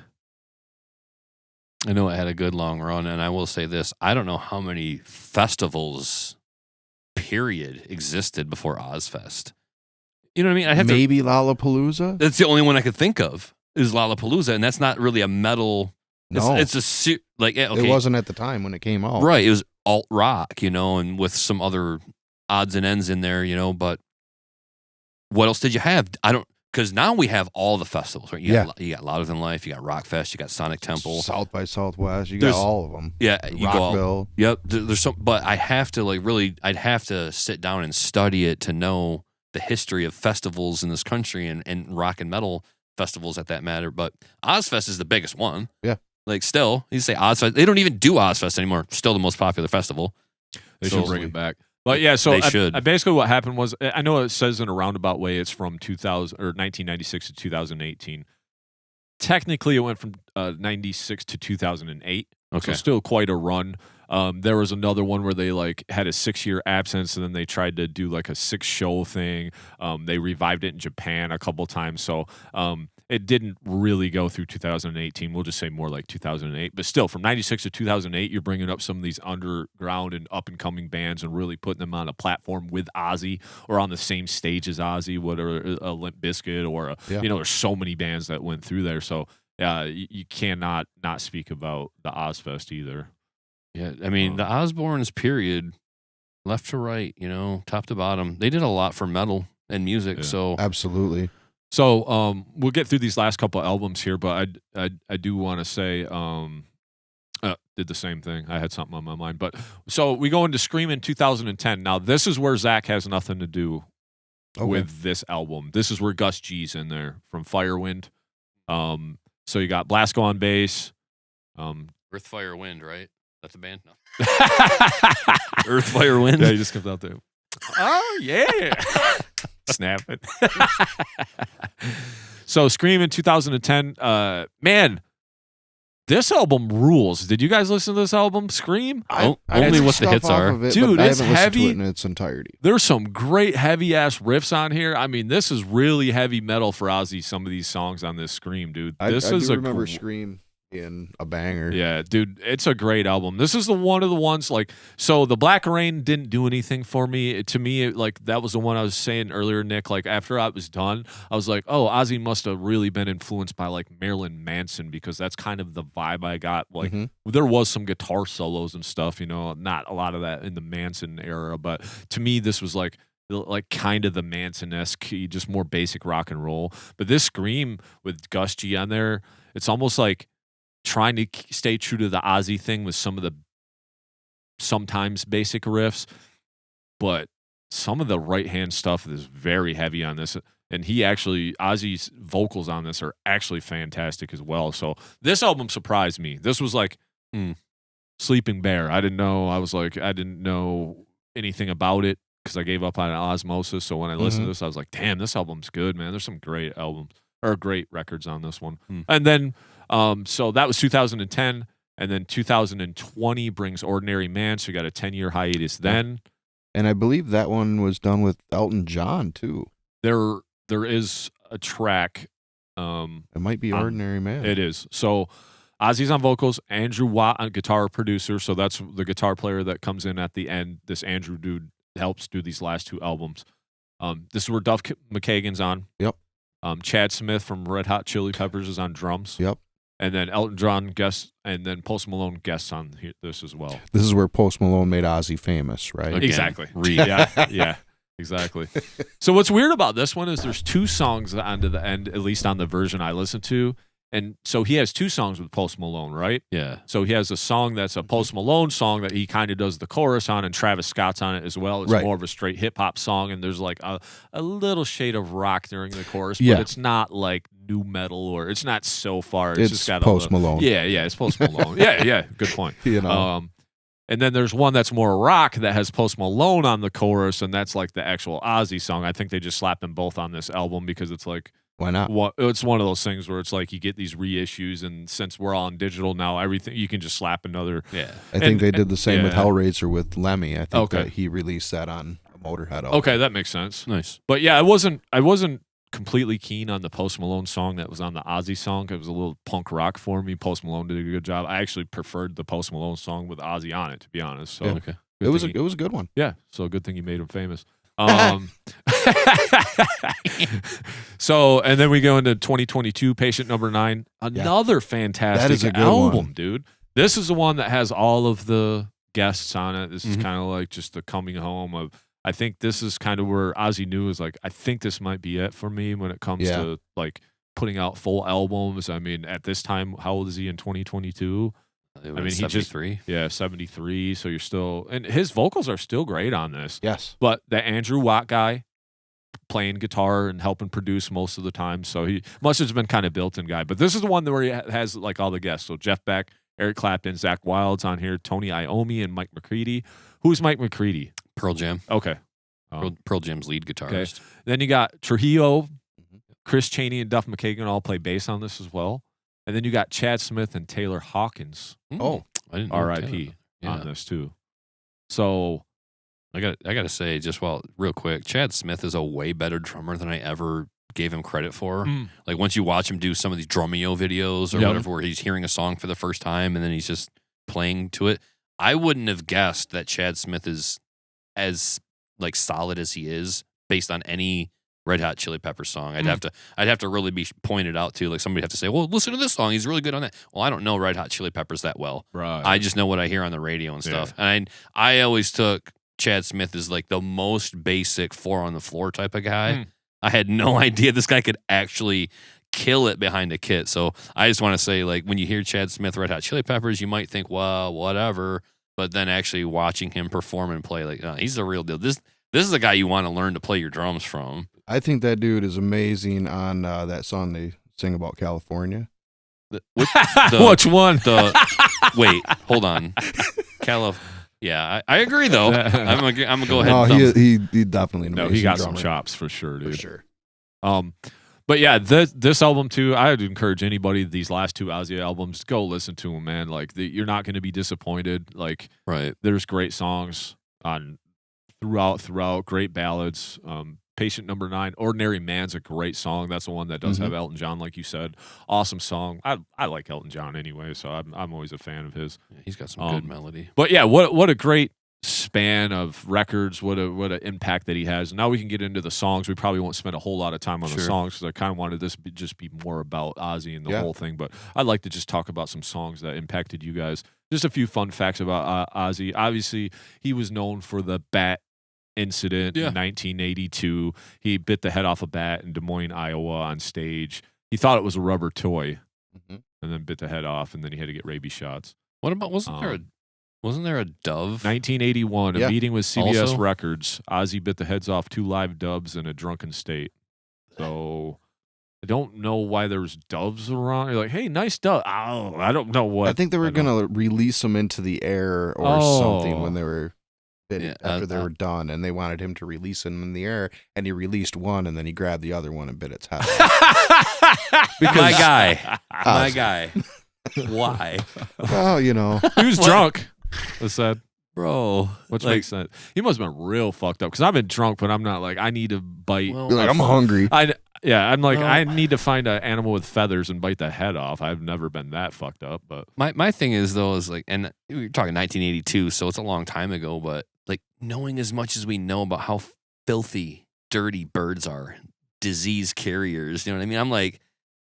I know it had a good long run, and I will say this: I don't know how many festivals period existed before Ozfest. You know what I mean? Maybe Lollapalooza? That's the only one I could think of is Lollapalooza, and that's not really a metal. No. It's it wasn't at the time when it came out. Right. It was alt rock, and with some other odds and ends in there, but what else did you have? Because now we have all the festivals, right? You got Louder Than Life, you got Rockfest, you got Sonic Temple, South by Southwest, you got all of them. Yeah, you Rockville. Yep. There's some, but I have to I'd have to sit down and study it to know the history of festivals in this country and rock and metal festivals at that matter. But Ozfest is the biggest one. Yeah. Like still, you say Ozfest, they don't even do Ozfest anymore. Still the most popular festival. They should bring it back. But yeah, so they should. Basically what happened was, I know it says in a roundabout way it's from 1996 to 2018. Technically, it went from 96 to 2008. Okay. So still quite a run. There was another one where they had a 6-year absence, and then they tried to do like a 6-show thing. They revived it in Japan a couple times. So it didn't really go through 2018. We'll just say more like 2008. But still, from 96 to 2008, you're bringing up some of these underground and up-and-coming bands and really putting them on a platform with Ozzy or on the same stage as Ozzy, whether a Limp Bizkit or, there's so many bands that went through there. So you cannot not speak about the Ozfest either. Yeah, I mean, the Osbournes, period, left to right, top to bottom, they did a lot for metal and music. So absolutely. So we'll get through these last couple of albums here, but I do want to say did the same thing. I had something on my mind, but so we go into Scream in 2010. Now this is where Zach has nothing to do with this album. This is where Gus G's in there from Firewind. So you got Blasco on bass. Earth, Fire, Wind, right? That's a band? No. Earth, Fire, Wind? Yeah, he just comes out there. Oh, yeah. Snap it. So Scream in 2010. Man, this album rules. Did you guys listen to this album, Scream? Only what the hits are. Dude, it's heavy. To it in its entirety. There's some great heavy-ass riffs on here. I mean, this is really heavy metal for Ozzy, some of these songs on this Scream, dude. I remember Scream in a banger. Yeah, dude, it's a great album. This is one of the ones so the Black Rain didn't do anything for me. To me, that was the one I was saying earlier, Nick. After I was done, I was like, oh, Ozzy must have really been influenced by Marilyn Manson, because that's kind of the vibe I got. There was some guitar solos and stuff, not a lot of that in the Manson era, but to me, this was kind of the Manson-esque, just more basic rock and roll. But this Scream with Gus G on there, it's almost like trying to stay true to the Ozzy thing with some of the sometimes basic riffs, but some of the right-hand stuff is very heavy on this. And Ozzy's vocals on this are actually fantastic as well. So this album surprised me. This was Sleeping Bear. I didn't know anything about it because I gave up on Osmosis. So when I listened to this, I was like, damn, this album's good, man. There's some great albums or great records on this one. And then, so that was 2010. And then 2020 brings Ordinary Man. So you got a 10-year hiatus then. And I believe that one was done with Elton John, too. There is a track. It might be Ordinary Man. It is. So Ozzy's on vocals, Andrew Watt on guitar producer. So that's the guitar player that comes in at the end. This Andrew dude helps do these last two albums. This is where Duff McKagan's on. Yep. Chad Smith from Red Hot Chili Peppers is on drums. Yep. And then Elton John guests, and then Post Malone guests on this as well. This is where Post Malone made Ozzy famous, right? Again, exactly. Yeah, exactly. So what's weird about this one is there's two songs onto the end, at least on the version I listened to. And so he has two songs with Post Malone, right? Yeah. So he has a song that's a Post Malone song that he kind of does the chorus on, and Travis Scott's on it as well. It's more of a straight hip-hop song, and there's like a little shade of rock during the chorus, but it's not like new metal, or it's not so far. It's just got Post Malone. Yeah, it's Post Malone. yeah, good point. You know. And then there's one that's more rock that has Post Malone on the chorus, and that's like the actual Ozzy song. I think they just slapped them both on this album because it's like, why not? It's one of those things where it's like you get these reissues, and since we're all on digital now, everything you can just slap another. Yeah, I think they did the same with Hellraiser with Lemmy. I think that he released that on a Motorhead album. Okay, that makes sense. Nice. But yeah, I wasn't completely keen on the Post Malone song that was on the Ozzy song. It was a little punk rock for me. Post Malone did a good job. I actually preferred the Post Malone song with Ozzy on it, to be honest. So okay. It was a good one. Yeah, so good thing you made him famous. So, and then we go into 2022, Patient Number 9, another fantastic album, dude. This is the one that has all of the guests on it. This is kind of like just the coming home of, I think this is kind of where Ozzy knew is like, I think this might be it for me when it comes to like putting out full albums. I mean, at this time, how old is he in 2022? I mean, 73. 73. So you're still, and his vocals are still great on this. Yes. But the Andrew Watt guy playing guitar and helping produce most of the time. So he must have been kind of built-in guy. But this is the one where he has like all the guests. So Jeff Beck, Eric Clapton, Zach Wilde's on here, Tony Iommi, and Mike McCready. Who's Mike McCready? Pearl Jam. Okay. Pearl Jam's lead guitarist. Okay. Then you got Trujillo, Chris Chaney, and Duff McKagan all play bass on this as well. And then you got Chad Smith and Taylor Hawkins. Oh, I didn't know R.I.P. on this too. So I gotta say, just real quick, Chad Smith is a way better drummer than I ever gave him credit for. Like once you watch him do some of these Drumeo videos or whatever, where he's hearing a song for the first time and then he's just playing to it, I wouldn't have guessed that Chad Smith is as like solid as he is based on any Red Hot Chili Peppers song. I'd have to really be pointed out to, like somebody have to say, well, listen to this song, he's really good on that. Well, I don't know Red Hot Chili Peppers that well. Right. I just know what I hear on the radio and stuff. And I always took Chad Smith as like the most basic 4 on the floor type of guy. I had no idea this guy could actually kill it behind a kit. So I just want to say, like, when you hear Chad Smith, Red Hot Chili Peppers, you might think, well, whatever. But then actually watching him perform and play, like, he's the real deal. This is a guy you want to learn to play your drums from. I think that dude is amazing on that song they sing about California. Which one? Wait, hold on. Yeah, I agree though. I'm gonna go ahead. No, he definitely an amazing he got drummer. some chops for sure, dude. For sure. But yeah, this album too, I would encourage anybody, these last 2 Ozzy albums, go listen to them, man. Like you're not going to be disappointed. Like, right, there's great songs on throughout, great ballads. Patient Number 9, Ordinary Man's a great song. That's the one that does have Elton John, like you said. Awesome song. I like Elton John anyway, so I'm always a fan of his. Yeah, he's got some good melody. But yeah, what a great span of records. What an impact that he has. Now we can get into the songs. We probably won't spend a whole lot of time on the songs because I kind of wanted this to just be more about Ozzy and the whole thing. But I'd like to just talk about some songs that impacted you guys. Just a few fun facts about Ozzy. Obviously, he was known for the bat incident in 1982. He bit the head off a bat in Des Moines, Iowa on stage. He thought it was a rubber toy and then bit the head off, and then he had to get rabies shots. What about, wasn't there a dove? 1981, a meeting with CBS Also? Records. Ozzy bit the heads off 2 live doves in a drunken state. So I don't know why there's doves around. You're like, hey, nice dove. Oh, I don't know what. I think they were gonna release them into the air or something when they were after they were done, and they wanted him to release them in the air, and he released one, and then he grabbed the other one and bit its head off. My guy. Why? Well, you know, he was drunk. I said, bro, which makes sense. He must have been real fucked up because I've been drunk, but I'm not like I need to bite. You're like, I'm hungry. I'm like I need to find an animal with feathers and bite the head off. I've never been that fucked up, but my thing is though is like, and we're talking 1982, so it's a long time ago, but like knowing as much as we know about how filthy, dirty birds are, disease carriers. You know what I mean? I'm like,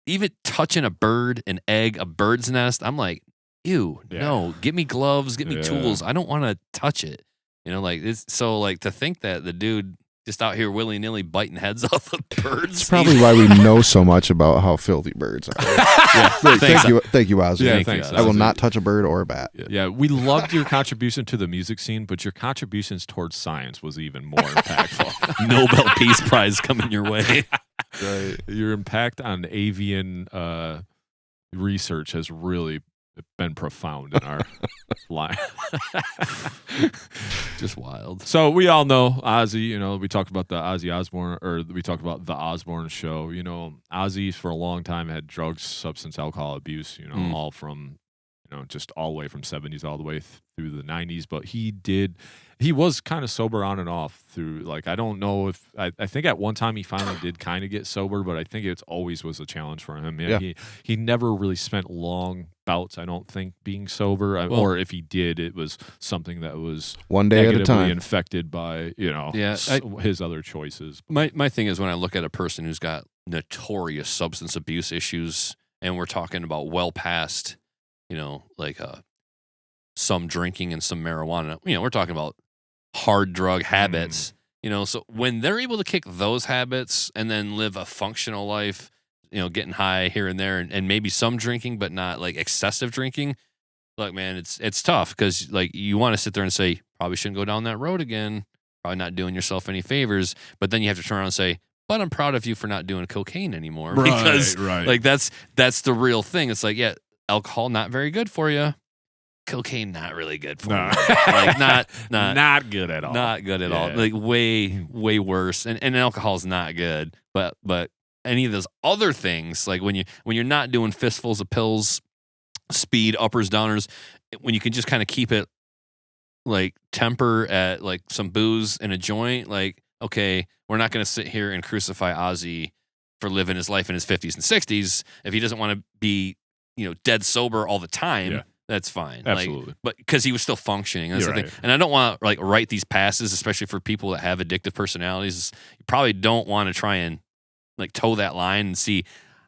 even touching a bird, an egg, a bird's nest, I'm like, ew, no, get me gloves, get me tools. I don't want to touch it. You know, like it's so like to think that the dude just out here willy-nilly biting heads off of birds. It's probably why we know so much about how filthy birds are. Thank you, Ozzy. Yeah, thanks. I will not touch a bird or a bat. Yeah, we loved your contribution to the music scene, but your contributions towards science was even more impactful. Nobel Peace Prize coming your way. Right. Your impact on avian research has really been profound in our life. Just wild. So we all know Ozzy, you know, we talked about the Ozzy Osbourne, or we talked about the Osbourne show. You know, Ozzy for a long time had drugs, substance, alcohol abuse, you know, all from, you know, just all the way from 70s all the way through the 90s. But he was kind of sober on and off through, like, I don't know if, I think at one time he finally did kind of get sober, but I think it always was a challenge for him. Yeah. He never really spent long bouts, I don't think, being sober, or if he did, it was something that was one day at a time infected by, you know, his other choices. My thing is when I look at a person who's got notorious substance abuse issues, and we're talking about well past, you know, like some drinking and some marijuana, you know, we're talking about hard drug habits, you know, so when they're able to kick those habits and then live a functional life, you know, getting high here and there, and maybe some drinking, but not like excessive drinking. Look, man, it's tough because like you want to sit there and say, probably shouldn't go down that road again. Probably not doing yourself any favors. But then you have to turn around and say, but I'm proud of you for not doing cocaine anymore. Because like that's the real thing. It's like, alcohol not very good for you. Cocaine not really good for you. Like not good at all. Not good at all. Like way worse. And alcohol's not good. But any of those other things, like when you're not doing fistfuls of pills, speed, uppers, downers, when you can just kind of keep it like temper at like some booze and a joint, like, okay, we're not going to sit here and crucify Ozzy for living his life in his 50s and 60s. If he doesn't want to be, you know, dead sober all the time, that's fine. Absolutely. Like, but because he was still functioning. That's You're the thing. And I don't want to like write these passes, especially for people that have addictive personalities. You probably don't want to try and like toe that line and see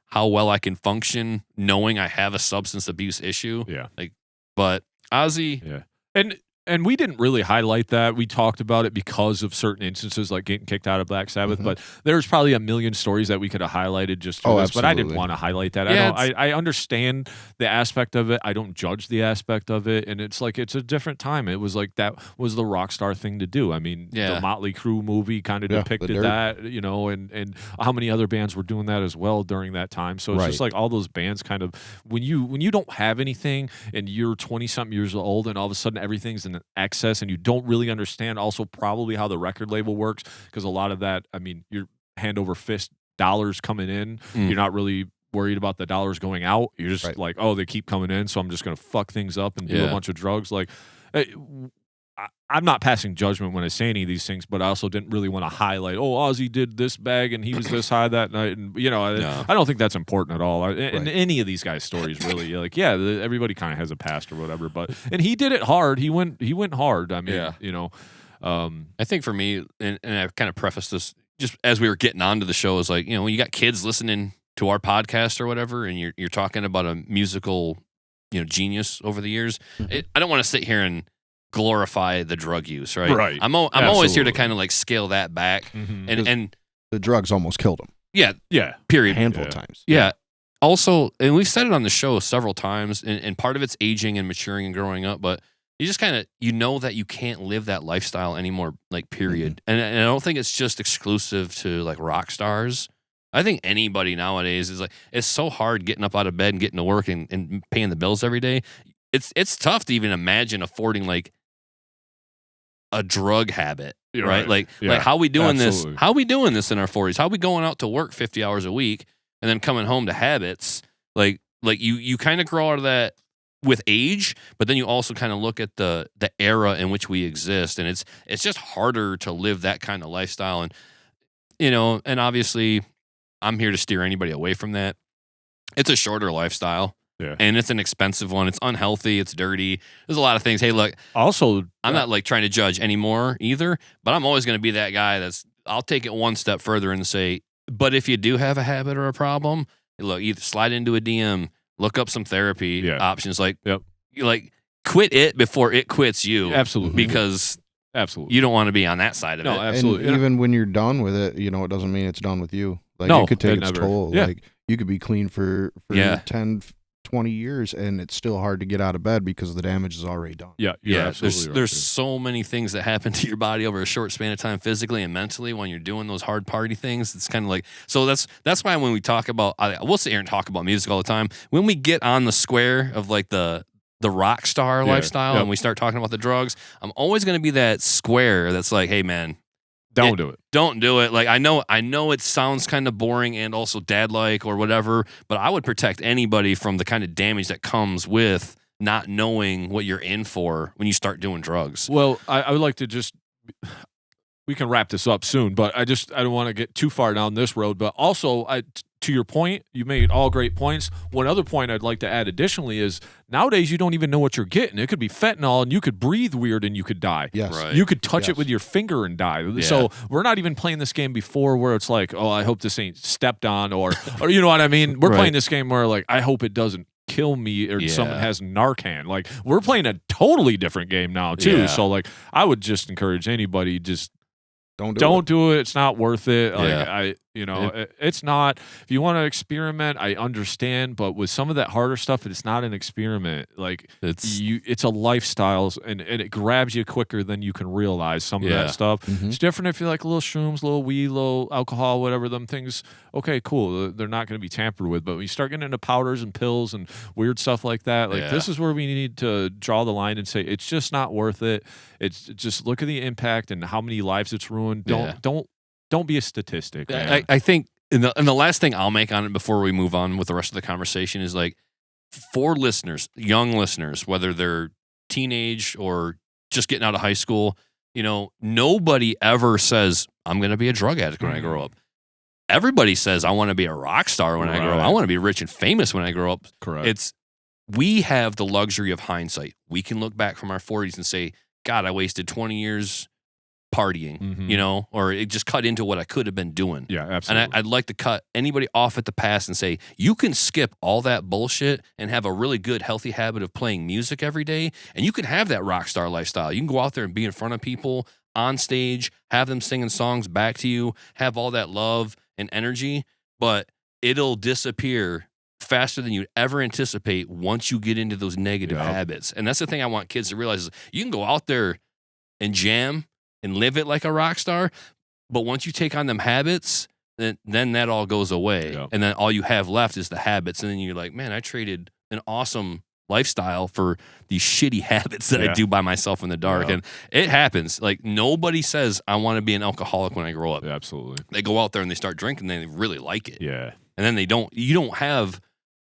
how well I can function knowing I have a substance abuse issue. Yeah. Like, but Ozzy. Yeah. And we didn't really highlight that. We talked about it because of certain instances like getting kicked out of Black Sabbath, but there's probably a million stories that we could have highlighted just for this, but I didn't want to highlight that. Yeah, I understand the aspect of it. I don't judge the aspect of it. And it's like, it's a different time. It was like, that was the rock star thing to do. I mean, the Motley Crue movie kind of depicted that, you know, and how many other bands were doing that as well during that time. So it's just like all those bands kind of, when you don't have anything and you're 20 something years old and all of a sudden everything's in excess and you don't really understand also probably how the record label works, because a lot of that, I mean, you're hand over fist dollars coming in. You're not really worried about the dollars going out. You're just like, oh, they keep coming in, so I'm just going to fuck things up and do a bunch of drugs. Like, I'm not passing judgment when I say any of these things, but I also didn't really want to highlight, oh, Ozzy did this bag and he was this high that night. And, you know, I don't think that's important at all. In any of these guys' stories, really. Like, everybody kind of has a past or whatever. And he did it hard. He went hard. I mean, you know. I think for me, and I've kind of prefaced this just as we were getting onto the show, is like, you know, when you got kids listening to our podcast or whatever, and you're talking about a musical, you know, genius over the years, I don't want to sit here and glorify the drug use, right? I'm always here to kind of like scale that back, and the drugs almost killed him. Yeah. Period. Handful of times. Yeah. Also, and we've said it on the show several times, and part of it's aging and maturing and growing up, but you just kind of, you know that you can't live that lifestyle anymore, like, period. And I don't think it's just exclusive to like rock stars. I think anybody nowadays is like, it's so hard getting up out of bed and getting to work and paying the bills every day. It's tough to even imagine affording like a drug habit, right? Like how we doing this? How we doing this in our 40s? How we going out to work 50 hours a week and then coming home to habits? Like you kind of grow out of that with age, but then you also kind of look at the era in which we exist, and it's just harder to live that kind of lifestyle. And and obviously I'm here to steer anybody away from that. It's a shorter lifestyle. Yeah. And it's an expensive one. It's unhealthy. It's dirty. There's a lot of things. Hey, look. Also, I'm not like trying to judge anymore either, but I'm always going to be that guy I'll take it one step further and say, but if you do have a habit or a problem, look, either slide into a DM, look up some therapy options. Like, quit it before it quits you. Absolutely. Because absolutely, you don't want to be on that side of it. No, absolutely. And even when you're done with it, it doesn't mean it's done with you. Like, it could take its toll. Yeah. Like, you could be clean for 10, 20 years, and it's still hard to get out of bed because the damage is already done. Yeah. There's so many things that happen to your body over a short span of time, physically and mentally, when you're doing those hard party things. It's kind of like, so that's why when we talk about, we'll sit here and talk about music all the time. When we get on the square of like the rock star lifestyle and we start talking about the drugs, I'm always going to be that square that's like, hey man, don't do it. Don't do it. Like, I know it sounds kind of boring and also dad-like or whatever, but I would protect anybody from the kind of damage that comes with not knowing what you're in for when you start doing drugs. Well, I would like to we can wrap this up soon, but I don't want to get too far down this road. But also, to your point, you made all great points. One other point I'd like to add additionally is nowadays you don't even know what you're getting. It could be fentanyl, and you could breathe weird and you could die. Yes. Right. You could touch it with your finger and die. Yeah. So we're not even playing this game before where it's like, oh, I hope this ain't stepped on or you know what I mean? We're playing this game where like, I hope it doesn't kill me or someone has Narcan. Like, we're playing a totally different game now too. Yeah. So like, I would just encourage anybody, just Don't do it. It's not worth it. Like, it's not. If you want to experiment, I understand, but with some of that harder stuff, it's not an experiment. Like, it's a lifestyle, and it grabs you quicker than you can realize some of that stuff. Mm-hmm. It's different if you like little shrooms, little weed, little alcohol, whatever them things. Okay, cool. They're not going to be tampered with. But when you start getting into powders and pills and weird stuff like that, like this is where we need to draw the line and say it's just not worth it. It's just look at the impact and how many lives it's ruined. Don't be a statistic. I think, and the last thing I'll make on it before we move on with the rest of the conversation is like, for listeners, young listeners, whether they're teenage or just getting out of high school, nobody ever says, I'm going to be a drug addict when I grow up. Everybody says, I want to be a rock star when I grow up. I want to be rich and famous when I grow up. Correct. We have the luxury of hindsight. We can look back from our 40s and say, God, I wasted 20 years partying, or it just cut into what I could have been doing. Yeah, absolutely. And I'd like to cut anybody off at the past and say, you can skip all that bullshit and have a really good, healthy habit of playing music every day, and you can have that rock star lifestyle. You can go out there and be in front of people on stage, have them singing songs back to you, have all that love and energy, but it'll disappear faster than you'd ever anticipate once you get into those negative habits. And that's the thing I want kids to realize is you can go out there and jam and live it like a rock star, but once you take on them habits, then that all goes away. Yeah. And then all you have left is the habits. And then you're like, man, I traded an awesome lifestyle for these shitty habits that I do by myself in the dark. And it happens. Like, nobody says, I want to be an alcoholic when I grow up. Yeah, absolutely. They go out there and they start drinking and they really like it. Yeah. And then you don't have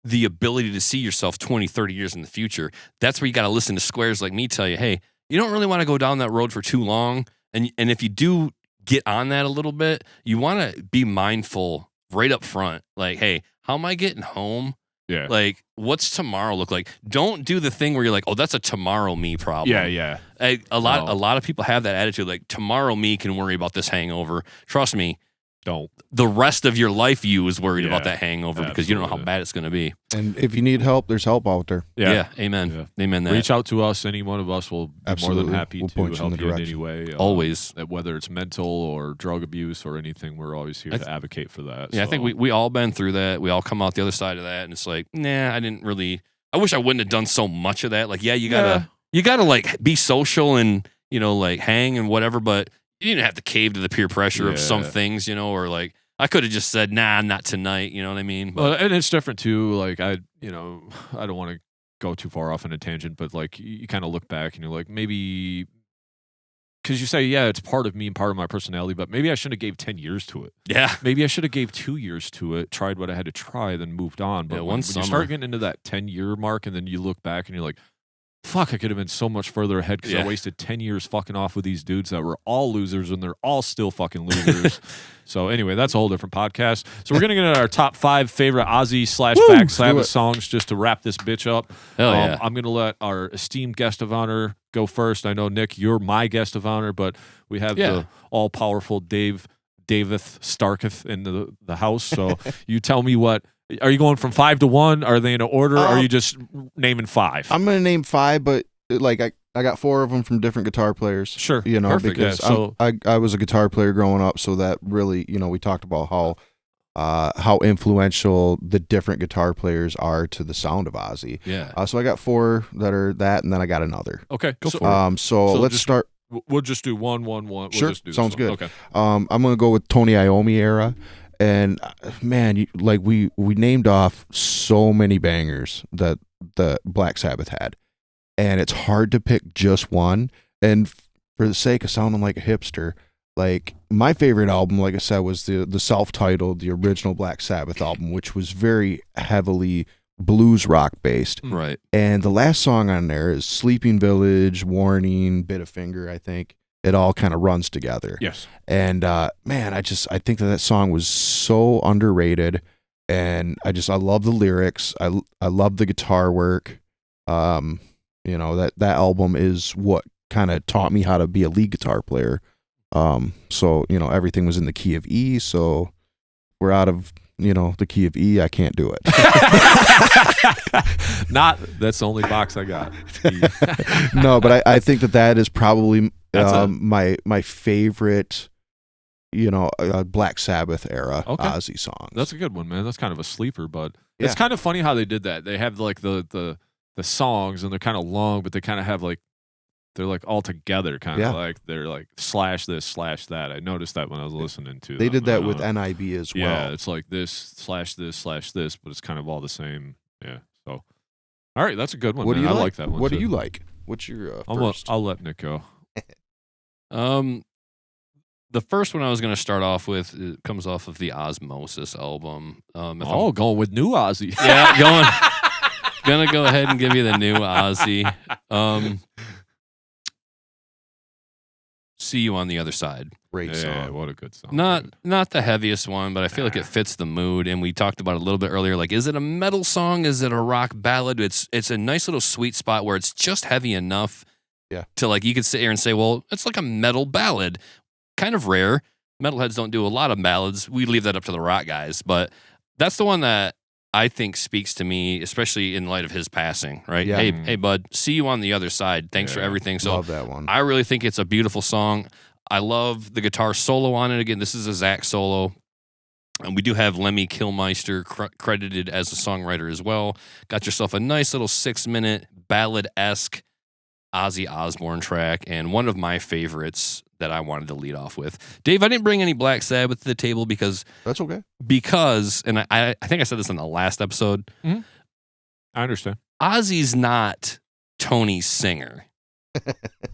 the ability to see yourself 20, 30 years in the future. That's where you got to listen to squares like me tell you, hey, you don't really want to go down that road for too long. And if you do get on that a little bit, you want to be mindful right up front. Like, hey, how am I getting home? Yeah. Like, what's tomorrow look like? Don't do the thing where you're like, oh, that's a tomorrow me problem. Yeah. A lot of people have that attitude. Like, tomorrow me can worry about this hangover. Trust me. Don't. The rest of your life you is worried about that hangover because you don't know how bad it's going to be. And if you need help, there's help out there. Yeah. Amen. Yeah. Amen. That. Reach out to us. Any one of us will be more than happy to help you in any way. Always. Whether it's mental or drug abuse or anything, we're always here to advocate for that. Yeah, so. I think we all been through that. We all come out the other side of that, and it's like, nah, I wish I wouldn't have done so much of that. Like, you gotta like be social and, like hang and whatever, but you didn't have to cave to the peer pressure of some things, or like, I could have just said, nah, not tonight. You know what I mean? Well, and it's different too. Like I don't want to go too far off on a tangent, but like you kind of look back and you're like, maybe because you say, yeah, it's part of me and part of my personality, but maybe I should have gave 10 years to it. Yeah. Maybe I should have gave 2 years to it, tried what I had to try, then moved on. But when you start getting into that 10-year mark and then you look back and you're like, fuck, I could have been so much further ahead because I wasted 10 years fucking off with these dudes that were all losers and they're all still fucking losers. So anyway, that's a whole different podcast. So we're going to get into our top 5 favorite Ozzy / Black Sabbath songs just to wrap this bitch up. Hell yeah. I'm going to let our esteemed guest of honor go first. I know, Nick, you're my guest of honor, but we have the all-powerful David Starketh in the house. So you tell me what. Are you going from 5 to 1? Are they in order? Or are you just naming 5? I'm going to name 5, but like I got 4 of them from different guitar players. Sure. Perfect, because I was a guitar player growing up, so that really, we talked about how influential the different guitar players are to the sound of Ozzy. Yeah. So I got 4 that are that, and then I got another. Okay, go for it. So let's start. We'll just do 1, 1, 1. Sure, We'll just do sounds good. Okay. I'm going to go with Tony Iommi era. And man, we named off so many bangers that the Black Sabbath had, and it's hard to pick just one. And for the sake of sounding like a hipster, like my favorite album, like I said, was the self-titled, the original Black Sabbath album, which was very heavily blues rock based. Right. And the last song on there is Sleeping Village, Warning, Bit of Finger, I think. It all kind of runs together. Yes. And man, I think that song was so underrated, and I love the lyrics. I love the guitar work. That album is what kind of taught me how to be a lead guitar player. So everything was in the key of E. So we're out of the key of E. I can't do it. That's the only box I got. No, but I think that is probably my favorite, Black Sabbath era Ozzy songs. That's a good one, man. That's kind of a sleeper, but it's kind of funny how they did that. They have like the songs and they're kind of long, but they kind of have like they're like all together, kind of like they're like slash this, slash that. I noticed that when I was listening to They did that with NIB as well. Yeah, it's like this, slash this, slash this, but it's kind of all the same. Yeah. So, all right, that's a good one. What do you I like? like that one. What too. do you like? What's your first? I'll let Nick go. The first one I was going to start off with comes off of the Osmosis album. Going with new Ozzy. Yeah, gonna go ahead and give you the new Ozzy. See You on the Other Side. Great song. Yeah, what a good song. Not the heaviest one, but I feel like it fits the mood. And we talked about it a little bit earlier. Like, is it a metal song? Is it a rock ballad? It's a nice little sweet spot where it's just heavy enough to like you could sit here and say, well, it's like a metal ballad. Kind of rare. Metalheads don't do a lot of ballads. We leave that up to the rock guys. But that's the one that I think speaks to me, especially in light of his passing, right? Yeah. Hey, bud, see you on the other side. Thanks for everything. So love that one. I really think it's a beautiful song. I love the guitar solo on it. Again, this is a Zach solo. And we do have Lemmy Kilmister credited as a songwriter as well. Got yourself a nice little 6-minute ballad-esque Ozzy Osbourne track, and one of my favorites that I wanted to lead off with. Dave, I didn't bring any Black Sabbath to the table because... That's okay. Because, and I think I said this in the last episode. Mm-hmm. I understand. Ozzy's not Tony's singer.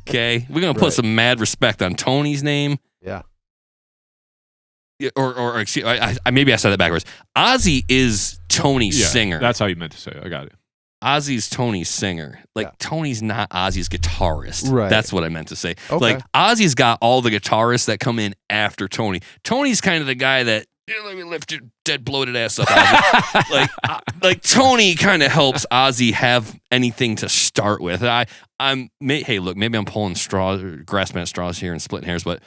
Okay? We're going to put some mad respect on Tony's name. Yeah. Or excuse, maybe I said that backwards. Ozzy is Tony's singer. That's how you meant to say it. I got it. Ozzy's Tony's singer. Like, Tony's not Ozzy's guitarist. Right. That's what I meant to say. Okay. Like, Ozzy's got all the guitarists that come in after Tony. Tony's kind of the guy that, let me lift your dead bloated ass up, Ozzy. like Tony kind of helps Ozzy have anything to start with. Hey, look, maybe I'm pulling straws, grasping at straws here and splitting hairs, but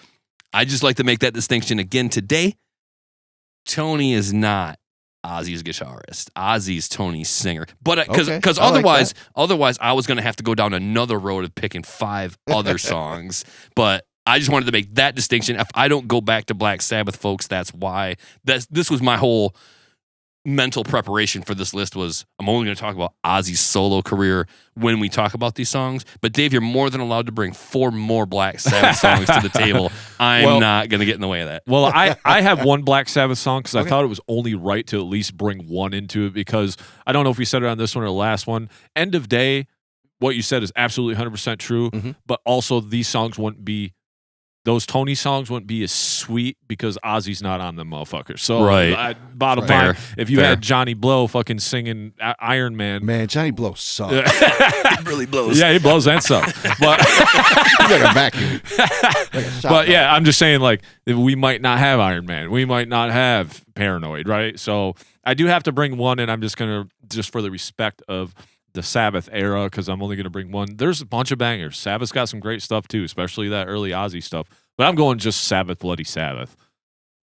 I just like to make that distinction again today. Tony is not Ozzy's guitarist. Ozzy's Tony's singer. But because otherwise I was going to have to go down another road of picking 5 other songs. But I just wanted to make that distinction. If I don't go back to Black Sabbath, folks, that's why. This was my whole mental preparation for this list was I'm only going to talk about Ozzy's solo career when we talk about these songs. But Dave, you're more than allowed to bring 4 more Black Sabbath songs to the table. I'm not going to get in the way of that. Well, I have one Black Sabbath song because I thought it was only right to at least bring one into it, because I don't know if we said it on this one or the last one. End of day, what you said is absolutely 100% true, but also these songs wouldn't be, those Tony songs wouldn't be as sweet because Ozzy's not on them motherfuckers. So, bottom line, if you had Johnny Blow fucking singing Iron Man. Man, Johnny Blow sucks. He really blows. Yeah, he blows and stuff. But like a vacuum. But yeah, I'm just saying, like, we might not have Iron Man. We might not have Paranoid, right? So I do have to bring one, and I'm just going to, just for the respect of the Sabbath era, because I'm only going to bring one. There's a bunch of bangers. Sabbath's got some great stuff too, especially that early Ozzy stuff. But I'm going just Sabbath, Bloody Sabbath.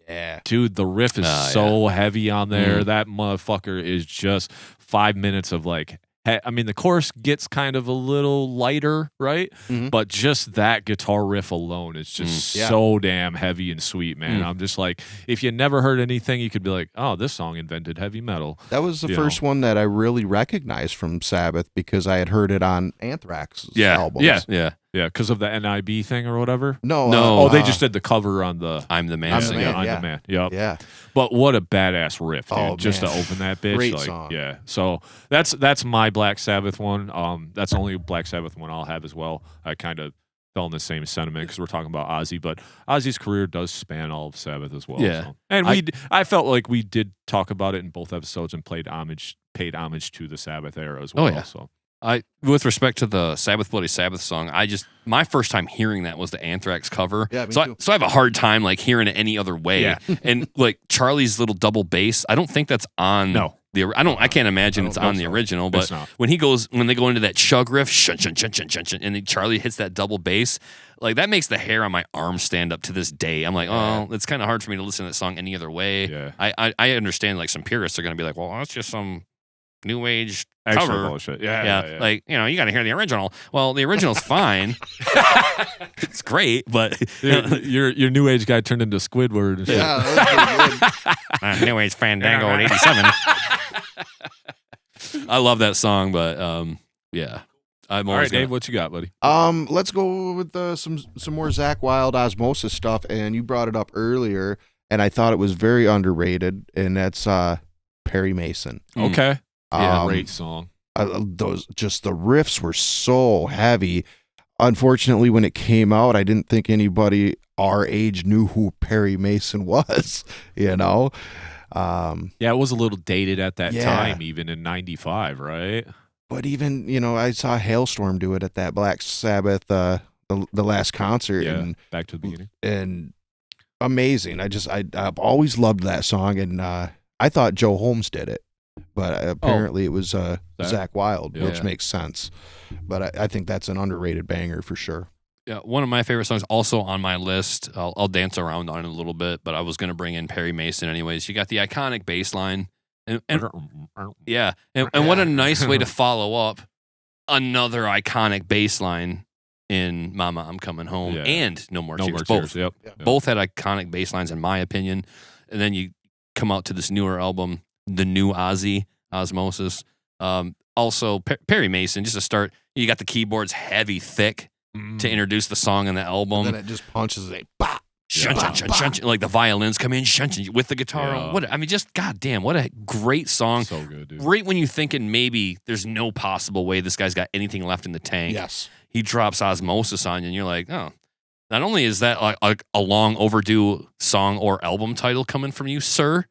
Yeah. Dude, the riff is so heavy on there. That motherfucker is just 5 minutes of like, I mean, the chorus gets kind of a little lighter, right? But just that guitar riff alone is just so damn heavy and sweet, man. I'm just like, if you never heard anything, you could be like, oh, this song invented heavy metal. That was the first one that I really recognized from Sabbath, because I had heard it on Anthrax's albums. Yeah, because of the NIB thing or whatever. No. They just did the cover on the I'm the Man. I'm the Man. I'm the Man. Yep. Yeah. But what a badass riff, dude! Oh, just man. to open that bitch. Great like, song. Yeah. So that's my Black Sabbath one. That's the only Black Sabbath one I'll have as well. I kind of fell in the same sentiment because we're talking about Ozzy, but Ozzy's career does span all of Sabbath as well. Yeah. So. And I felt like we did talk about it in both episodes and paid homage to the Sabbath era as well. Oh, yeah. So. With respect to the Sabbath Bloody Sabbath song, my first time hearing that was the Anthrax cover. Yeah, me so too. I have a hard time like hearing it any other way. Yeah. And like Charlie's little double bass, I don't think that's on I can't imagine it's on the original, but when they go into that chug riff, shun, shun, shun, shun, shun, shun, and then Charlie hits that double bass, like that makes the hair on my arm stand up to this day. I'm like, oh, it's kind of hard for me to listen to that song any other way. Yeah. I understand like some purists are going to be like, well, that's just some new age Extra cover. bullshit. Yeah. Like, you know, you got to hear the original. Well, the original's fine. It's great, but your new age guy turned into Squidward and shit. Yeah, that was pretty good. New Age Fandango at 87. I love that song, but yeah. I'm All always right, Dave, what you got, buddy? Let's go with some more Zakk Wylde Osmosis stuff, and you brought it up earlier, and I thought it was very underrated, and that's Perry Mason. Okay. Yeah, great song. The riffs were so heavy. Unfortunately, when it came out, I didn't think anybody our age knew who Perry Mason was. You know, it was a little dated at that time, even in '95, right? But even I saw Hailstorm do it at that Black Sabbath the last concert. Yeah, and back to the beginning. And amazing. I've always loved that song, and I thought Joe Holmes did it. But apparently it was Zakk Wylde, which makes sense. But I think that's an underrated banger for sure. Yeah, one of my favorite songs also on my list. I'll dance around on it a little bit, but I was going to bring in Perry Mason anyways. You got the iconic bass line. And what a nice way to follow up another iconic bass line in Mama, I'm Coming Home and No More Tears. Both. Yep. Both had iconic bass lines in my opinion. And then you come out to this newer album, the new Ozzy, Osmosis. Also, Perry Mason, just to start, you got the keyboards heavy, thick to introduce the song on the album. And then it just punches it. Bah, shun, shun, shun, shun, shun, like the violins come in shun, shun, with the guitar. Yeah. Just goddamn, what a great song. So good, dude. Right when you're thinking maybe there's no possible way this guy's got anything left in the tank. Yes. He drops Osmosis on you, and you're like, oh. Not only is that like a long overdue song or album title coming from you, sir,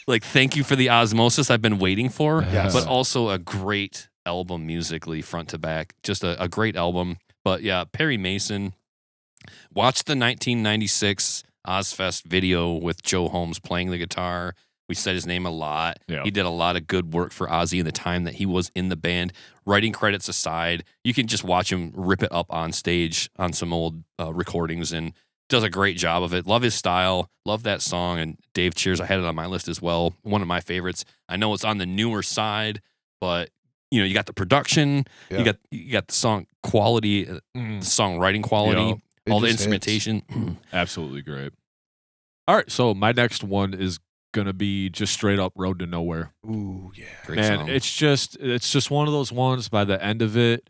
like thank you for the Osmosis I've been waiting for, but also a great album musically front to back. Just a great album. But yeah, Perry Mason. Watch the 1996 Ozfest video with Joe Holmes playing the guitar. We said his name a lot. Yeah. He did a lot of good work for Ozzy in the time that he was in the band. Writing credits aside, you can just watch him rip it up on stage on some old recordings and does a great job of it. Love his style. Love that song. And Dave, cheers. I had it on my list as well. One of my favorites. I know it's on the newer side, but you got the production. Yeah. You got the song quality, the songwriting quality, all the instrumentation. Absolutely great. All right, so my next one is gonna be just straight up Road to Nowhere. Ooh, yeah. Great Man, song. it's just one of those ones. By the end of it,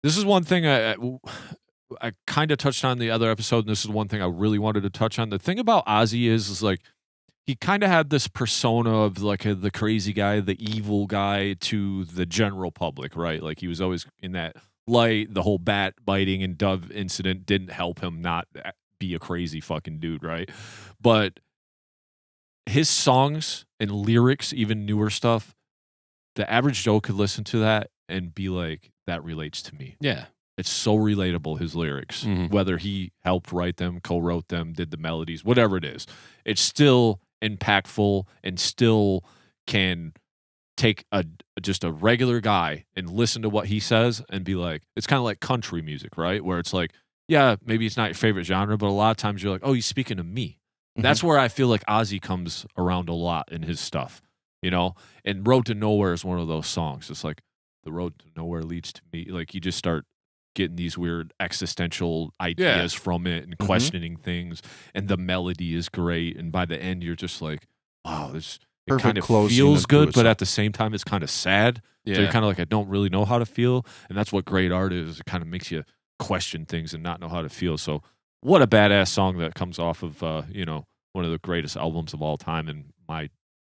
this is one thing I kind of touched on in the other episode, and this is one thing I really wanted to touch on. The thing about Ozzy is like he kind of had this persona of like the crazy guy, the evil guy to the general public, right? Like he was always in that light. The whole bat biting and dove incident didn't help him not be a crazy fucking dude, right? But his songs and lyrics, even newer stuff, the average Joe could listen to that and be like, that relates to me. Yeah. It's so relatable, his lyrics, Mhm. whether he helped write them, co-wrote them, did the melodies, whatever it is. It's still impactful and still can take just a regular guy and listen to what he says and be like, it's kind of like country music, right? Where it's like, yeah, maybe it's not your favorite genre, but a lot of times you're like, oh, he's speaking to me. Mhm. That's where I feel like Ozzy comes around a lot in his stuff, you know? And Road to Nowhere is one of those songs. It's like, the road to nowhere leads to me. Like, you just start getting these weird existential ideas from it and questioning things. And the melody is great. And by the end, you're just like, wow, this it Perfect kind of closing feels to good, a but song. at the same time, it's kind of sad. Yeah. So you're kind of like, I don't really know how to feel. And that's what great art is. It kind of makes you question things and not know how to feel. So what a badass song that comes off of, one of the greatest albums of all time. And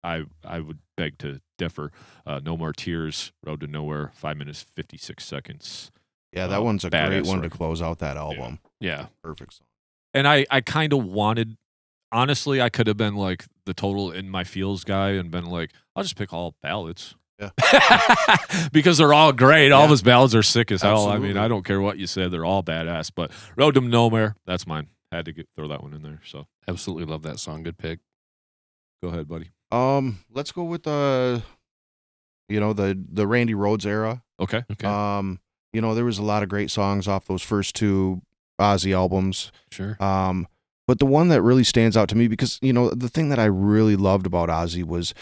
I would beg to differ. No More Tears, Road to Nowhere, 5 minutes, 56 seconds. Yeah, that one's a great badass one to record. close out that album. Yeah. Perfect song. And I kind of wanted, honestly, I could have been like the total in my feels guy and been like, I'll just pick all ballads. Yeah. Because they're all great. All Yeah. of his ballads are sick as hell. I Absolutely. mean, I don't care what you said. They're all badass. But Road to Nowhere, that's mine. Had to throw that one in there. So Absolutely love that song. Good pick. go ahead, buddy. Let's go with the Randy Rhoads era. Okay. Okay. There was a lot of great songs off those first two Ozzy albums. Sure. But the one that really stands out to me, because, the thing that I really loved about Ozzy was,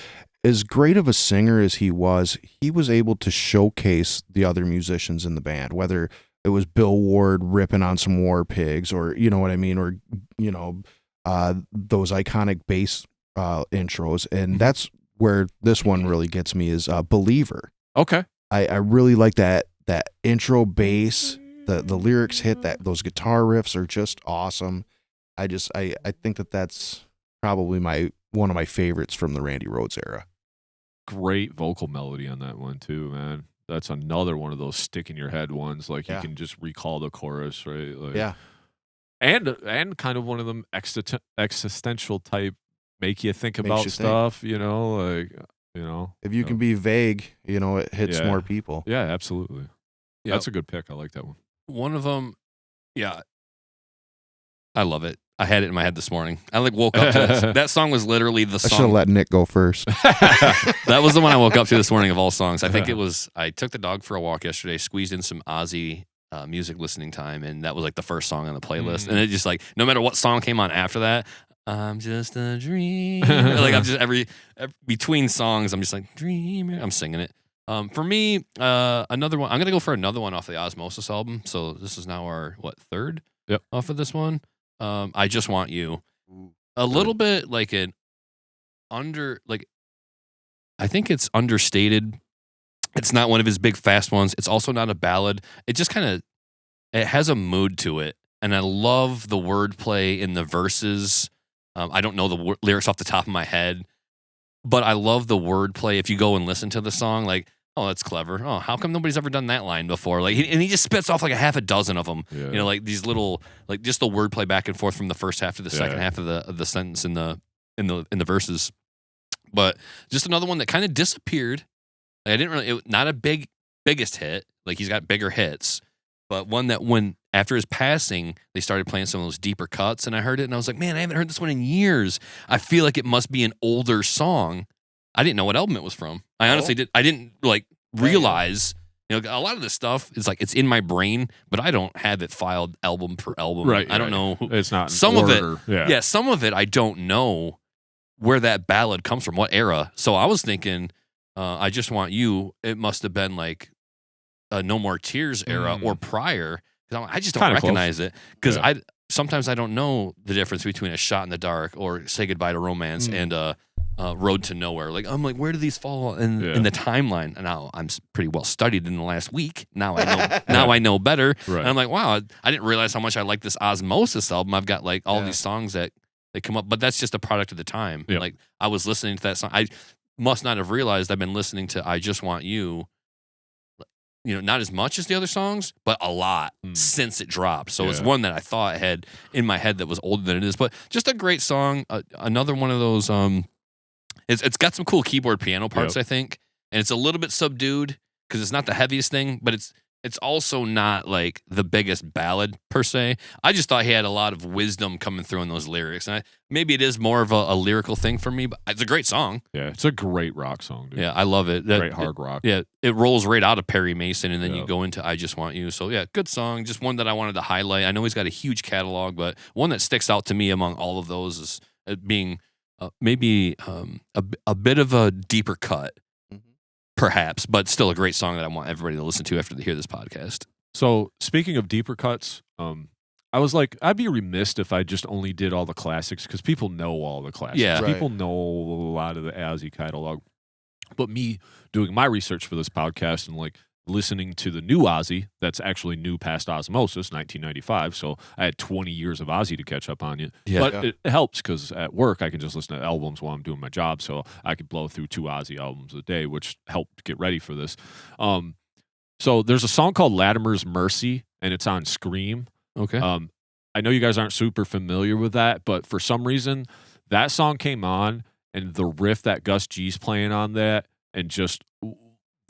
as great of a singer as he was able to showcase the other musicians in the band, whether it was Bill Ward ripping on some War Pigs, or, you know what I mean? Or, those iconic bass intros. And that's where this one really gets me is Believer. Okay. I really like that intro bass. The lyrics hit, those guitar riffs are just awesome. I think that's probably one of my favorites from the Randy Rhoads era. Great vocal melody on that one too, man. That's another one of those stick in your head ones. Like you can just recall the chorus, right? Like, Yeah. And kind of one of them existential type, make you think Makes about you stuff, Like, If you can be vague, it hits Yeah. more people. Yeah, absolutely. Yep. That's a good pick. I like that one. One of them, yeah. I love it. I had it in my head this morning. I woke up to this. That song was literally the I should have song. let Nick go first. That was the one I woke up to this morning of all songs. I think it was, I took the dog for a walk yesterday, squeezed in some Ozzy music listening time, and that was like the first song on the playlist. And it just like, no matter what song came on after that, I'm just a dreamer. I'm just every between songs, I'm just like, dreamer. I'm singing it. For me, another one, I'm going to go for another one off the Osmosis album. So this is now our, third? Yep. Off of this one. I Just Want You. A little bit like I think it's understated. It's not one of his big fast ones. It's also not a ballad. It just it has a mood to it. And I love the wordplay in the verses. I don't know the lyrics off the top of my head, but I love the wordplay. If you go and listen to the song, like, oh, that's clever. Oh, how come nobody's ever done that line before? Like, and he just spits off like a half a dozen of them. Yeah. Like these little, like just the wordplay back and forth from the first half to the second half of the sentence in the verses. But just another one that kind of disappeared. Like, I didn't really, not a biggest hit. Like, he's got bigger hits, but one that when after his passing, they started playing some of those deeper cuts, and I heard it, and I was like, man, I haven't heard this one in years. I feel like it must be an older song. I didn't know what album it was from. I honestly did. I didn't realize. A lot of this stuff is like it's in my brain, but I don't have it filed album per album. Right. I don't know. It's not in some order. of it. Yeah, some of it I don't know where that ballad comes from, what era. So I was thinking, I Just Want You. It must have been like a No More Tears era or prior. I just don't Kinda recognize it because Yeah. sometimes I don't know the difference between A Shot in the Dark or Say Goodbye to Romance and Road to Nowhere. Like I'm like, where do these fall in the timeline? And now I'm pretty well studied in the last week. Now I know. Now I know better. Right. And I'm like, wow, I didn't realize how much I like this Osmosis album. I've got like all these songs that they come up, but that's just a product of the time. Yeah. Like I was listening to that song. I must not have realized I've been listening to I Just Want You. Not as much as the other songs, but a lot since it dropped. So it's one that I thought I had in my head that was older than it is, but just a great song. Another one of those. It's got some cool keyboard piano parts, I think, and it's a little bit subdued because it's not the heaviest thing, but it's also not like the biggest ballad per se. I just thought he had a lot of wisdom coming through in those lyrics, and maybe it is more of a lyrical thing for me, but it's a great song. Yeah, it's a great rock song, dude. Yeah, I love it. Great hard rock. Yeah, it rolls right out of Perry Mason, and then you go into I Just Want You. So yeah, good song. Just one that I wanted to highlight. I know he's got a huge catalog, but one that sticks out to me among all of those is being maybe a bit of a deeper cut. Perhaps, but still a great song that I want everybody to listen to after they hear this podcast. So speaking of deeper cuts, I was like, I'd be remiss if I just only did all the classics because people know all the classics. Yeah. Right. People know a lot of the Ozzy catalog. But me doing my research for this podcast and like listening to the new Ozzy, that's actually new past Osmosis, 1995. So I had 20 years of Ozzy to catch up on you. Yeah. But it helps because at work I can just listen to albums while I'm doing my job. So I could blow through 2 Ozzy albums a day, which helped get ready for this. So there's a song called Latimer's Mercy, and it's on Scream. Okay. I know you guys aren't super familiar with that, but for some reason, that song came on, and the riff that Gus G's playing on that, and just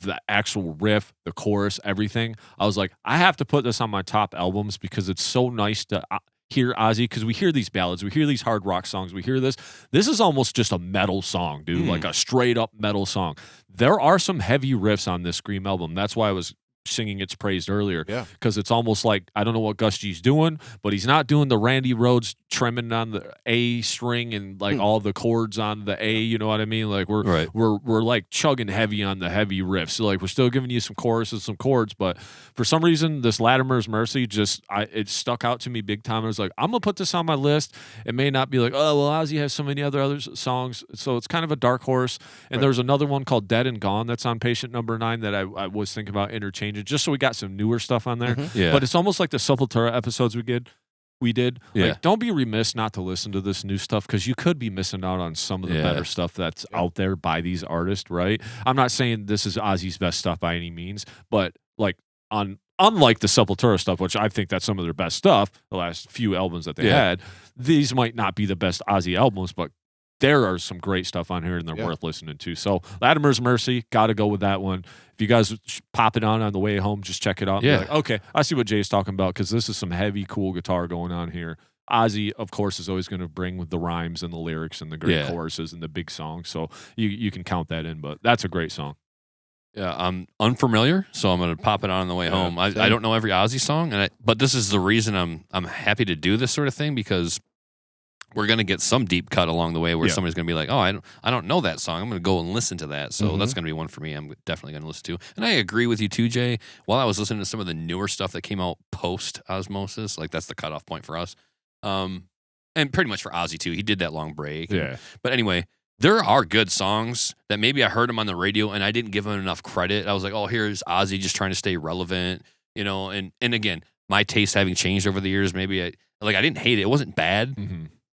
the actual riff, the chorus, everything. I was like, I have to put this on my top albums because it's so nice to hear Ozzy, because we hear these ballads, we hear these hard rock songs, we hear this. This is almost just a metal song, dude, like a straight up metal song. There are some heavy riffs on this Scream album. That's why I was singing its praise earlier, because it's almost like, I don't know what Gus G's doing, but he's not doing the Randy Rhoads trimming on the A string and like all the chords on the A, you know what I mean? Like we're like chugging heavy on the heavy riffs. So like we're still giving you some choruses, some chords, but for some reason this Latimer's Mercy it stuck out to me big time. I was like, I'm gonna put this on my list. It may not be like, oh well, Ozzy has so many other songs, so it's kind of a dark horse. And there's another one called Dead and Gone that's on Patient Number 9 that I was thinking about interchanging, just so we got some newer stuff on there. Yeah. But it's almost like the Sepultura episodes we did. Yeah. Like, don't be remiss not to listen to this new stuff, because you could be missing out on some of the better stuff that's out there by these artists, right? I'm not saying this is Ozzy's best stuff by any means, but like unlike the Sepultura stuff, which I think that's some of their best stuff, the last few albums that they had, these might not be the best Ozzy albums, but there are some great stuff on here, and they're worth listening to. So Latimer's Mercy, got to go with that one. If you guys pop it on the way home, just check it out. Yeah. Like, okay, I see what Jay's talking about, because this is some heavy, cool guitar going on here. Ozzy, of course, is always going to bring with the rhymes and the lyrics and the great choruses and the big songs. So you can count that in, but that's a great song. Yeah, I'm unfamiliar, so I'm going to pop it on the way home. I don't know every Ozzy song, but this is the reason I'm happy to do this sort of thing, because we're going to get some deep cut along the way where somebody's going to be like, oh, I don't know that song. I'm going to go and listen to that. So that's going to be one for me. I'm definitely going to listen to. And I agree with you too, Jay. While I was listening to some of the newer stuff that came out post Osmosis, like that's the cutoff point for us. And pretty much for Ozzy too. He did that long break. Yeah. But anyway, there are good songs that maybe I heard him on the radio and I didn't give him enough credit. I was like, oh, here's Ozzy just trying to stay relevant, and again, my taste having changed over the years. Maybe I didn't hate it. It wasn't bad.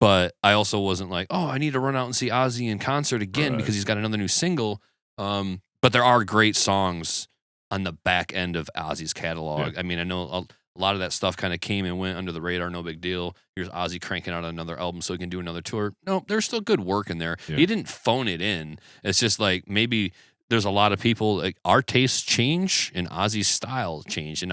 But I also wasn't like, oh, I need to run out and see Ozzy in concert again because he's got another new single. But there are great songs on the back end of Ozzy's catalog. Yeah. I mean, I know a lot of that stuff kind of came and went under the radar, no big deal. Here's Ozzy cranking out another album so he can do another tour. No, there's still good work in there. Yeah. He didn't phone it in. It's just like maybe there's a lot of people, like our tastes change and Ozzy's style change. And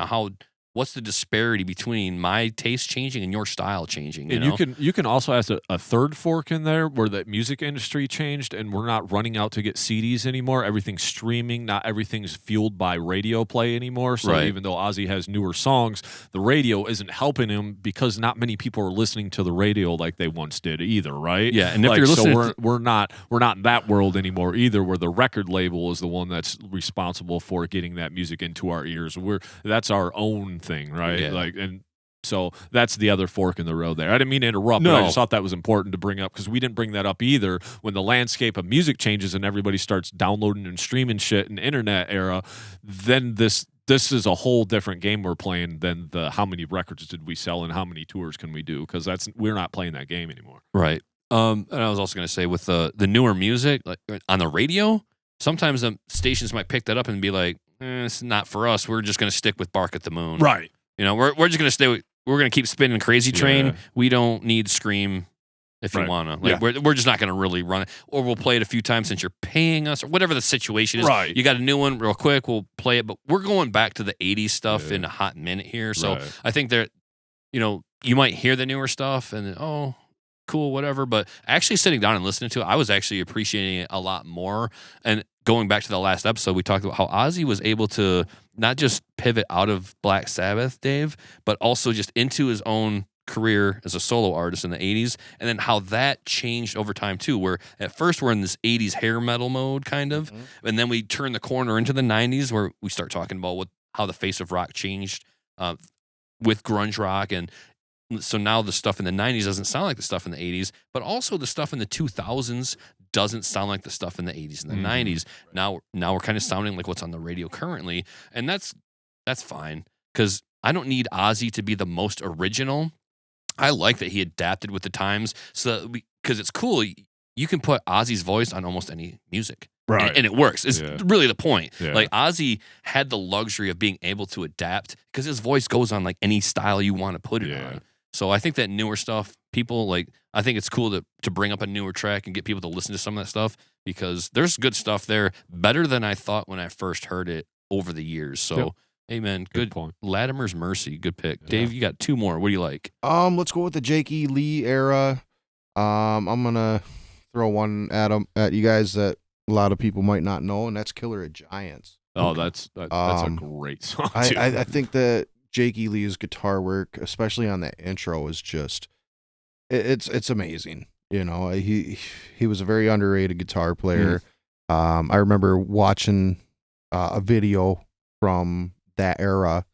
what's the disparity between my taste changing and your style changing? And you can also add a third fork in there where the music industry changed, and we're not running out to get CDs anymore. Everything's streaming. Not everything's fueled by radio play anymore. So even though Ozzy has newer songs, the radio isn't helping him because not many people are listening to the radio like they once did either, right? Yeah, and if you're listening, so we're not in that world anymore either, where the record label is the one that's responsible for getting that music into our ears. That's our own thing, right? Yeah. Like, and So that's the other fork in the road there. I didn't mean to interrupt, but I just thought that was important to bring up because we didn't bring that up either. When the landscape of music changes and everybody starts downloading and streaming shit in the internet era, then this is a whole different game we're playing than the how many records did we sell and how many tours can we do, because we're not playing that game anymore. Right. And I was also going to say with the newer music, like on the radio, sometimes the stations might pick that up and be like, it's not for us. We're just going to stick with Bark at the Moon. Right. You know, we're just going to stay with, we're going to keep spinning Crazy Train. Yeah. We don't need Scream if you want to. Like, we're just not going to really run it. Or we'll play it a few times since you're paying us, or whatever the situation is. Right. You got a new one real quick, we'll play it. But we're going back to the 80s stuff in a hot minute here. So I think that, you know, you might hear the newer stuff and, oh, cool, whatever. But actually sitting down and listening to it, I was actually appreciating it a lot more. And going back to the last episode, we talked about how Ozzy was able to not just pivot out of Black Sabbath, Dave, but also just into his own career as a solo artist in the 80s, and then how that changed over time too, where at first we're in this 80s hair metal mode kind of, and then we turn the corner into the 90s where we start talking about how the face of rock changed with grunge rock. And so now the stuff in the 90s doesn't sound like the stuff in the 80s, but also the stuff in the 2000s doesn't sound like the stuff in the 80s and the 90s. Now we're kind of sounding like what's on the radio currently, and that's fine, because I don't need Ozzy to be the most original. I like that he adapted with the times, so because it's cool. You can put Ozzy's voice on almost any music, right? And it works. It's really the point. Yeah. Like, Ozzy had the luxury of being able to adapt because his voice goes on like any style you want to put it on. So I think that newer stuff, people like, I think it's cool to bring up a newer track and get people to listen to some of that stuff, because there's good stuff there, better than I thought when I first heard it over the years. So, hey man, good point. Latimer's Mercy, good pick. Dave, you got two more. What do you like? Let's go with the Jake E. Lee era. I'm gonna throw one at you guys that a lot of people might not know, and that's Killer of Giants. Oh, that's a great song too. I think that Jake E. Lee's guitar work, especially on that intro, is just it's amazing. You know, he was a very underrated guitar player. I remember watching a video from that era,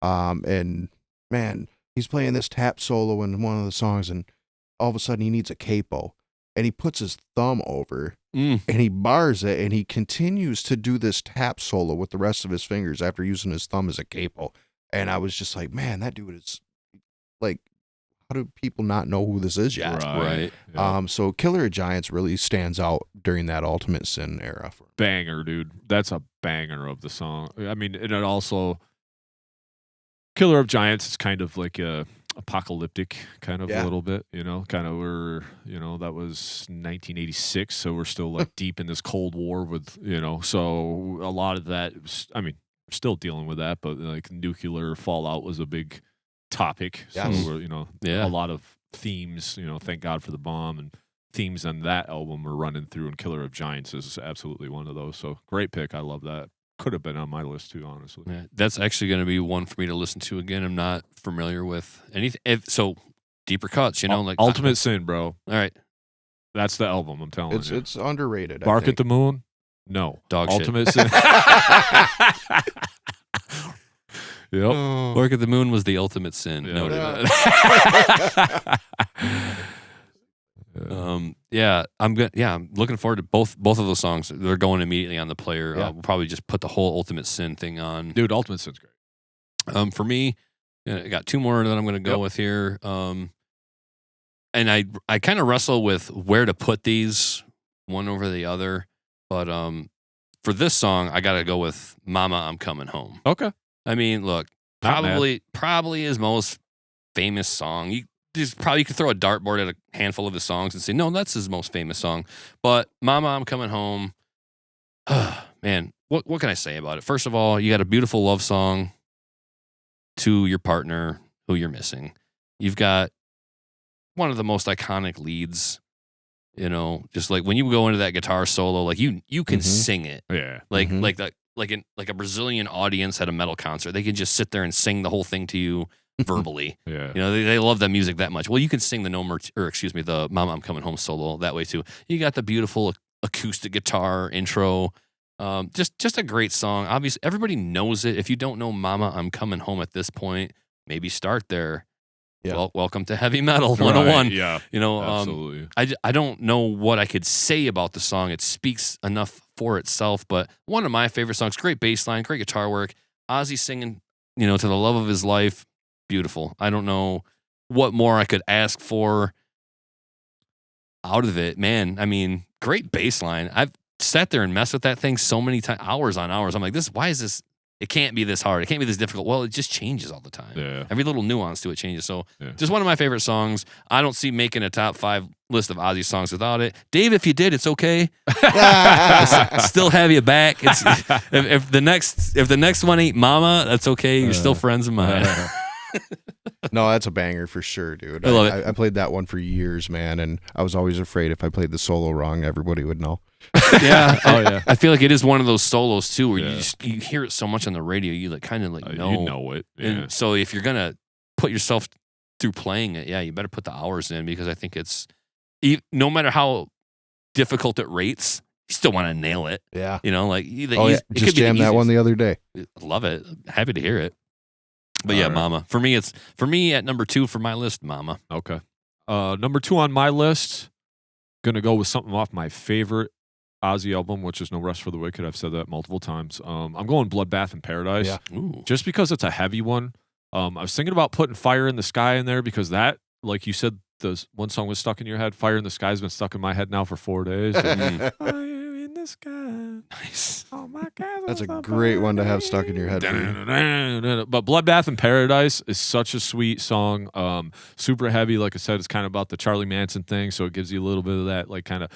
and man, he's playing this tap solo in one of the songs, and all of a sudden he needs a capo, and he puts his thumb over and he bars it, and he continues to do this tap solo with the rest of his fingers after using his thumb as a capo. And I was just like, man, that dude is like, how do people not know who this is yet? Right. Yeah. So Killer of Giants really stands out during that Ultimate Sin era. Banger, dude. That's a banger of the song. I mean, and it also, Killer of Giants is kind of like a apocalyptic kind of a little bit, you know, kind of where, you know, that was 1986. So we're still like deep in this Cold War with, you know, so a lot of that, I mean, we're still dealing with that, but like nuclear fallout was a big topic. Yes. So we're, you know, a lot of themes, you know, thank God for the bomb, and themes on that album were running through, and Killer of Giants is absolutely one of those. So great pick. I love that. Could have been on my list too, honestly. Yeah, that's actually going to be one for me to listen to again. I'm not familiar with anything. So deeper cuts, you know, like Ultimate Sin, bro. All right. That's the album, I'm telling you. It's underrated. Bark at the Moon? No. Dog Ultimate shit. Sin. Yep. Bark at the Moon was the ultimate sin. Yeah. Noted. I'm looking forward to both of those songs. They're going immediately on the player. We'll probably just put the whole Ultimate Sin thing on. Dude, Ultimate Sin's great. For me, I got two more that I'm going to go with here. And I kind of wrestle with where to put these, one over the other. But for this song, I got to go with Mama, I'm Coming Home. Okay. I mean, look, probably his most famous song. You could throw a dartboard at a handful of his songs and say, no, that's his most famous song. But Mama, I'm Coming Home, man, what can I say about it? First of all, you got a beautiful love song to your partner who you're missing. You've got one of the most iconic leads, you know, just like when you go into that guitar solo, like you can sing it. Yeah. Like a Brazilian audience at a metal concert. They can just sit there and sing the whole thing to you verbally. Yeah. You know, they love that music that much. Well, you can sing the the Mama, I'm Coming Home solo that way too. You got the beautiful acoustic guitar intro. Just a great song. Obviously, everybody knows it. If you don't know Mama, I'm Coming Home at this point, maybe start there. Yeah. Well, welcome to Heavy Metal 101. Right, yeah, You know, absolutely. I don't know what I could say about the song. It speaks enough for itself, but one of my favorite songs, great bass line, great guitar work. Ozzy singing, you know, to the love of his life. Beautiful. I don't know what more I could ask for out of it. Man, I mean, great bass line. I've sat there and messed with that thing so many times, hours on hours. I'm like, why is this? It can't be this hard. It can't be this difficult. Well, it just changes all the time. Yeah. Every little nuance to it changes. So Yeah. just one of my favorite songs. I don't see making a top 5 list of Ozzy songs without it. Dave, if you did, it's okay. Still have you back. It's, if the next one ain't Mama, that's okay. You're still friends of mine. No, that's a banger for sure, dude. I love it. I played that one for years, man, and I was always afraid if I played the solo wrong, everybody would know. Yeah. Oh, yeah. I feel like it is one of those solos too, where Yeah. you hear it so much on the radio, you like kind of like know. You know it. Yeah. And so if you're gonna put yourself through playing it, yeah, you better put the hours in, because I think it's no matter how difficult it rates, you still want to nail it. Yeah. You know, like Just jammed that one the other day. Love it. Happy to hear it. But yeah, All right. Mama. For me at number 2 for my list, Mama. Okay. Number 2 on my list, gonna go with something off my favorite Ozzy album, which is No Rest for the Wicked. I've said that multiple times. I'm going Bloodbath in Paradise. Yeah. Ooh. Just because it's a heavy one. I was thinking about putting Fire in the Sky in there because that, like you said, the one song was stuck in your head. Fire in the Sky has been stuck in my head now for 4 days. Mm. Fire in the sky. Nice. Oh my God, That's a great one to have stuck in your head. But Bloodbath in Paradise is such a sweet song. Super heavy. Like I said, it's kind of about the Charlie Manson thing. So it gives you a little bit of that, like kind of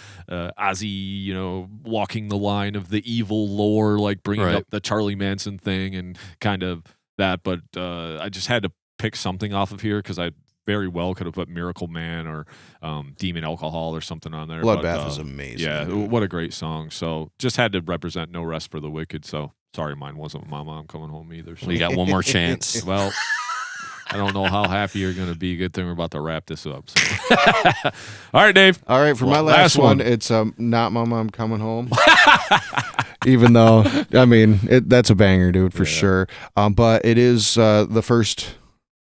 Ozzy, you know, walking the line of the evil lore, like bringing Right. up the Charlie Manson thing and kind of that. But I just had to pick something off of here because I very well could have put Miracle Man or Demon Alcohol or something on there. Bloodbath but, is amazing. yeah, dude. what a great song. So just had to represent No Rest for the Wicked. So sorry, mine wasn't Mama, I'm Coming Home either. So. Well, you got one more chance. Well, I don't know how happy you're going to be. Good thing we're about to wrap this up. So. All right, Dave. All right, for my Well, last last one, one. it's Not Mama, I'm Coming Home. Even though, I mean, that's a banger, dude, for Yeah. sure. But it is the first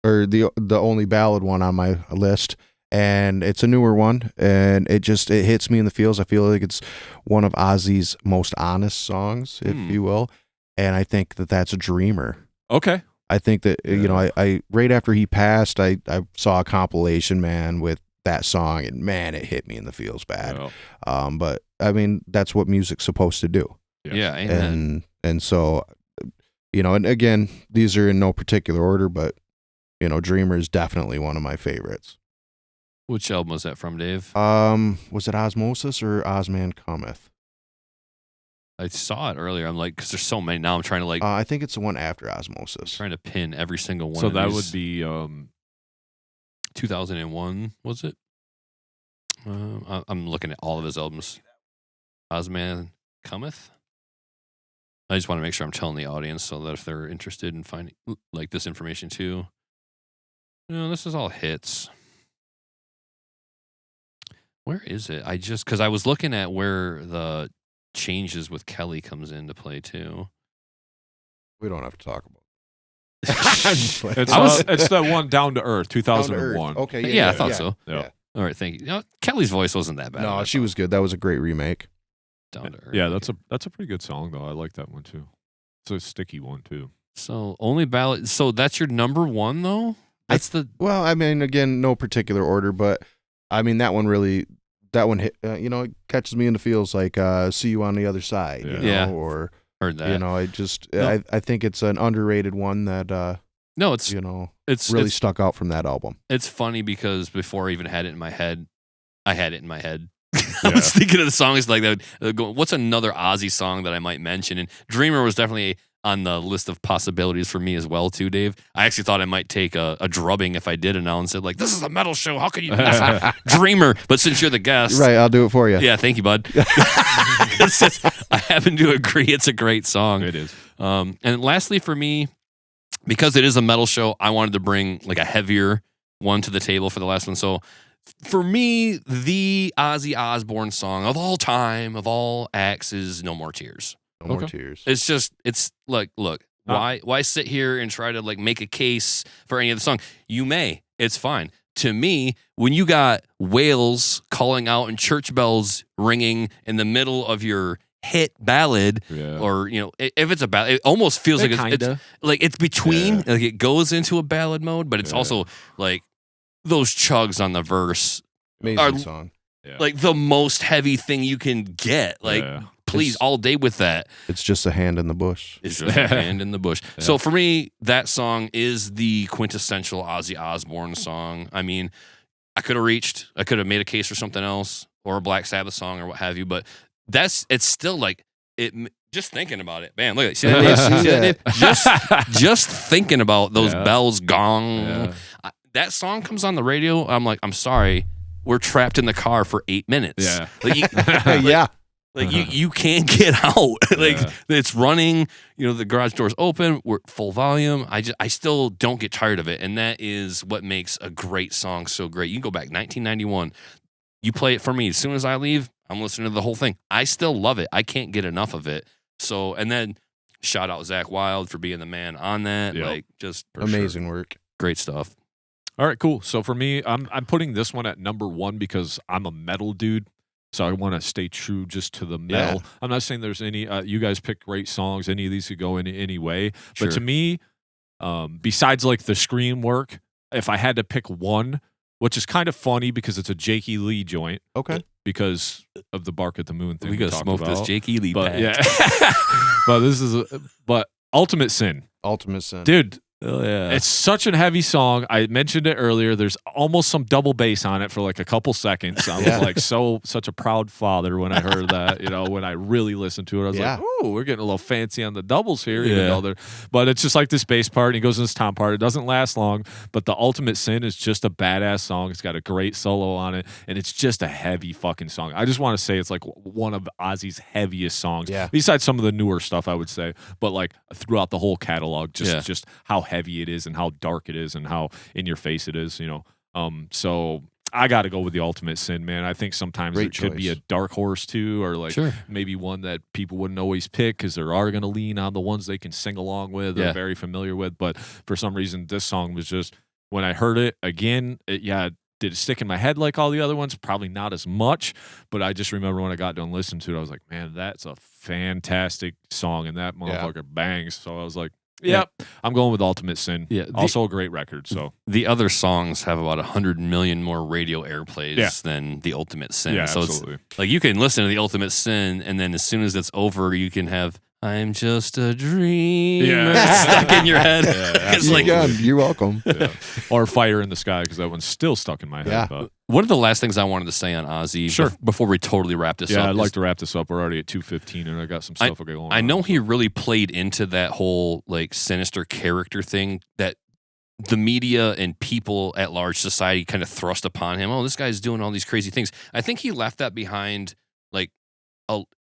or the only ballad one on my list, and it's a newer one, and it hits me in the feels. I feel like it's one of Ozzy's most honest songs, if you will, and I think that that's a Dreamer. Okay. I think that you know, I right after he passed, I saw a compilation, man, with that song, and man, it hit me in the feels bad. Yeah. But I mean, that's what music's supposed to do. Yeah, amen. And so, you know, and again, these are in no particular order, but you know, Dreamer is definitely one of my favorites. Which album was that from, Dave? Was it Osmosis or Ozman Cometh? I saw it earlier. I'm like, because there's so many now. I'm trying to like I think it's the one after Osmosis. trying to pin every single one. So of that these. would be 2001, was it? I'm looking at all of his albums. Ozman Cometh. I just want to make sure I'm telling the audience so that if they're interested in finding like this information too. No, this is all hits. Where is it? Because I was looking at where the changes with Kelly comes into play too. We don't have to talk about it's that one Down to Earth, 2001. Okay, Yeah, I thought so. Yeah. All right, thank you. No, Kelly's voice wasn't that bad. No, she was good. That was a great remake. Down to Earth. Yeah, that's a pretty good song though. I like that one too. It's a sticky one too. So only ballad. So that's your number one though. That's Well, I mean, again, no particular order, but I mean that one hit. You know, it catches me in the feels like "See You on the Other Side." Yeah. You know, Yeah. or heard that. you know, I think it's an underrated one that No, it's you know it's really it's, stuck out from that album. it's funny because before I even had it in my head, I had it in my head. I Yeah. was thinking of the songs like that. What's another Ozzy song that I might mention? And Dreamer was definitely on the list of possibilities for me as well, too, Dave. I actually thought I might take a drubbing if I did announce it. Like, this is a metal show. How can you Dreamer? But since you're the guest. Right, I'll do it for you. Yeah, thank you, bud. I happen to agree. It's a great song. It is. And lastly, for me, because it is a metal show, I wanted to bring like a heavier one to the table for the last one. So for me, the Ozzy Osbourne song of all time, of all acts, is No More Tears. No more Okay. tears. It's like, look, Why sit here and try to like make a case for any of the song? You may. It's fine. To me, when you got whales calling out and church bells ringing in the middle of your hit ballad, or if it's a ballad, it almost feels like it's between. Like it goes into a ballad mode, but it's also like those chugs on the verse. Amazing song. Like the most heavy thing you can get. Like, please, all day with that. It's just a hand in the bush. It's just a hand in the bush. Yeah. So for me, that song is the quintessential Ozzy Osbourne song. I mean, I could have made a case for something else or a Black Sabbath song or what have you, but it's still like it. Just thinking about it, man. Look, see that, Dave? Just thinking about those bells, gong. That song comes on the radio. I'm like, I'm sorry. We're trapped in the car for 8 minutes. Yeah. Like, you can't get out. It's running, the garage door's open, we're full volume. I still don't get tired of it. And that is what makes a great song so great. You can go back 1991. You play it for me. As soon as I leave, I'm listening to the whole thing. I still love it. I can't get enough of it. So, and then shout out Zach Wilde for being the man on that. Yep. Like, just amazing work. Great stuff. All right, cool. So for me, I'm putting this one at number 1 because I'm a metal dude. So I want to stay true just to the metal. Yeah. I'm not saying there's any. You guys pick great songs. Any of these could go in any way. Sure. But to me, besides like the scream work, if I had to pick one, which is kind of funny because it's a Jakey Lee joint. Okay. Because of the Bark at the Moon thing. We gotta smoke this Jakey Lee but, pack. Yeah. But Ultimate Sin. Ultimate Sin. Dude. Oh, yeah. It's such a heavy song. I mentioned it earlier. There's almost some double bass on it for like a couple seconds. I was like such a proud father when I heard that, when I really listened to it. I was like, oh, we're getting a little fancy on the doubles here. But it's just like this bass part, and he goes in this tom part. It doesn't last long, but the Ultimate Sin is just a badass song. It's got a great solo on it, and it's just a heavy fucking song. I just want to say it's like one of Ozzy's heaviest songs. Yeah. Besides some of the newer stuff, I would say. But like throughout the whole catalog, just how heavy it is and how dark it is and how in your face it is, so I got to go with the Ultimate Sin, man. I think sometimes it could be a dark horse too, or like maybe one that people wouldn't always pick because they are going to lean on the ones they can sing along with or very familiar with. But for some reason, this song was just, when I heard it again, did it stick in my head like all the other ones? Probably not as much, but I just remember when I got done listening to it, I was like, man, that's a fantastic song, and that motherfucker bangs. So I was like, yep, I'm going with Ultimate Sin. Yeah, also a great record. So the other songs have about 100 million more radio airplays than the Ultimate Sin. Yeah, so absolutely. It's like you can listen to the Ultimate Sin, and then as soon as it's over, you can have "I'm Just a Dreamer" stuck in your head. You're welcome. Or "Fire in the Sky" because that one's still stuck in my head. Yeah. But one of the last things I wanted to say on Ozzy before we totally wrap this up. Yeah, I'd like to wrap this up. We're already at 2:15, and I got some stuff going on. I know he really played into that whole like sinister character thing that the media and people at large, society, kind of thrust upon him. Oh, this guy's doing all these crazy things. I think he left that behind, like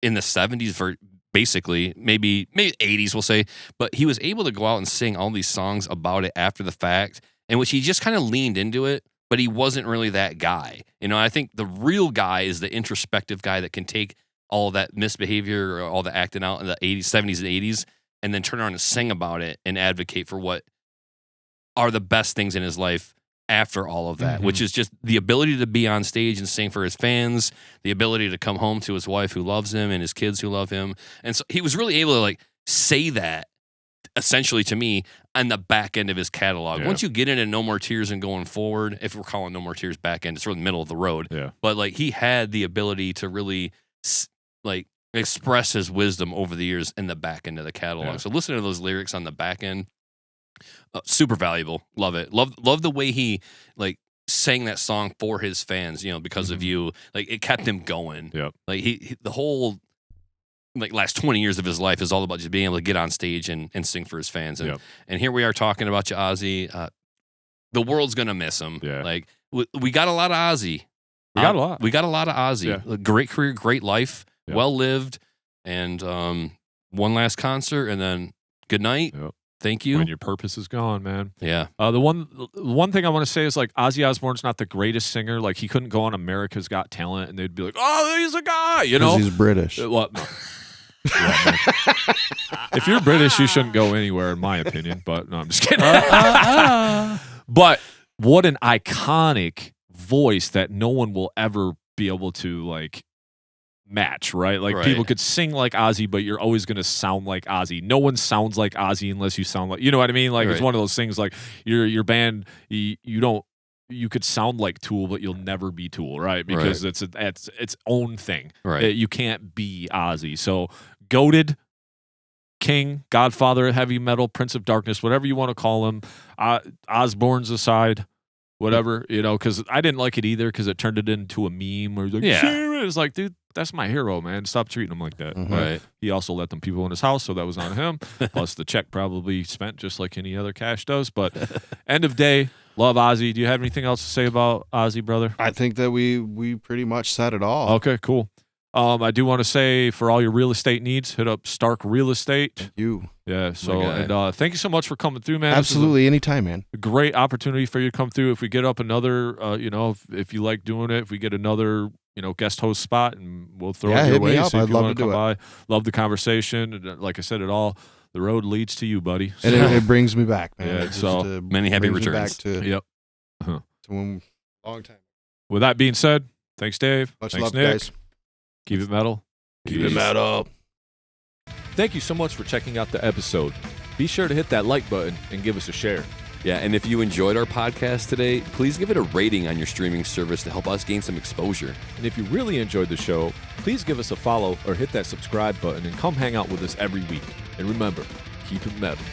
in the 70s for basically maybe 80s, we'll say. But he was able to go out and sing all these songs about it after the fact, in which he just kind of leaned into it. But he wasn't really that guy. I think the real guy is the introspective guy that can take all that misbehavior or all the acting out in the 80s, 70s, and 80s and then turn around and sing about it and advocate for what are the best things in his life after all of that, which is just the ability to be on stage and sing for his fans, the ability to come home to his wife who loves him and his kids who love him. And so he was really able to like say that essentially to me on the back end of his catalog. Once you get into No More Tears and going forward, if we're calling No More Tears back end, it's sort of the middle of the road. Yeah. But like he had the ability to really like express his wisdom over the years in the back end of the catalog. Yeah. So listen to those lyrics on the back end. Super valuable. Love it. Love the way he like sang that song for his fans, because of you. Like it kept him going. Yep. Like he the whole like last 20 years of his life is all about just being able to get on stage and sing for his fans. And here we are talking about you, Ozzy. The world's going to miss him. Yeah. Like we got a lot of Ozzy. We got a lot. We got a lot of Ozzy. Yeah. A great career, great life, well lived, and one last concert, and then good night. Yep. Thank you. When your purpose is gone, man. Yeah. The one thing I want to say is like Ozzy Osbourne's not the greatest singer. Like he couldn't go on America's Got Talent and they'd be like, "Oh, he's a guy," Because he's British. What? No. If you're British, you shouldn't go anywhere, in my opinion. But no, I'm just kidding. But what an iconic voice that no one will ever be able to like match, right? Like people could sing like Ozzy, but you're always going to sound like Ozzy. No one sounds like Ozzy unless you sound like, you know what I mean? Like it's one of those things like your band, you could sound like Tool, but you'll never be Tool, right? Because it's its own thing. Right. You can't be Ozzy. So goated, king, godfather of heavy metal, prince of darkness, whatever you want to call him. Osbourne's aside, whatever, because I didn't like it either because it turned it into a meme where like, it's like, dude, that's my hero, man. Stop treating him like that. Right. He also let them people in his house, so that was on him. Plus the check probably spent just like any other cash does. But end of day, love Ozzy. Do you have anything else to say about Ozzy, brother? I think that we pretty much said it all. Okay, cool. I do want to say for all your real estate needs, hit up Stark Real Estate. You. Yeah. So and thank you so much for coming through, man. Absolutely, anytime, man. A great opportunity for you to come through. If we get up another, if you like doing it, if we get another, guest host spot, and we'll throw it your hit way. me up. See if I'd you love wanna to come do it. by. Love the conversation. And like I said, the road leads to you, buddy. And it brings me back, man. Yeah, It just, so many happy brings me returns. Back to, Yep. to when, long time. With that being said, thanks, Dave. Much thanks, love, Nick. guys. Keep it metal. Keep it metal. Thank you so much for checking out the episode. Be sure to hit that like button and give us a share. Yeah, and if you enjoyed our podcast today, please give it a rating on your streaming service to help us gain some exposure. And if you really enjoyed the show, please give us a follow or hit that subscribe button and come hang out with us every week. And remember, keep it metal.